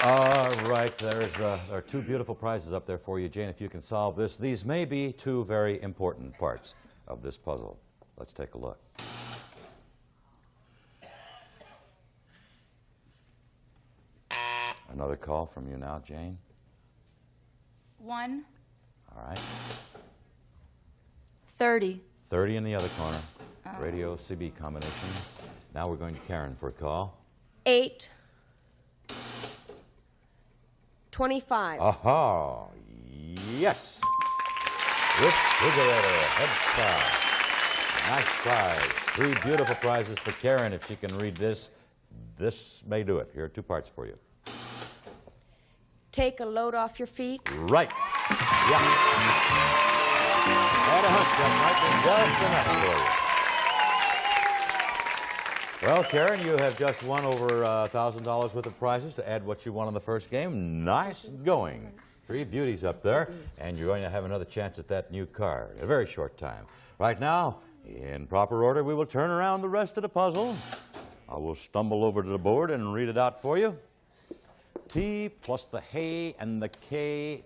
R: All right, there are 2 beautiful prizes up there for you, Jane, if you can solve this. These may be 2 very important parts of this puzzle. Let's take a look. Another call from you now, Jane.
W: 1.
R: All right.
W: 30.
R: 30 in the other corner. Radio CB combination. Now we're going to Karen for a call.
V: 8. 25.
R: Aha! Yes! Refrigerator, Head Start. Nice prize. 3 beautiful prizes for Karen. If she can read this, this may do it. Here are 2 parts for you.
V: Take a load off your feet.
R: Right. Yeah. Had a hunch that might be just enough for you. Well, Karen, you have just won over $1,000 worth of prizes to add what you won in the first game. Nice going. 3 beauties up there, and you're going to have another chance at that new car in a very short time. Right now, in proper order, we will turn around the rest of the puzzle. I will stumble over to the board and read it out for you. T plus the hay and the K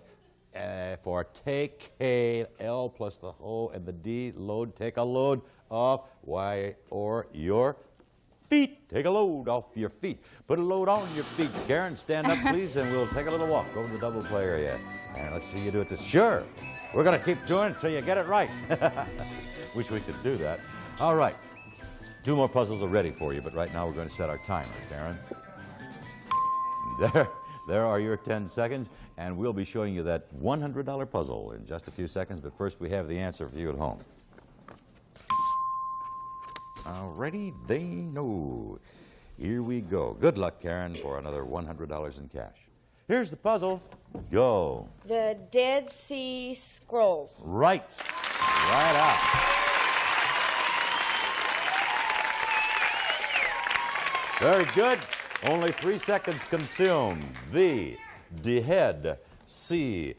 R: for take, K, L plus the O and the D, load, take a load off, Y or your feet. Take a load off your feet. Put a load on your feet. Karen, stand up, please, and we'll take a little walk over to the double play area. And let's see you do it this. Sure. We're going to keep doing it till you get it right. Wish we could do that. All right. 2 more puzzles are ready for you, but right now we're going to set our timer, Karen. There are your 10 seconds, and we'll be showing you that $100 puzzle in just a few seconds, but first we have the answer for you at home. Alrighty, they know. Here we go. Good luck, Karen, for another $100 in cash. Here's the puzzle. Go.
V: The Dead Sea Scrolls.
R: Right. Right out. Very good. Only 3 seconds consumed. The Dead Sea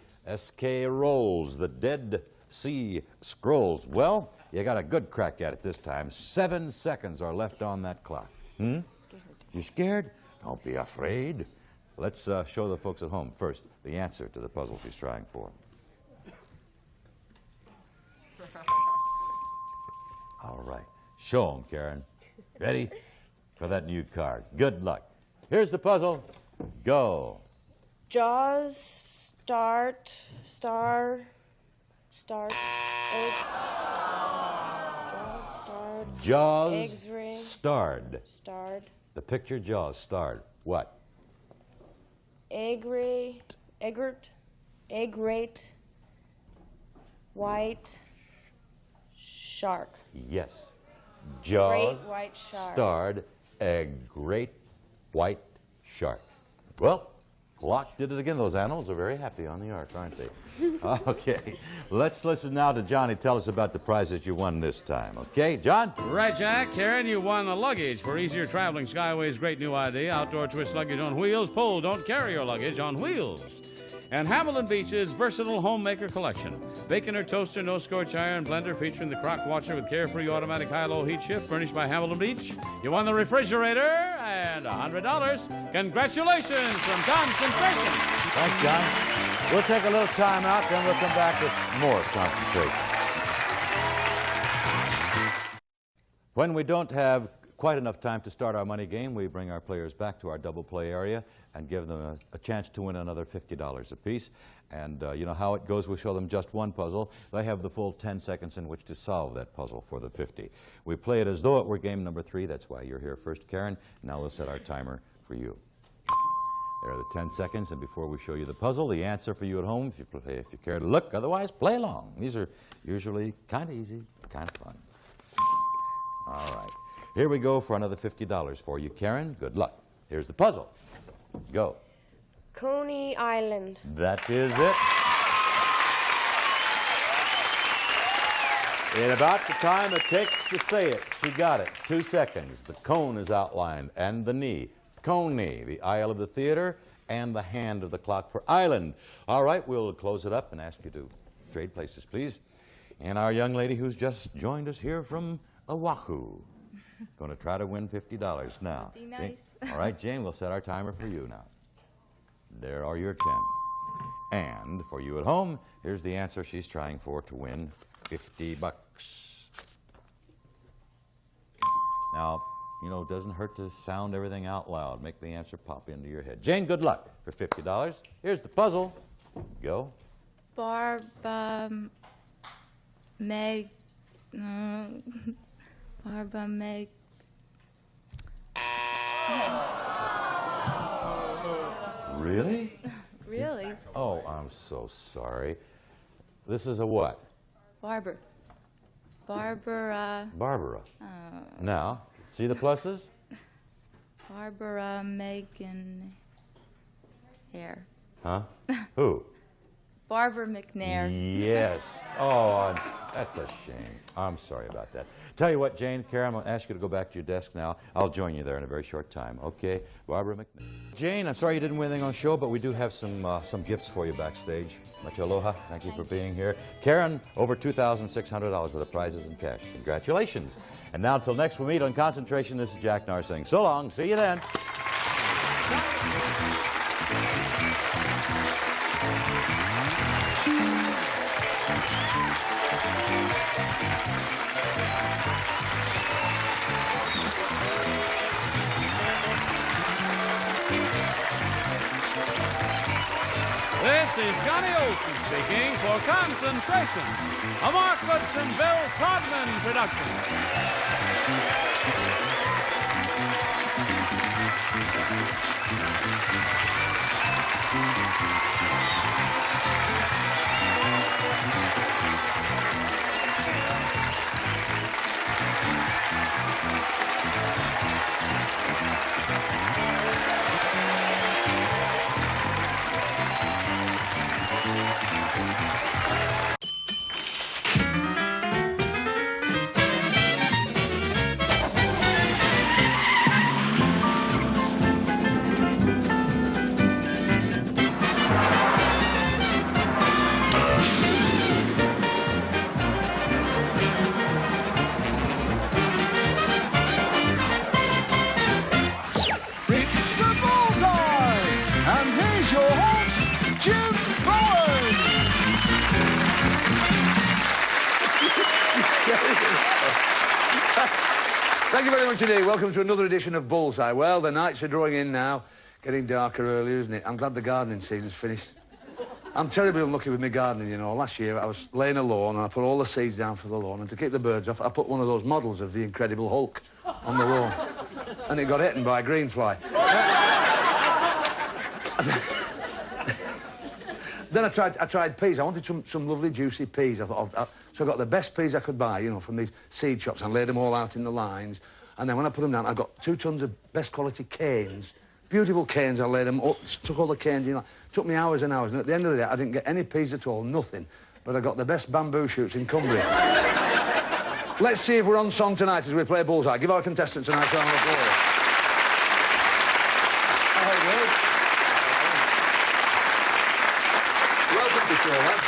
R: Rolls. The Dead Sea Scrolls. Well, you got a good crack at it this time. 7 seconds are left on that clock. You scared? Don't be afraid. Let's show the folks at home first the answer to the puzzle she's trying for. All right. Show them, Karen. Ready? For that new card. Good luck. Here's the puzzle. Go.
V: Jaws, start, egg.
R: Jaws
V: eggs ring.
R: starred. The picture Jaws starred. What?
V: Egg rate, white shark.
R: Yes. Jaws
V: Great white shark.
R: starred a great white shark. Well, Locke did it again. Those animals are very happy on the ark, aren't they? Okay. Let's listen now to Johnny tell us about the prizes you won this time. Okay, John?
L: Right, Jack. Karen, you won a luggage for easier traveling. Skyway's great new idea. Outdoor twist luggage on wheels. Pull, don't carry your luggage on wheels. And Hamilton Beach's versatile homemaker collection. Bacon or toaster, no scorch iron blender featuring the crock washer with carefree automatic high-low heat shift furnished by Hamilton Beach. You won the refrigerator and $100. Congratulations from Concentration.
R: Thanks, John. We'll take a little time out, then we'll come back with more Concentration. When we don't have quite enough time to start our money game, we bring our players back to our double play area and give them a chance to win another $50 apiece. And you know how it goes. We show them just one puzzle. They have the full 10 seconds in which to solve that puzzle for the 50. We play it as though it were game number 3. That's why you're here first, Karen. Now let's set our timer for you. There are the 10 seconds, and before we show you the puzzle, the answer for you at home, if you care to look. Otherwise, play along. These are usually kind of easy, kind of fun. All right. Here we go for another $50 for you, Karen. Good luck. Here's the puzzle. Go.
V: Coney Island.
R: That is it. In about the time it takes to say it, she got it. 2 seconds. The cone is outlined, and the knee. Coney, the aisle of the theater, and the hand of the clock for island. All right, we'll close it up and ask you to trade places, please. And our young lady who's just joined us here from Oahu. Going to try to win $50 now.
W: Be nice.
R: Jane? All right, Jane, we'll set our timer for you now. There are your 10. And for you at home, here's the answer she's trying for to win $50. Now, you know, it doesn't hurt to sound everything out loud. Make the answer pop into your head. Jane, good luck for $50. Here's the puzzle. Go.
W: Meg.
R: Really?
W: Really?
R: Oh, I'm so sorry. This is a what?
W: Barbara.
R: Barbara. Now, see the pluses?
W: Barbara Megan Hare.
R: Huh? Who?
W: Barbara McNair.
R: Yes. Oh, that's a shame. I'm sorry about that. Tell you what, Jane, Karen, I'm going to ask you to go back to your desk now. I'll join you there in a very short time. Okay? Barbara McNair. Jane, I'm sorry you didn't win anything on the show, but we do have some gifts for you backstage. Much aloha. Thank you for being here. Karen, over $2,600 worth of prizes in cash. Congratulations. And now until next we meet on Concentration, this is Jack Narsing. So long. See you then.
L: This is Johnny Olson speaking for Concentration, a Mark Goodson, Bill Todman production.
B: Thank you very much indeed. Welcome to another edition of Bullseye. Well, the nights are drawing in now. Getting darker earlier, isn't it? I'm glad the gardening season's finished. I'm terribly unlucky with my gardening, you know. Last year I was laying a lawn and I put all the seeds down for the lawn, and to keep the birds off, I put one of those models of the Incredible Hulk on the lawn. And it got eaten by a greenfly. Then I tried peas. I wanted some lovely juicy peas. So I got the best peas I could buy, you know, from these seed shops, and laid them all out in the lines. And then when I put them down, I got 2 tons of best quality canes. Beautiful canes. I laid them up, took all the canes in. Took me hours and hours, and at the end of the day, I didn't get any peas at all, nothing. But I got the best bamboo shoots in Cumbria. Let's see if we're on song tonight as we play Bullseye. Give our contestants a nice round of applause. Welcome to the show, lads.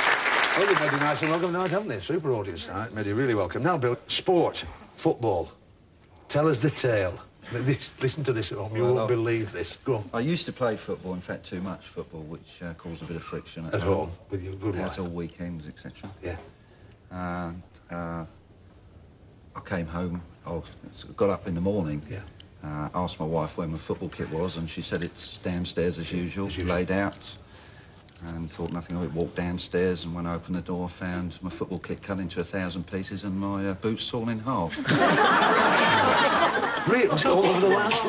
B: Well, you've made you nice and welcome tonight, haven't they? Super audience tonight. Made you really welcome. Now, Bill, sport, football. Tell us the tale. Listen to this at home. You won't believe this. Go on.
N: I used to play football, in fact, too much football, which caused a bit of friction
B: at home with your good wife.
N: All weekends, etc.
B: Yeah.
N: And I came home. I got up in the morning.
B: Yeah.
N: Asked my wife where my football kit was, and she said it's downstairs as usual, laid out. And thought nothing of it. Walked downstairs, and when I opened the door, I found my football kit cut into 1,000 pieces and my boots torn in half.
B: Really? Was it all over the last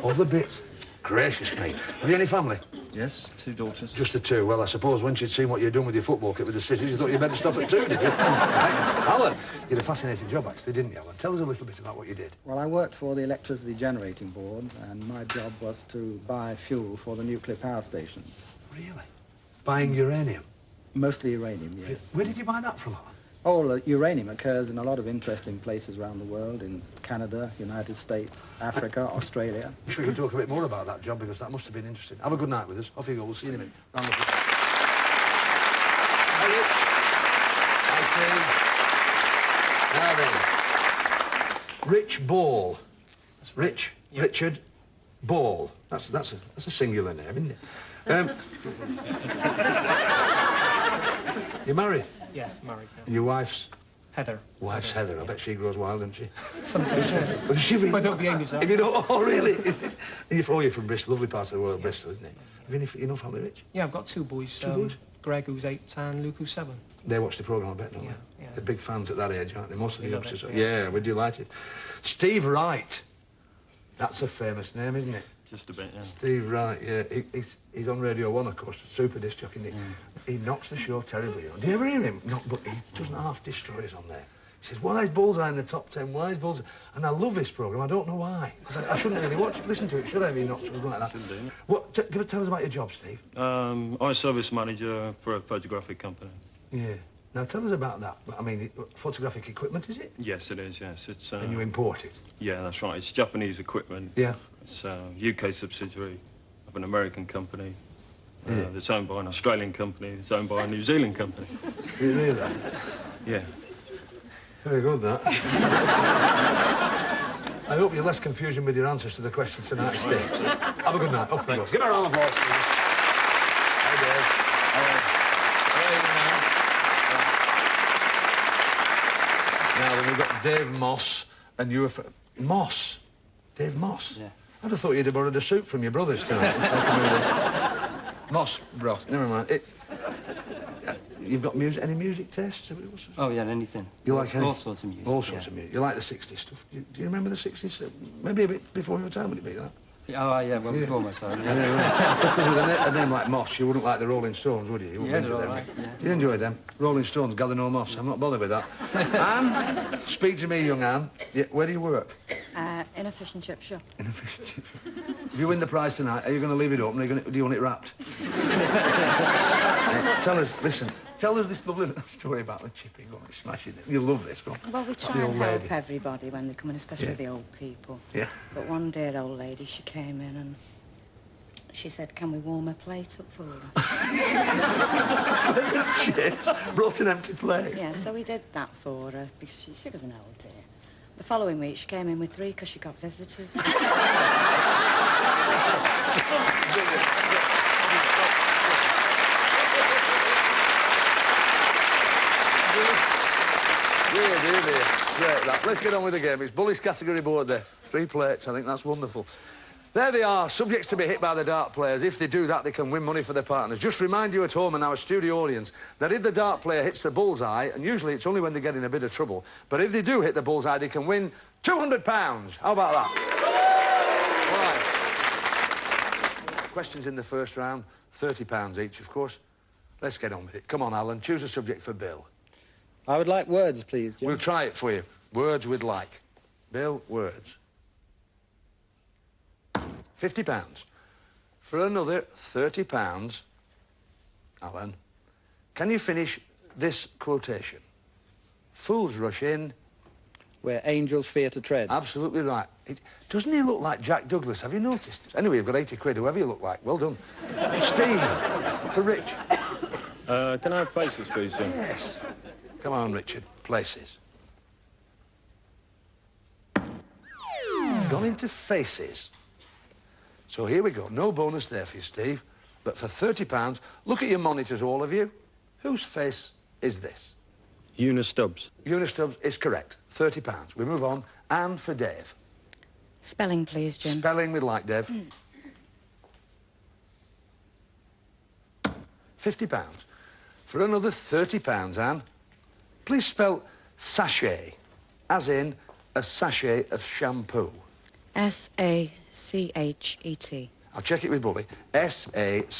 B: all the bits? Gracious me. Have you any family?
N: Yes, 2 daughters.
B: Just the 2? Well, I suppose when she'd seen what you'd done with your football kit with the cities, you thought you'd better stop at 2, did you? Alan, you had a fascinating job, actually, didn't you, Alan? Tell us a little bit about what you did.
Q: Well, I worked for the Electricity Generating Board, and my job was to buy fuel for the nuclear power stations.
B: Really? Buying uranium?
Q: Mostly uranium, yes.
B: Where did you buy that from, Alan?
Q: Oh, uranium occurs in a lot of interesting places around the world, in Canada, United States, Africa, Australia.
B: Wish we could talk a bit more about that job, because that must have been interesting. Have a good night with us. Off you go. We'll see you in a minute. Round of applause. Hi, Rich. Now then. Rich Ball. That's Rich. Yep. Richard Ball. That's a singular name, isn't it? You married?
A: Yes, married. Yeah.
B: And your wife's?
A: Heather.
B: Wife's Heather. I bet she grows wild, doesn't she?
A: Sometimes, yeah.
B: But she really...
A: But don't behave yourself.
B: If you don't... Oh, really? Is it? You're from Bristol, lovely part of the world, yeah. Bristol, isn't it? Have you any family, Rich?
A: Yeah, I've got 2 boys.
B: 2 boys?
A: Greg, who's 8, and Luke, who's 7.
B: They watch the programme, I bet, don't they?
A: Yeah.
B: They're big fans at that age, aren't they? Most of the youngsters.
A: Yeah,
B: we're delighted. Steve Wright. That's a famous name, isn't it?
S: Just a bit, yeah.
B: Steve Wright, yeah. He's on Radio 1, of course, super disc jockey, isn't he? He knocks the show terribly on. Do you ever hear him? No, but he doesn't half destroy us on there. He says, why is Bullseye in the top 10? Why is Bullseye... And I love this programme, I don't know why. Because I shouldn't really listen to it, should I? If he knocks us like that.
S: Shouldn't do.
B: What, tell us about your job, Steve.
S: I'm a service manager for a photographic company.
B: Yeah. Now, tell us about that. I mean, photographic equipment, is it?
S: Yes, it is, yes. It's,
B: and you import it?
S: Yeah, that's right. It's Japanese equipment.
B: Yeah.
S: It's a UK subsidiary of an American company. That's owned by an Australian company. It's owned by a New Zealand company.
B: You really?
S: Yeah.
B: Very good, that. I hope you're less confusion with your answers to the questions tonight, Steve. Have a good night. Off we go. Give her a round of applause, Steve. Hi, Dave. Now, then we've got Dave Moss, and you were... Moss? Dave Moss?
X: Yeah.
B: I'd have thought you'd have borrowed a suit from your brothers tonight. Moss brought... Never mind. You've got music... Any music tastes?
X: Oh, yeah, anything.
B: You like
X: all sorts of music.
B: All sorts of music. You like the 60s stuff. Do you remember the 60s? Maybe a bit before your time, would it be that?
X: Oh, yeah, well, before my time, yeah.
B: Because with a name like Moss, you wouldn't like the Rolling Stones, would you? You wouldn't
X: Yeah,
B: them.
X: right, yeah.
B: Do you enjoy them? Rolling Stones, Gather No Moss. I'm not bothered with that. Anne, speak to me, young Anne. Yeah, where do you work?
Y: In a fish and chip shop.
B: In a fish and chip shop. If you win the prize tonight, are you going to leave it open? Do you want it wrapped? Tell us, listen, tell us this lovely story about the chipping. Go on, smashing it. You'll love this. Go on.
Y: Well, we try and help everybody when they come in, especially the old people.
B: Yeah.
Y: But one dear old lady, she came in and she said, can we warm a plate up for her?
B: Yes, brought an empty plate.
Y: Yeah, so we did that for her, because she was an old dear. The following week, she came in with 3 because she got visitors.
B: Really dear, dear. Great, that. Let's get on with the game. It's Bully's category board there. 3 plates. I think that's wonderful. There they are, subjects to be hit by the dart players. If they do that, they can win money for their partners. Just remind you at home and our studio audience that if the dart player hits the bullseye, and usually it's only when they get in a bit of trouble, but if they do hit the bullseye, they can win £200. How about that? All right. Questions in the first round, £30 each, of course. Let's get on with it. Come on, Alan, choose a subject for Bill.
Q: I would like words, please, Jim.
B: We'll try it for you. Words with like. Bill, words. £50. For another £30, Alan, can you finish this quotation? Fools rush in...
Q: where angels fear to tread.
B: Absolutely right. Doesn't he look like Jack Douglas? Have you noticed? Anyway, you've got 80 quid, whoever you look like. Well done. Steve, for Rich.
S: Can I have places, please, Jim?
B: Yes. Come on, Richard. Places. Gone into faces. So here we go. No bonus there for you, Steve. But for £30, look at your monitors, all of you. Whose face is this?
S: Eunice Stubbs.
B: Eunice Stubbs is correct. £30. We move on. And for Dave.
Y: Spelling, please, Jim.
B: Spelling with like, Dave. £50. For another £30, Anne, please spell sachet, as in a sachet of shampoo.
Y: S-A-C-H-E-T.
B: I'll check it with Bully. S-A-C-H-E-T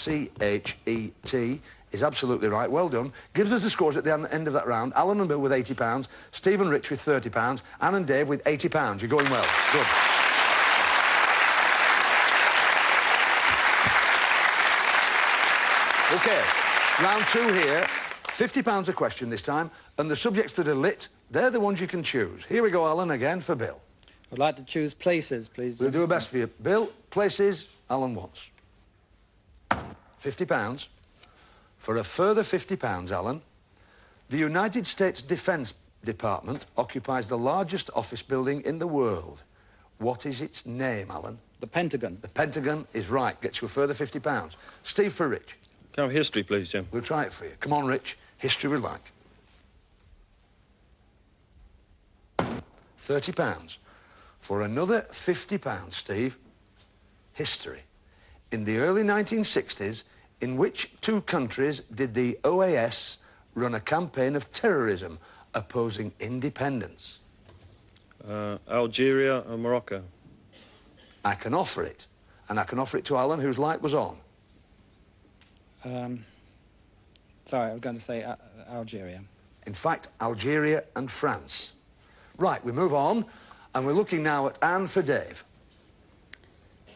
B: is absolutely right. Well done. Gives us the scores at the end of that round. Alan and Bill with £80, Steve and Rich with £30, Anne and Dave with £80. You're going well. Good. OK, round 2 here. £50 a question this time, and the subjects that are lit, they're the ones you can choose. Here we go, Alan, again for Bill.
Q: I'd like to choose places, please.
B: We'll do our best for you. Bill, places, Alan wants. £50. For a further £50, Alan, the United States Defence Department occupies the largest office building in the world. What is its name, Alan?
Q: The Pentagon.
B: The Pentagon is right. Gets you a further £50. Steve, for Rich.
S: Can I have history, please, Jim?
B: We'll try it for you. Come on, Rich. History we like. £30. For another £50, Steve. History. In the early 1960s, in which 2 countries did the OAS run a campaign of terrorism opposing independence?
S: Algeria and Morocco.
B: I can offer it. And I can offer it to Alan, whose light was on.
Q: Sorry, I was going to say Algeria.
B: In fact, Algeria and France. Right, we move on, and we're looking now at Anne for Dave.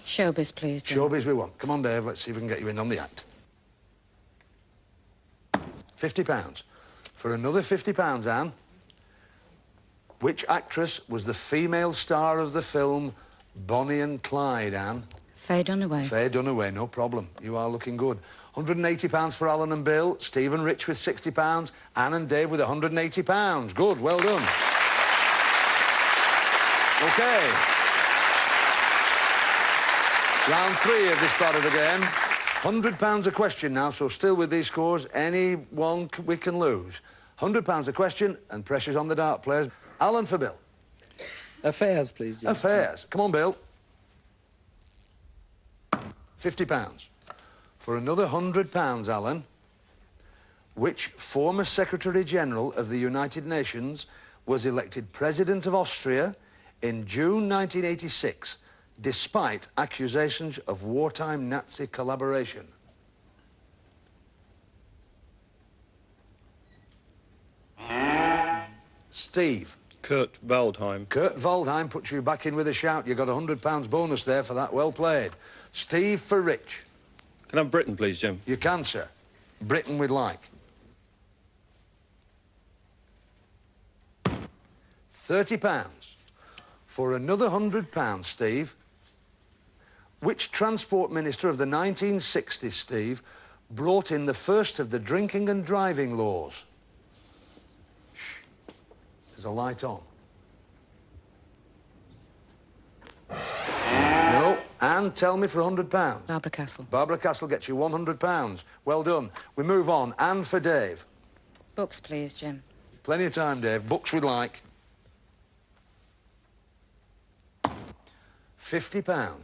Y: Showbiz, please, Jim.
B: Showbiz we want. Come on, Dave, let's see if we can get you in on the act. £50. For another £50, Anne, which actress was the female star of the film Bonnie and Clyde, Anne?
Y: Faye Dunaway.
B: Faye Dunaway, no problem. You are looking good. £180 for Alan and Bill, Steve and Rich with £60, Anne and Dave with £180. Good, well done. OK. Round 3 of this part of the game. £100 a question now, so still with these scores, any one we can lose. £100 a question, and pressure's on the dart players. Alan for Bill.
Q: Affairs, please, Jim.
B: Affairs. Come on, Bill. £50. For another £100, Alan, which former Secretary-General of the United Nations was elected President of Austria in June 1986, despite accusations of wartime Nazi collaboration? Steve.
S: Kurt Waldheim.
B: Kurt Waldheim puts you back in with a shout. You got £100 bonus there for that. Well played. Steve for Rich.
S: Can I have Britain, please, Jim?
B: You can, sir. Britain we'd like. £30. For another £100, Steve, which Transport Minister of the 1960s, Steve, brought in the first of the drinking and driving laws? Shh. There's a light on. No. And tell me for £100.
Y: Barbara Castle.
B: Barbara Castle gets you £100. Well done. We move on. Anne for Dave.
Y: Books, please, Jim.
B: Plenty of time, Dave. Books we'd like. £50.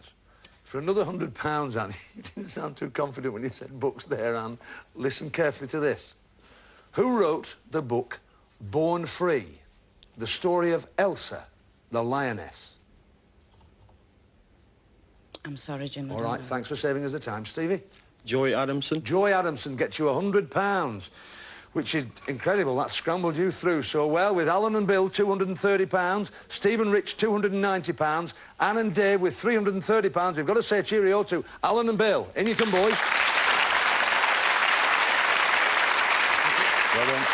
B: For another £100, Anne, you didn't sound too confident when you said books there, Anne. Listen carefully to this. Who wrote the book Born Free? The story of Elsa, the lioness.
Y: I'm sorry, Jim.
B: All right, thanks for saving us the time. Stevie?
S: Joy Adamson.
B: Joy Adamson gets you £100, which is incredible. That scrambled you through so well, with Alan and Bill, £230, Steve and Rich, £290, Anne and Dave with £330. We've got to say cheerio to Alan and Bill. In you come, boys. Well done.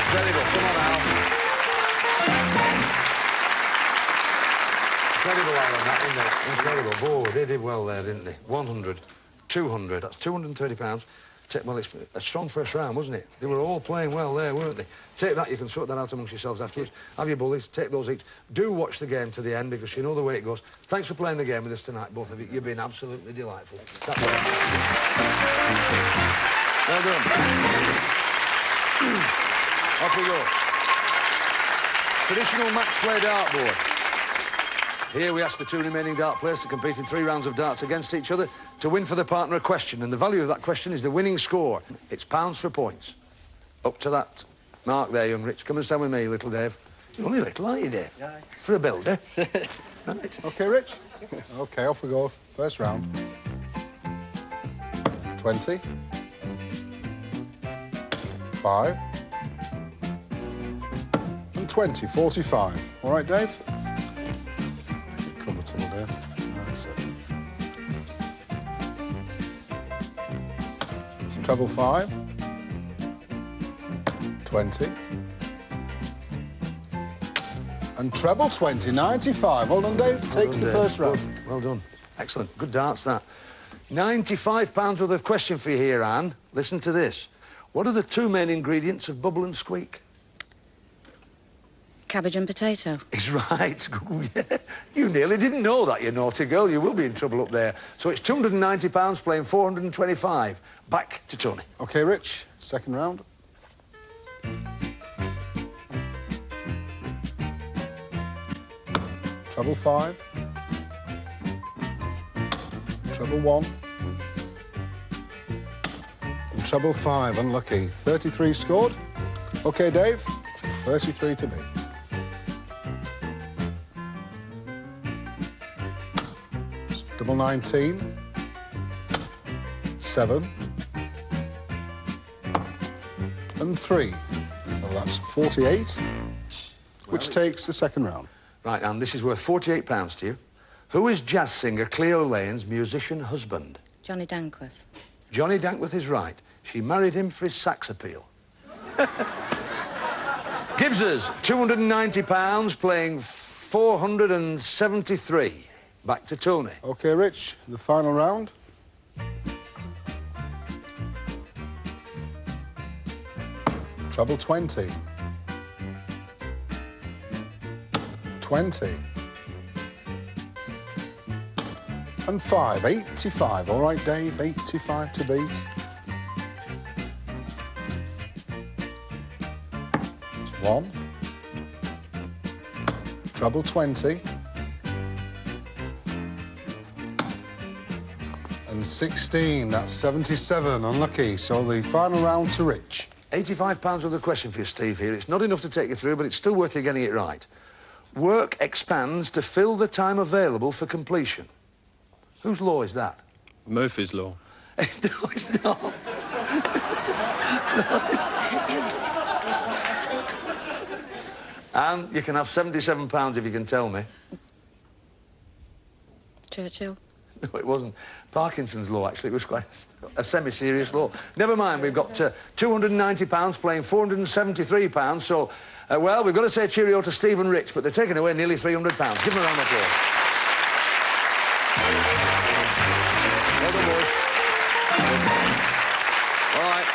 B: Incredible. Come on, Al. Incredible, Alan, that, isn't it? Incredible. Oh, they did well there, didn't they? 100, 200, that's £230. Well, it's a strong first round, wasn't it? They were all playing well there, weren't they? Take that, you can sort that out amongst yourselves afterwards. Have your bullies, take those each. Do watch the game to the end, because you know the way it goes. Thanks for playing the game with us tonight, both of you. You've been absolutely delightful. Well done. Off we go. Traditional match play dartboard. Here we ask the two remaining dart players to compete in 3 rounds of darts against each other to win for the partner a question, and the value of that question is the winning score. It's pounds for points. Up to that mark there, young Rich. Come and stand with me, little Dave. You're only little, aren't you, Dave? Yeah. For a builder. Right.
D: OK, Rich? OK, off we go. First round. 20. 5. And 20, 45. All right, Dave? Comfortable, Dave. That's it. Treble 5. 20. And treble 20, 95. Hold on, Dave. Takes the first round.
B: Good. Well done. Excellent. Good darts, that. £95 worth of question for you here, Anne. Listen to this. What are the 2 main ingredients of bubble and squeak?
Y: Cabbage and potato.
B: He's right. Yeah. You nearly didn't know that, you naughty girl. You will be in trouble up there. So it's £290 playing 425. Back to Tony.
D: OK, Rich. Second round. Treble 5. Treble 1. And treble 5. Unlucky. 33 scored. OK, Dave. 33 to beat. Double 19. 7. And 3. Well, that's 48, which takes the second round.
B: Right, Anne, this is worth £48 to you. Who is jazz singer Cleo Lane's musician husband?
Y: Johnny Dankworth.
B: Johnny Dankworth is right. She married him for his sax appeal. Gives us £290 playing 473. Back to Tony.
D: OK, Rich, the final round. Treble 20. 20. And 5, 85. All right, Dave, 85 to beat. It's 1. Treble 20. And 16, that's 77, unlucky. So the final round to Rich.
B: £85 worth of question for you, Steve, here. It's not enough to take you through, but it's still worth you getting it right. Work expands to fill the time available for completion. Whose law is that?
S: Murphy's Law.
B: No, it's not. And you can have £77 if you can tell me.
Y: Churchill.
B: No, it wasn't. Parkinson's law, actually. It was quite a semi-serious law. Never mind, we've got £290 playing £473, so, well, we've got to say cheerio to Steve and Rich, but they're taking away nearly £300. Give them a round of applause. Well done, boys. All right.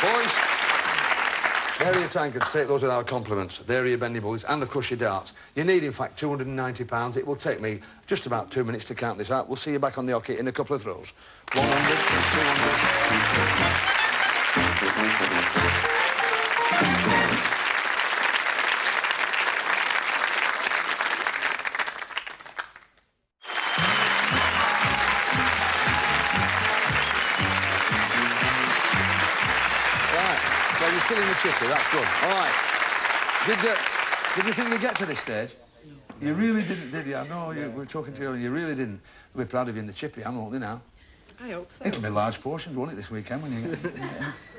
B: Boys, there are your tankards. Take those with our compliments. There are your bendy bullies, and, of course, your darts. You need, in fact, £290. It will take me just about 2 minutes to count this out. We'll see you back on the hockey in a couple of throws. 100, 200... Well, you're still in the chippy, that's good. All right. Did you think you'd get to this stage? No. You really didn't, did you? I know we were talking to you, and you really didn't. We're proud of you in the chippy, won't they now?
E: I hope so.
B: It'll be large portions, won't it, this weekend when you get...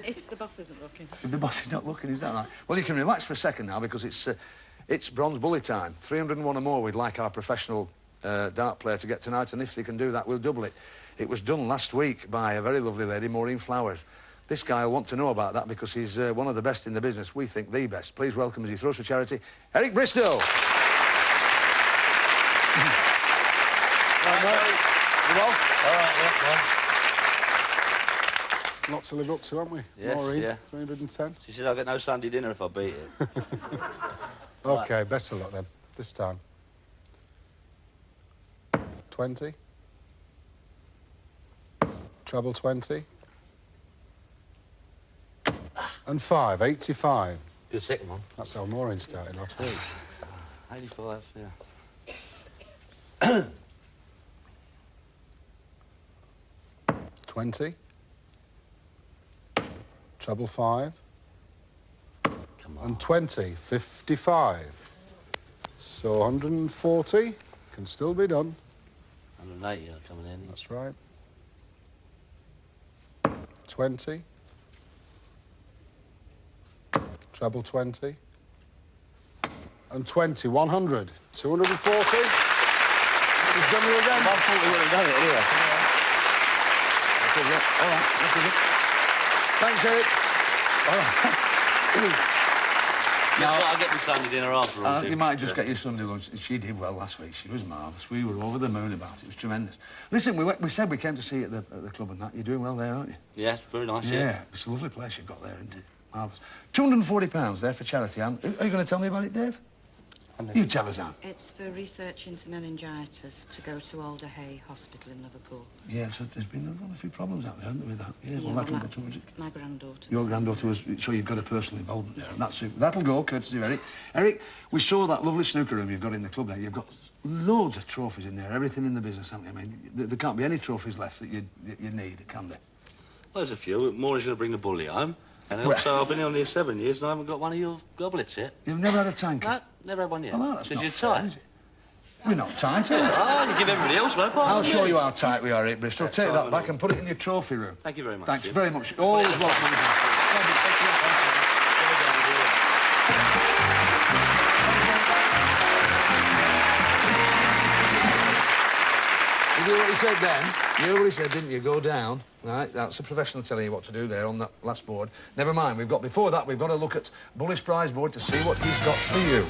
E: If the boss isn't looking.
B: If the boss is not looking, is that right? Well, you can relax for a second now, because it's bronze bully time. 301 or more we'd like our professional dart player to get tonight, and if they can do that, we'll double it. It was done last week by a very lovely lady, Maureen Flowers. This guy will want to know about that because he's one of the best in the business. We think the best. Please welcome, as he throws for charity, Eric Bristow.
H: All right, yeah.
D: Lots to live up to, haven't we?
H: Yes,
D: Maureen,
H: yeah.
D: 310.
H: She said I'll get no Sunday dinner if I beat it.
D: OK, best of luck then, this time. 20. Treble 20. And 5, 85.
H: Good second one.
D: That's how Maureen started last week.
H: 85, yeah.
D: 20. Treble 5.
H: Come on.
D: And 20, 55. So 140 can still be done.
H: 180 are coming in.
D: That's right. 20. Treble 20. And 20, 100. 240. He's done you again.
H: 140 would have done it anyway.
B: That's good, yeah. All right, that's good. Thanks, Eric. All right.
H: Now, I'll get me Sunday dinner after all.
B: You might just get your Sunday lunch. She did well last week. She was marvellous. We were over the moon about it. It was tremendous. Listen, we said we came to see you at the club and that. You're doing well there, aren't you?
H: Yeah, it's very nice,
B: Yeah, it's a lovely place you've got there, isn't it? Marvellous. £240 there for charity, Anne. Are you going to tell me about it, Dave? You tell us, Anne.
Y: It's for research into meningitis to go to Alder Hay Hospital in Liverpool.
B: Yeah, so there's been a few problems out there, haven't there, with that? Yeah, well,
Y: Yeah,
B: that'll go towards it.
Y: My granddaughter.
B: Your granddaughter was... So you've got a personal involvement there, and that's super. That'll go, courtesy of Eric. Eric, we saw that lovely snooker room you've got in the club there. You've got loads of trophies in there, everything in the business, haven't you? I mean, there can't be any trophies left that you need, can there?
H: Well, there's a few. Maureen's going to bring the bully home. And also, I've been here only 7 years and I haven't got one of your goblets yet.
B: You've never had a tanker?
H: No, never had one yet.
B: Well, that's
H: Because
B: not
H: you're
B: fair,
H: tight.
B: is it? We're not tight, are we?
H: Oh, you give everybody else no part.
B: I'll show you how tight we are, Eric Bristow.
H: Yeah,
B: Take
H: tight
B: that
H: and
B: back
H: all.
B: and put it in your trophy room.
H: Thank you very much.
B: Thanks
H: Jim.
B: very much. Always welcome. You hear what he said then? You hear what he said, didn't you? Go down, right? That's a professional telling you what to do there on that last board. Never mind, before that, we've got to look at Bully's prize board to see what he's got for you.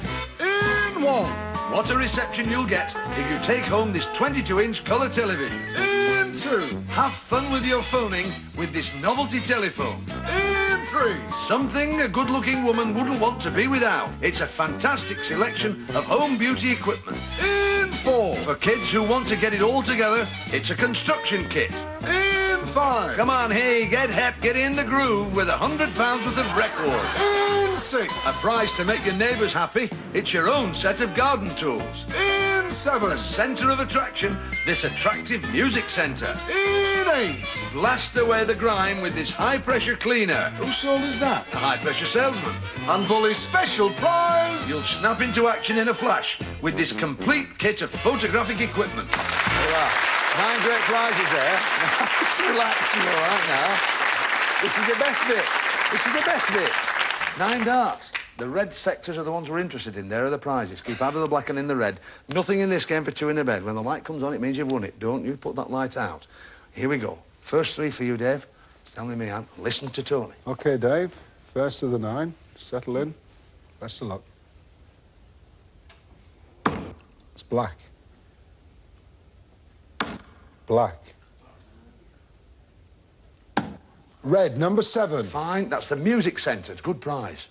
B: In one! What a reception you'll get if you take home this 22-inch colour television. In two! Have fun with your phoning with this novelty telephone. In three! Something a good-looking woman wouldn't want to be without. It's a fantastic selection of home beauty equipment. In four! For kids who want to get it all together, it's a construction kit. In five! Come on, hey, get hep, get in the groove with £100 worth of record. In six! A prize to make your neighbours happy. It's your own set of garden tools. In seven! The centre of attraction, this attractive music centre. In eight! Blast away the grime with this high-pressure cleaner. Who sold us that? A high-pressure salesman. And Bully's special prize! You'll snap into action in a flash with this complete kit of photographic equipment. There you are. 9 great prizes there. Just relax, you all right now. This is the best bit. This is the best bit. 9 darts. The red sectors are the ones we're interested in. There are the prizes. Keep out of the black and in the red. Nothing in this game for 2 in a bed. When the light comes on, it means you've won it. Don't you put that light out. Here we go. First 3 for you, Dave. Stanley me, Anne. Listen to Tony.
D: OK, Dave. First of the 9. Settle in. Best of luck. It's black. Black. Red, number 7.
B: Fine. That's the music centre. It's good prize.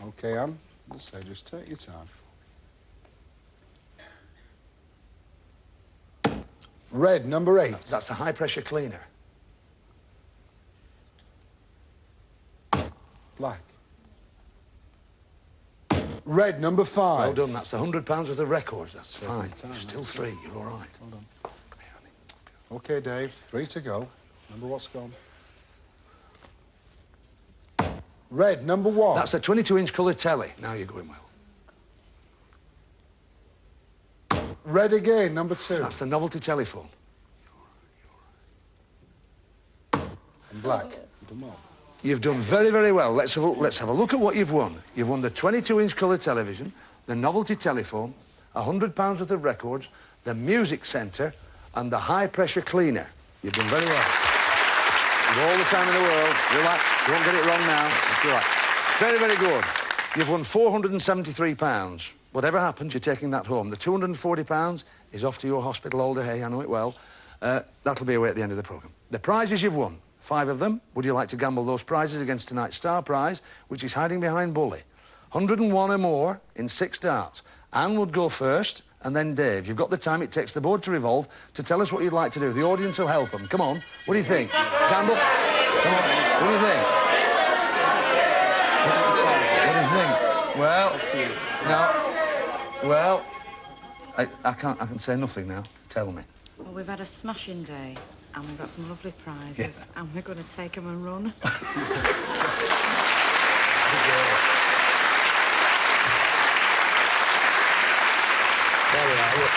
D: OK, Anne. Let's say just take your time. Red, number 8.
B: That's a high-pressure cleaner.
D: Red, number 5.
B: Well done. That's £100 worth of records. That's fine. Still 3. You're all right.
D: Well done. OK, Dave, 3 to go. Remember what's gone. Red, number 1.
B: That's a 22-inch colour telly. Now you're going well.
D: Red again, number 2.
B: That's the novelty telephone.
D: And black. You've done well.
B: You've done very, very well. Let's have a look at what you've won. You've won the 22-inch colour television, the novelty telephone, £100 worth of records, the music centre, and the high-pressure cleaner. You've done very well. You've all the time in the world. Relax. You won't get it wrong now. That's right. Very, very good. You've won £473. Whatever happens, you're taking that home. The £240 is off to your hospital, Alder Hay. I know it well. That'll be away at the end of the programme. The prizes you've won, 5 of them. Would you like to gamble those prizes against tonight's star prize, which is hiding behind Bully? 101 or more in 6 darts. Anne would go first, and then Dave. You've got the time it takes the board to revolve to tell us what you'd like to do. The audience will help them. Come on. What do you think? Gamble? Come on. What do you think? What do you think? Well, no. Well, I can say nothing now. Tell me.
Y: Well, we've had a smashing day, and we've got some lovely prizes, and we're going to take them and run.
B: There we are. Look.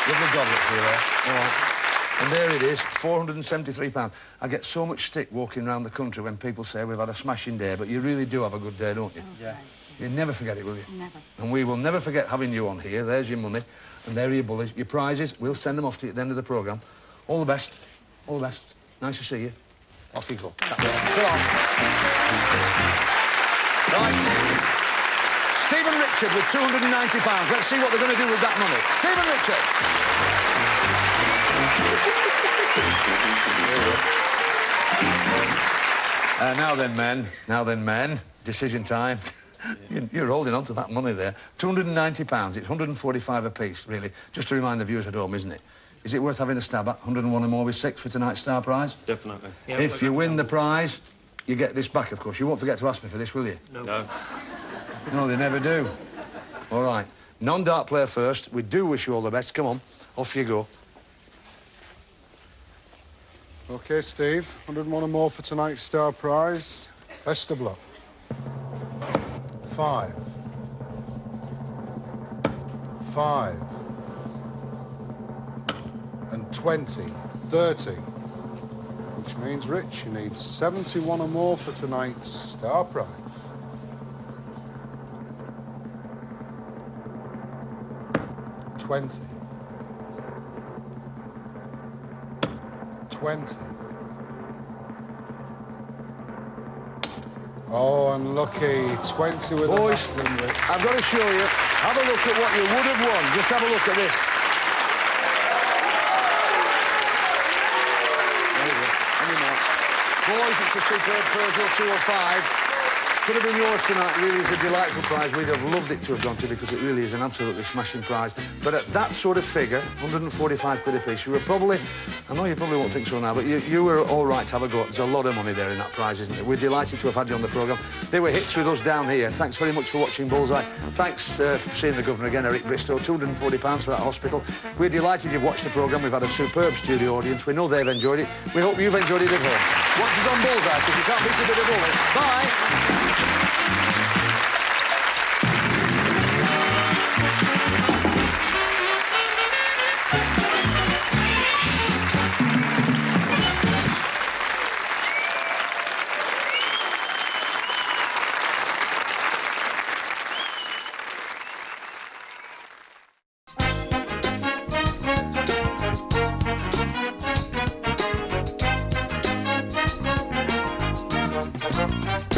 B: Lovely goblet for you there. All right. And there it is, £473. I get so much stick walking around the country when people say we've had a smashing day, but you really do have a good day, don't you?
Y: Yeah.
B: You never forget it, will you?
Y: Never.
B: And we will never forget having you on here. There's your money, and there are your bullies. Your prizes, we'll send them off to you at the end of the programme. All the best. All the best. Nice to see you. Off you go. So long. Right. Stephen Richard with £290. Let's see what they're going to do with that money. Stephen Richard. Now then, men. Decision time. You're holding on to that money there. £290. It's 145 apiece, really. Just to remind the viewers at home, isn't it? Is it worth having a stab at? 101 or more with 6 for tonight's star prize?
S: Definitely.
B: Yeah, if you win the prize, you get this back, of course. You won't forget to ask me for this, will you?
S: No.
B: No, they never do. All right. Non-dart player first. We do wish you all the best. Come on. Off you go.
D: OK, Steve. 101 or more for tonight's star prize. Best of luck. 5. 5. And 20. 30. Which means, Rich, you need 71 or more for tonight's star prize. 20. 20. Oh, unlucky. 20 with
B: Boys,
D: a bastard, Rich.
B: I've got to show you. Have a look at what you would have won. Just have a look at this. There you go. Any more. Boys, it's a superb Peugeot 205. Could have been yours tonight. Really is a delightful prize. We'd have loved it to have gone to because it really is an absolutely smashing prize. But at that sort of figure, 145 quid a piece, you were probably... I know you probably won't think so now, but you were all right to have a go. There's a lot of money there in that prize, isn't there? We're delighted to have had you on the programme. They were hits with us down here. Thanks very much for watching Bullseye. Thanks for seeing the Governor again, Eric Bristow. £240 for that hospital. We're delighted you've watched the programme. We've had a superb studio audience. We know they've enjoyed it. We hope you've enjoyed it at home. Watch us on Bullseye, because you can't beat a bit of bully. Bye!
I: Thank you.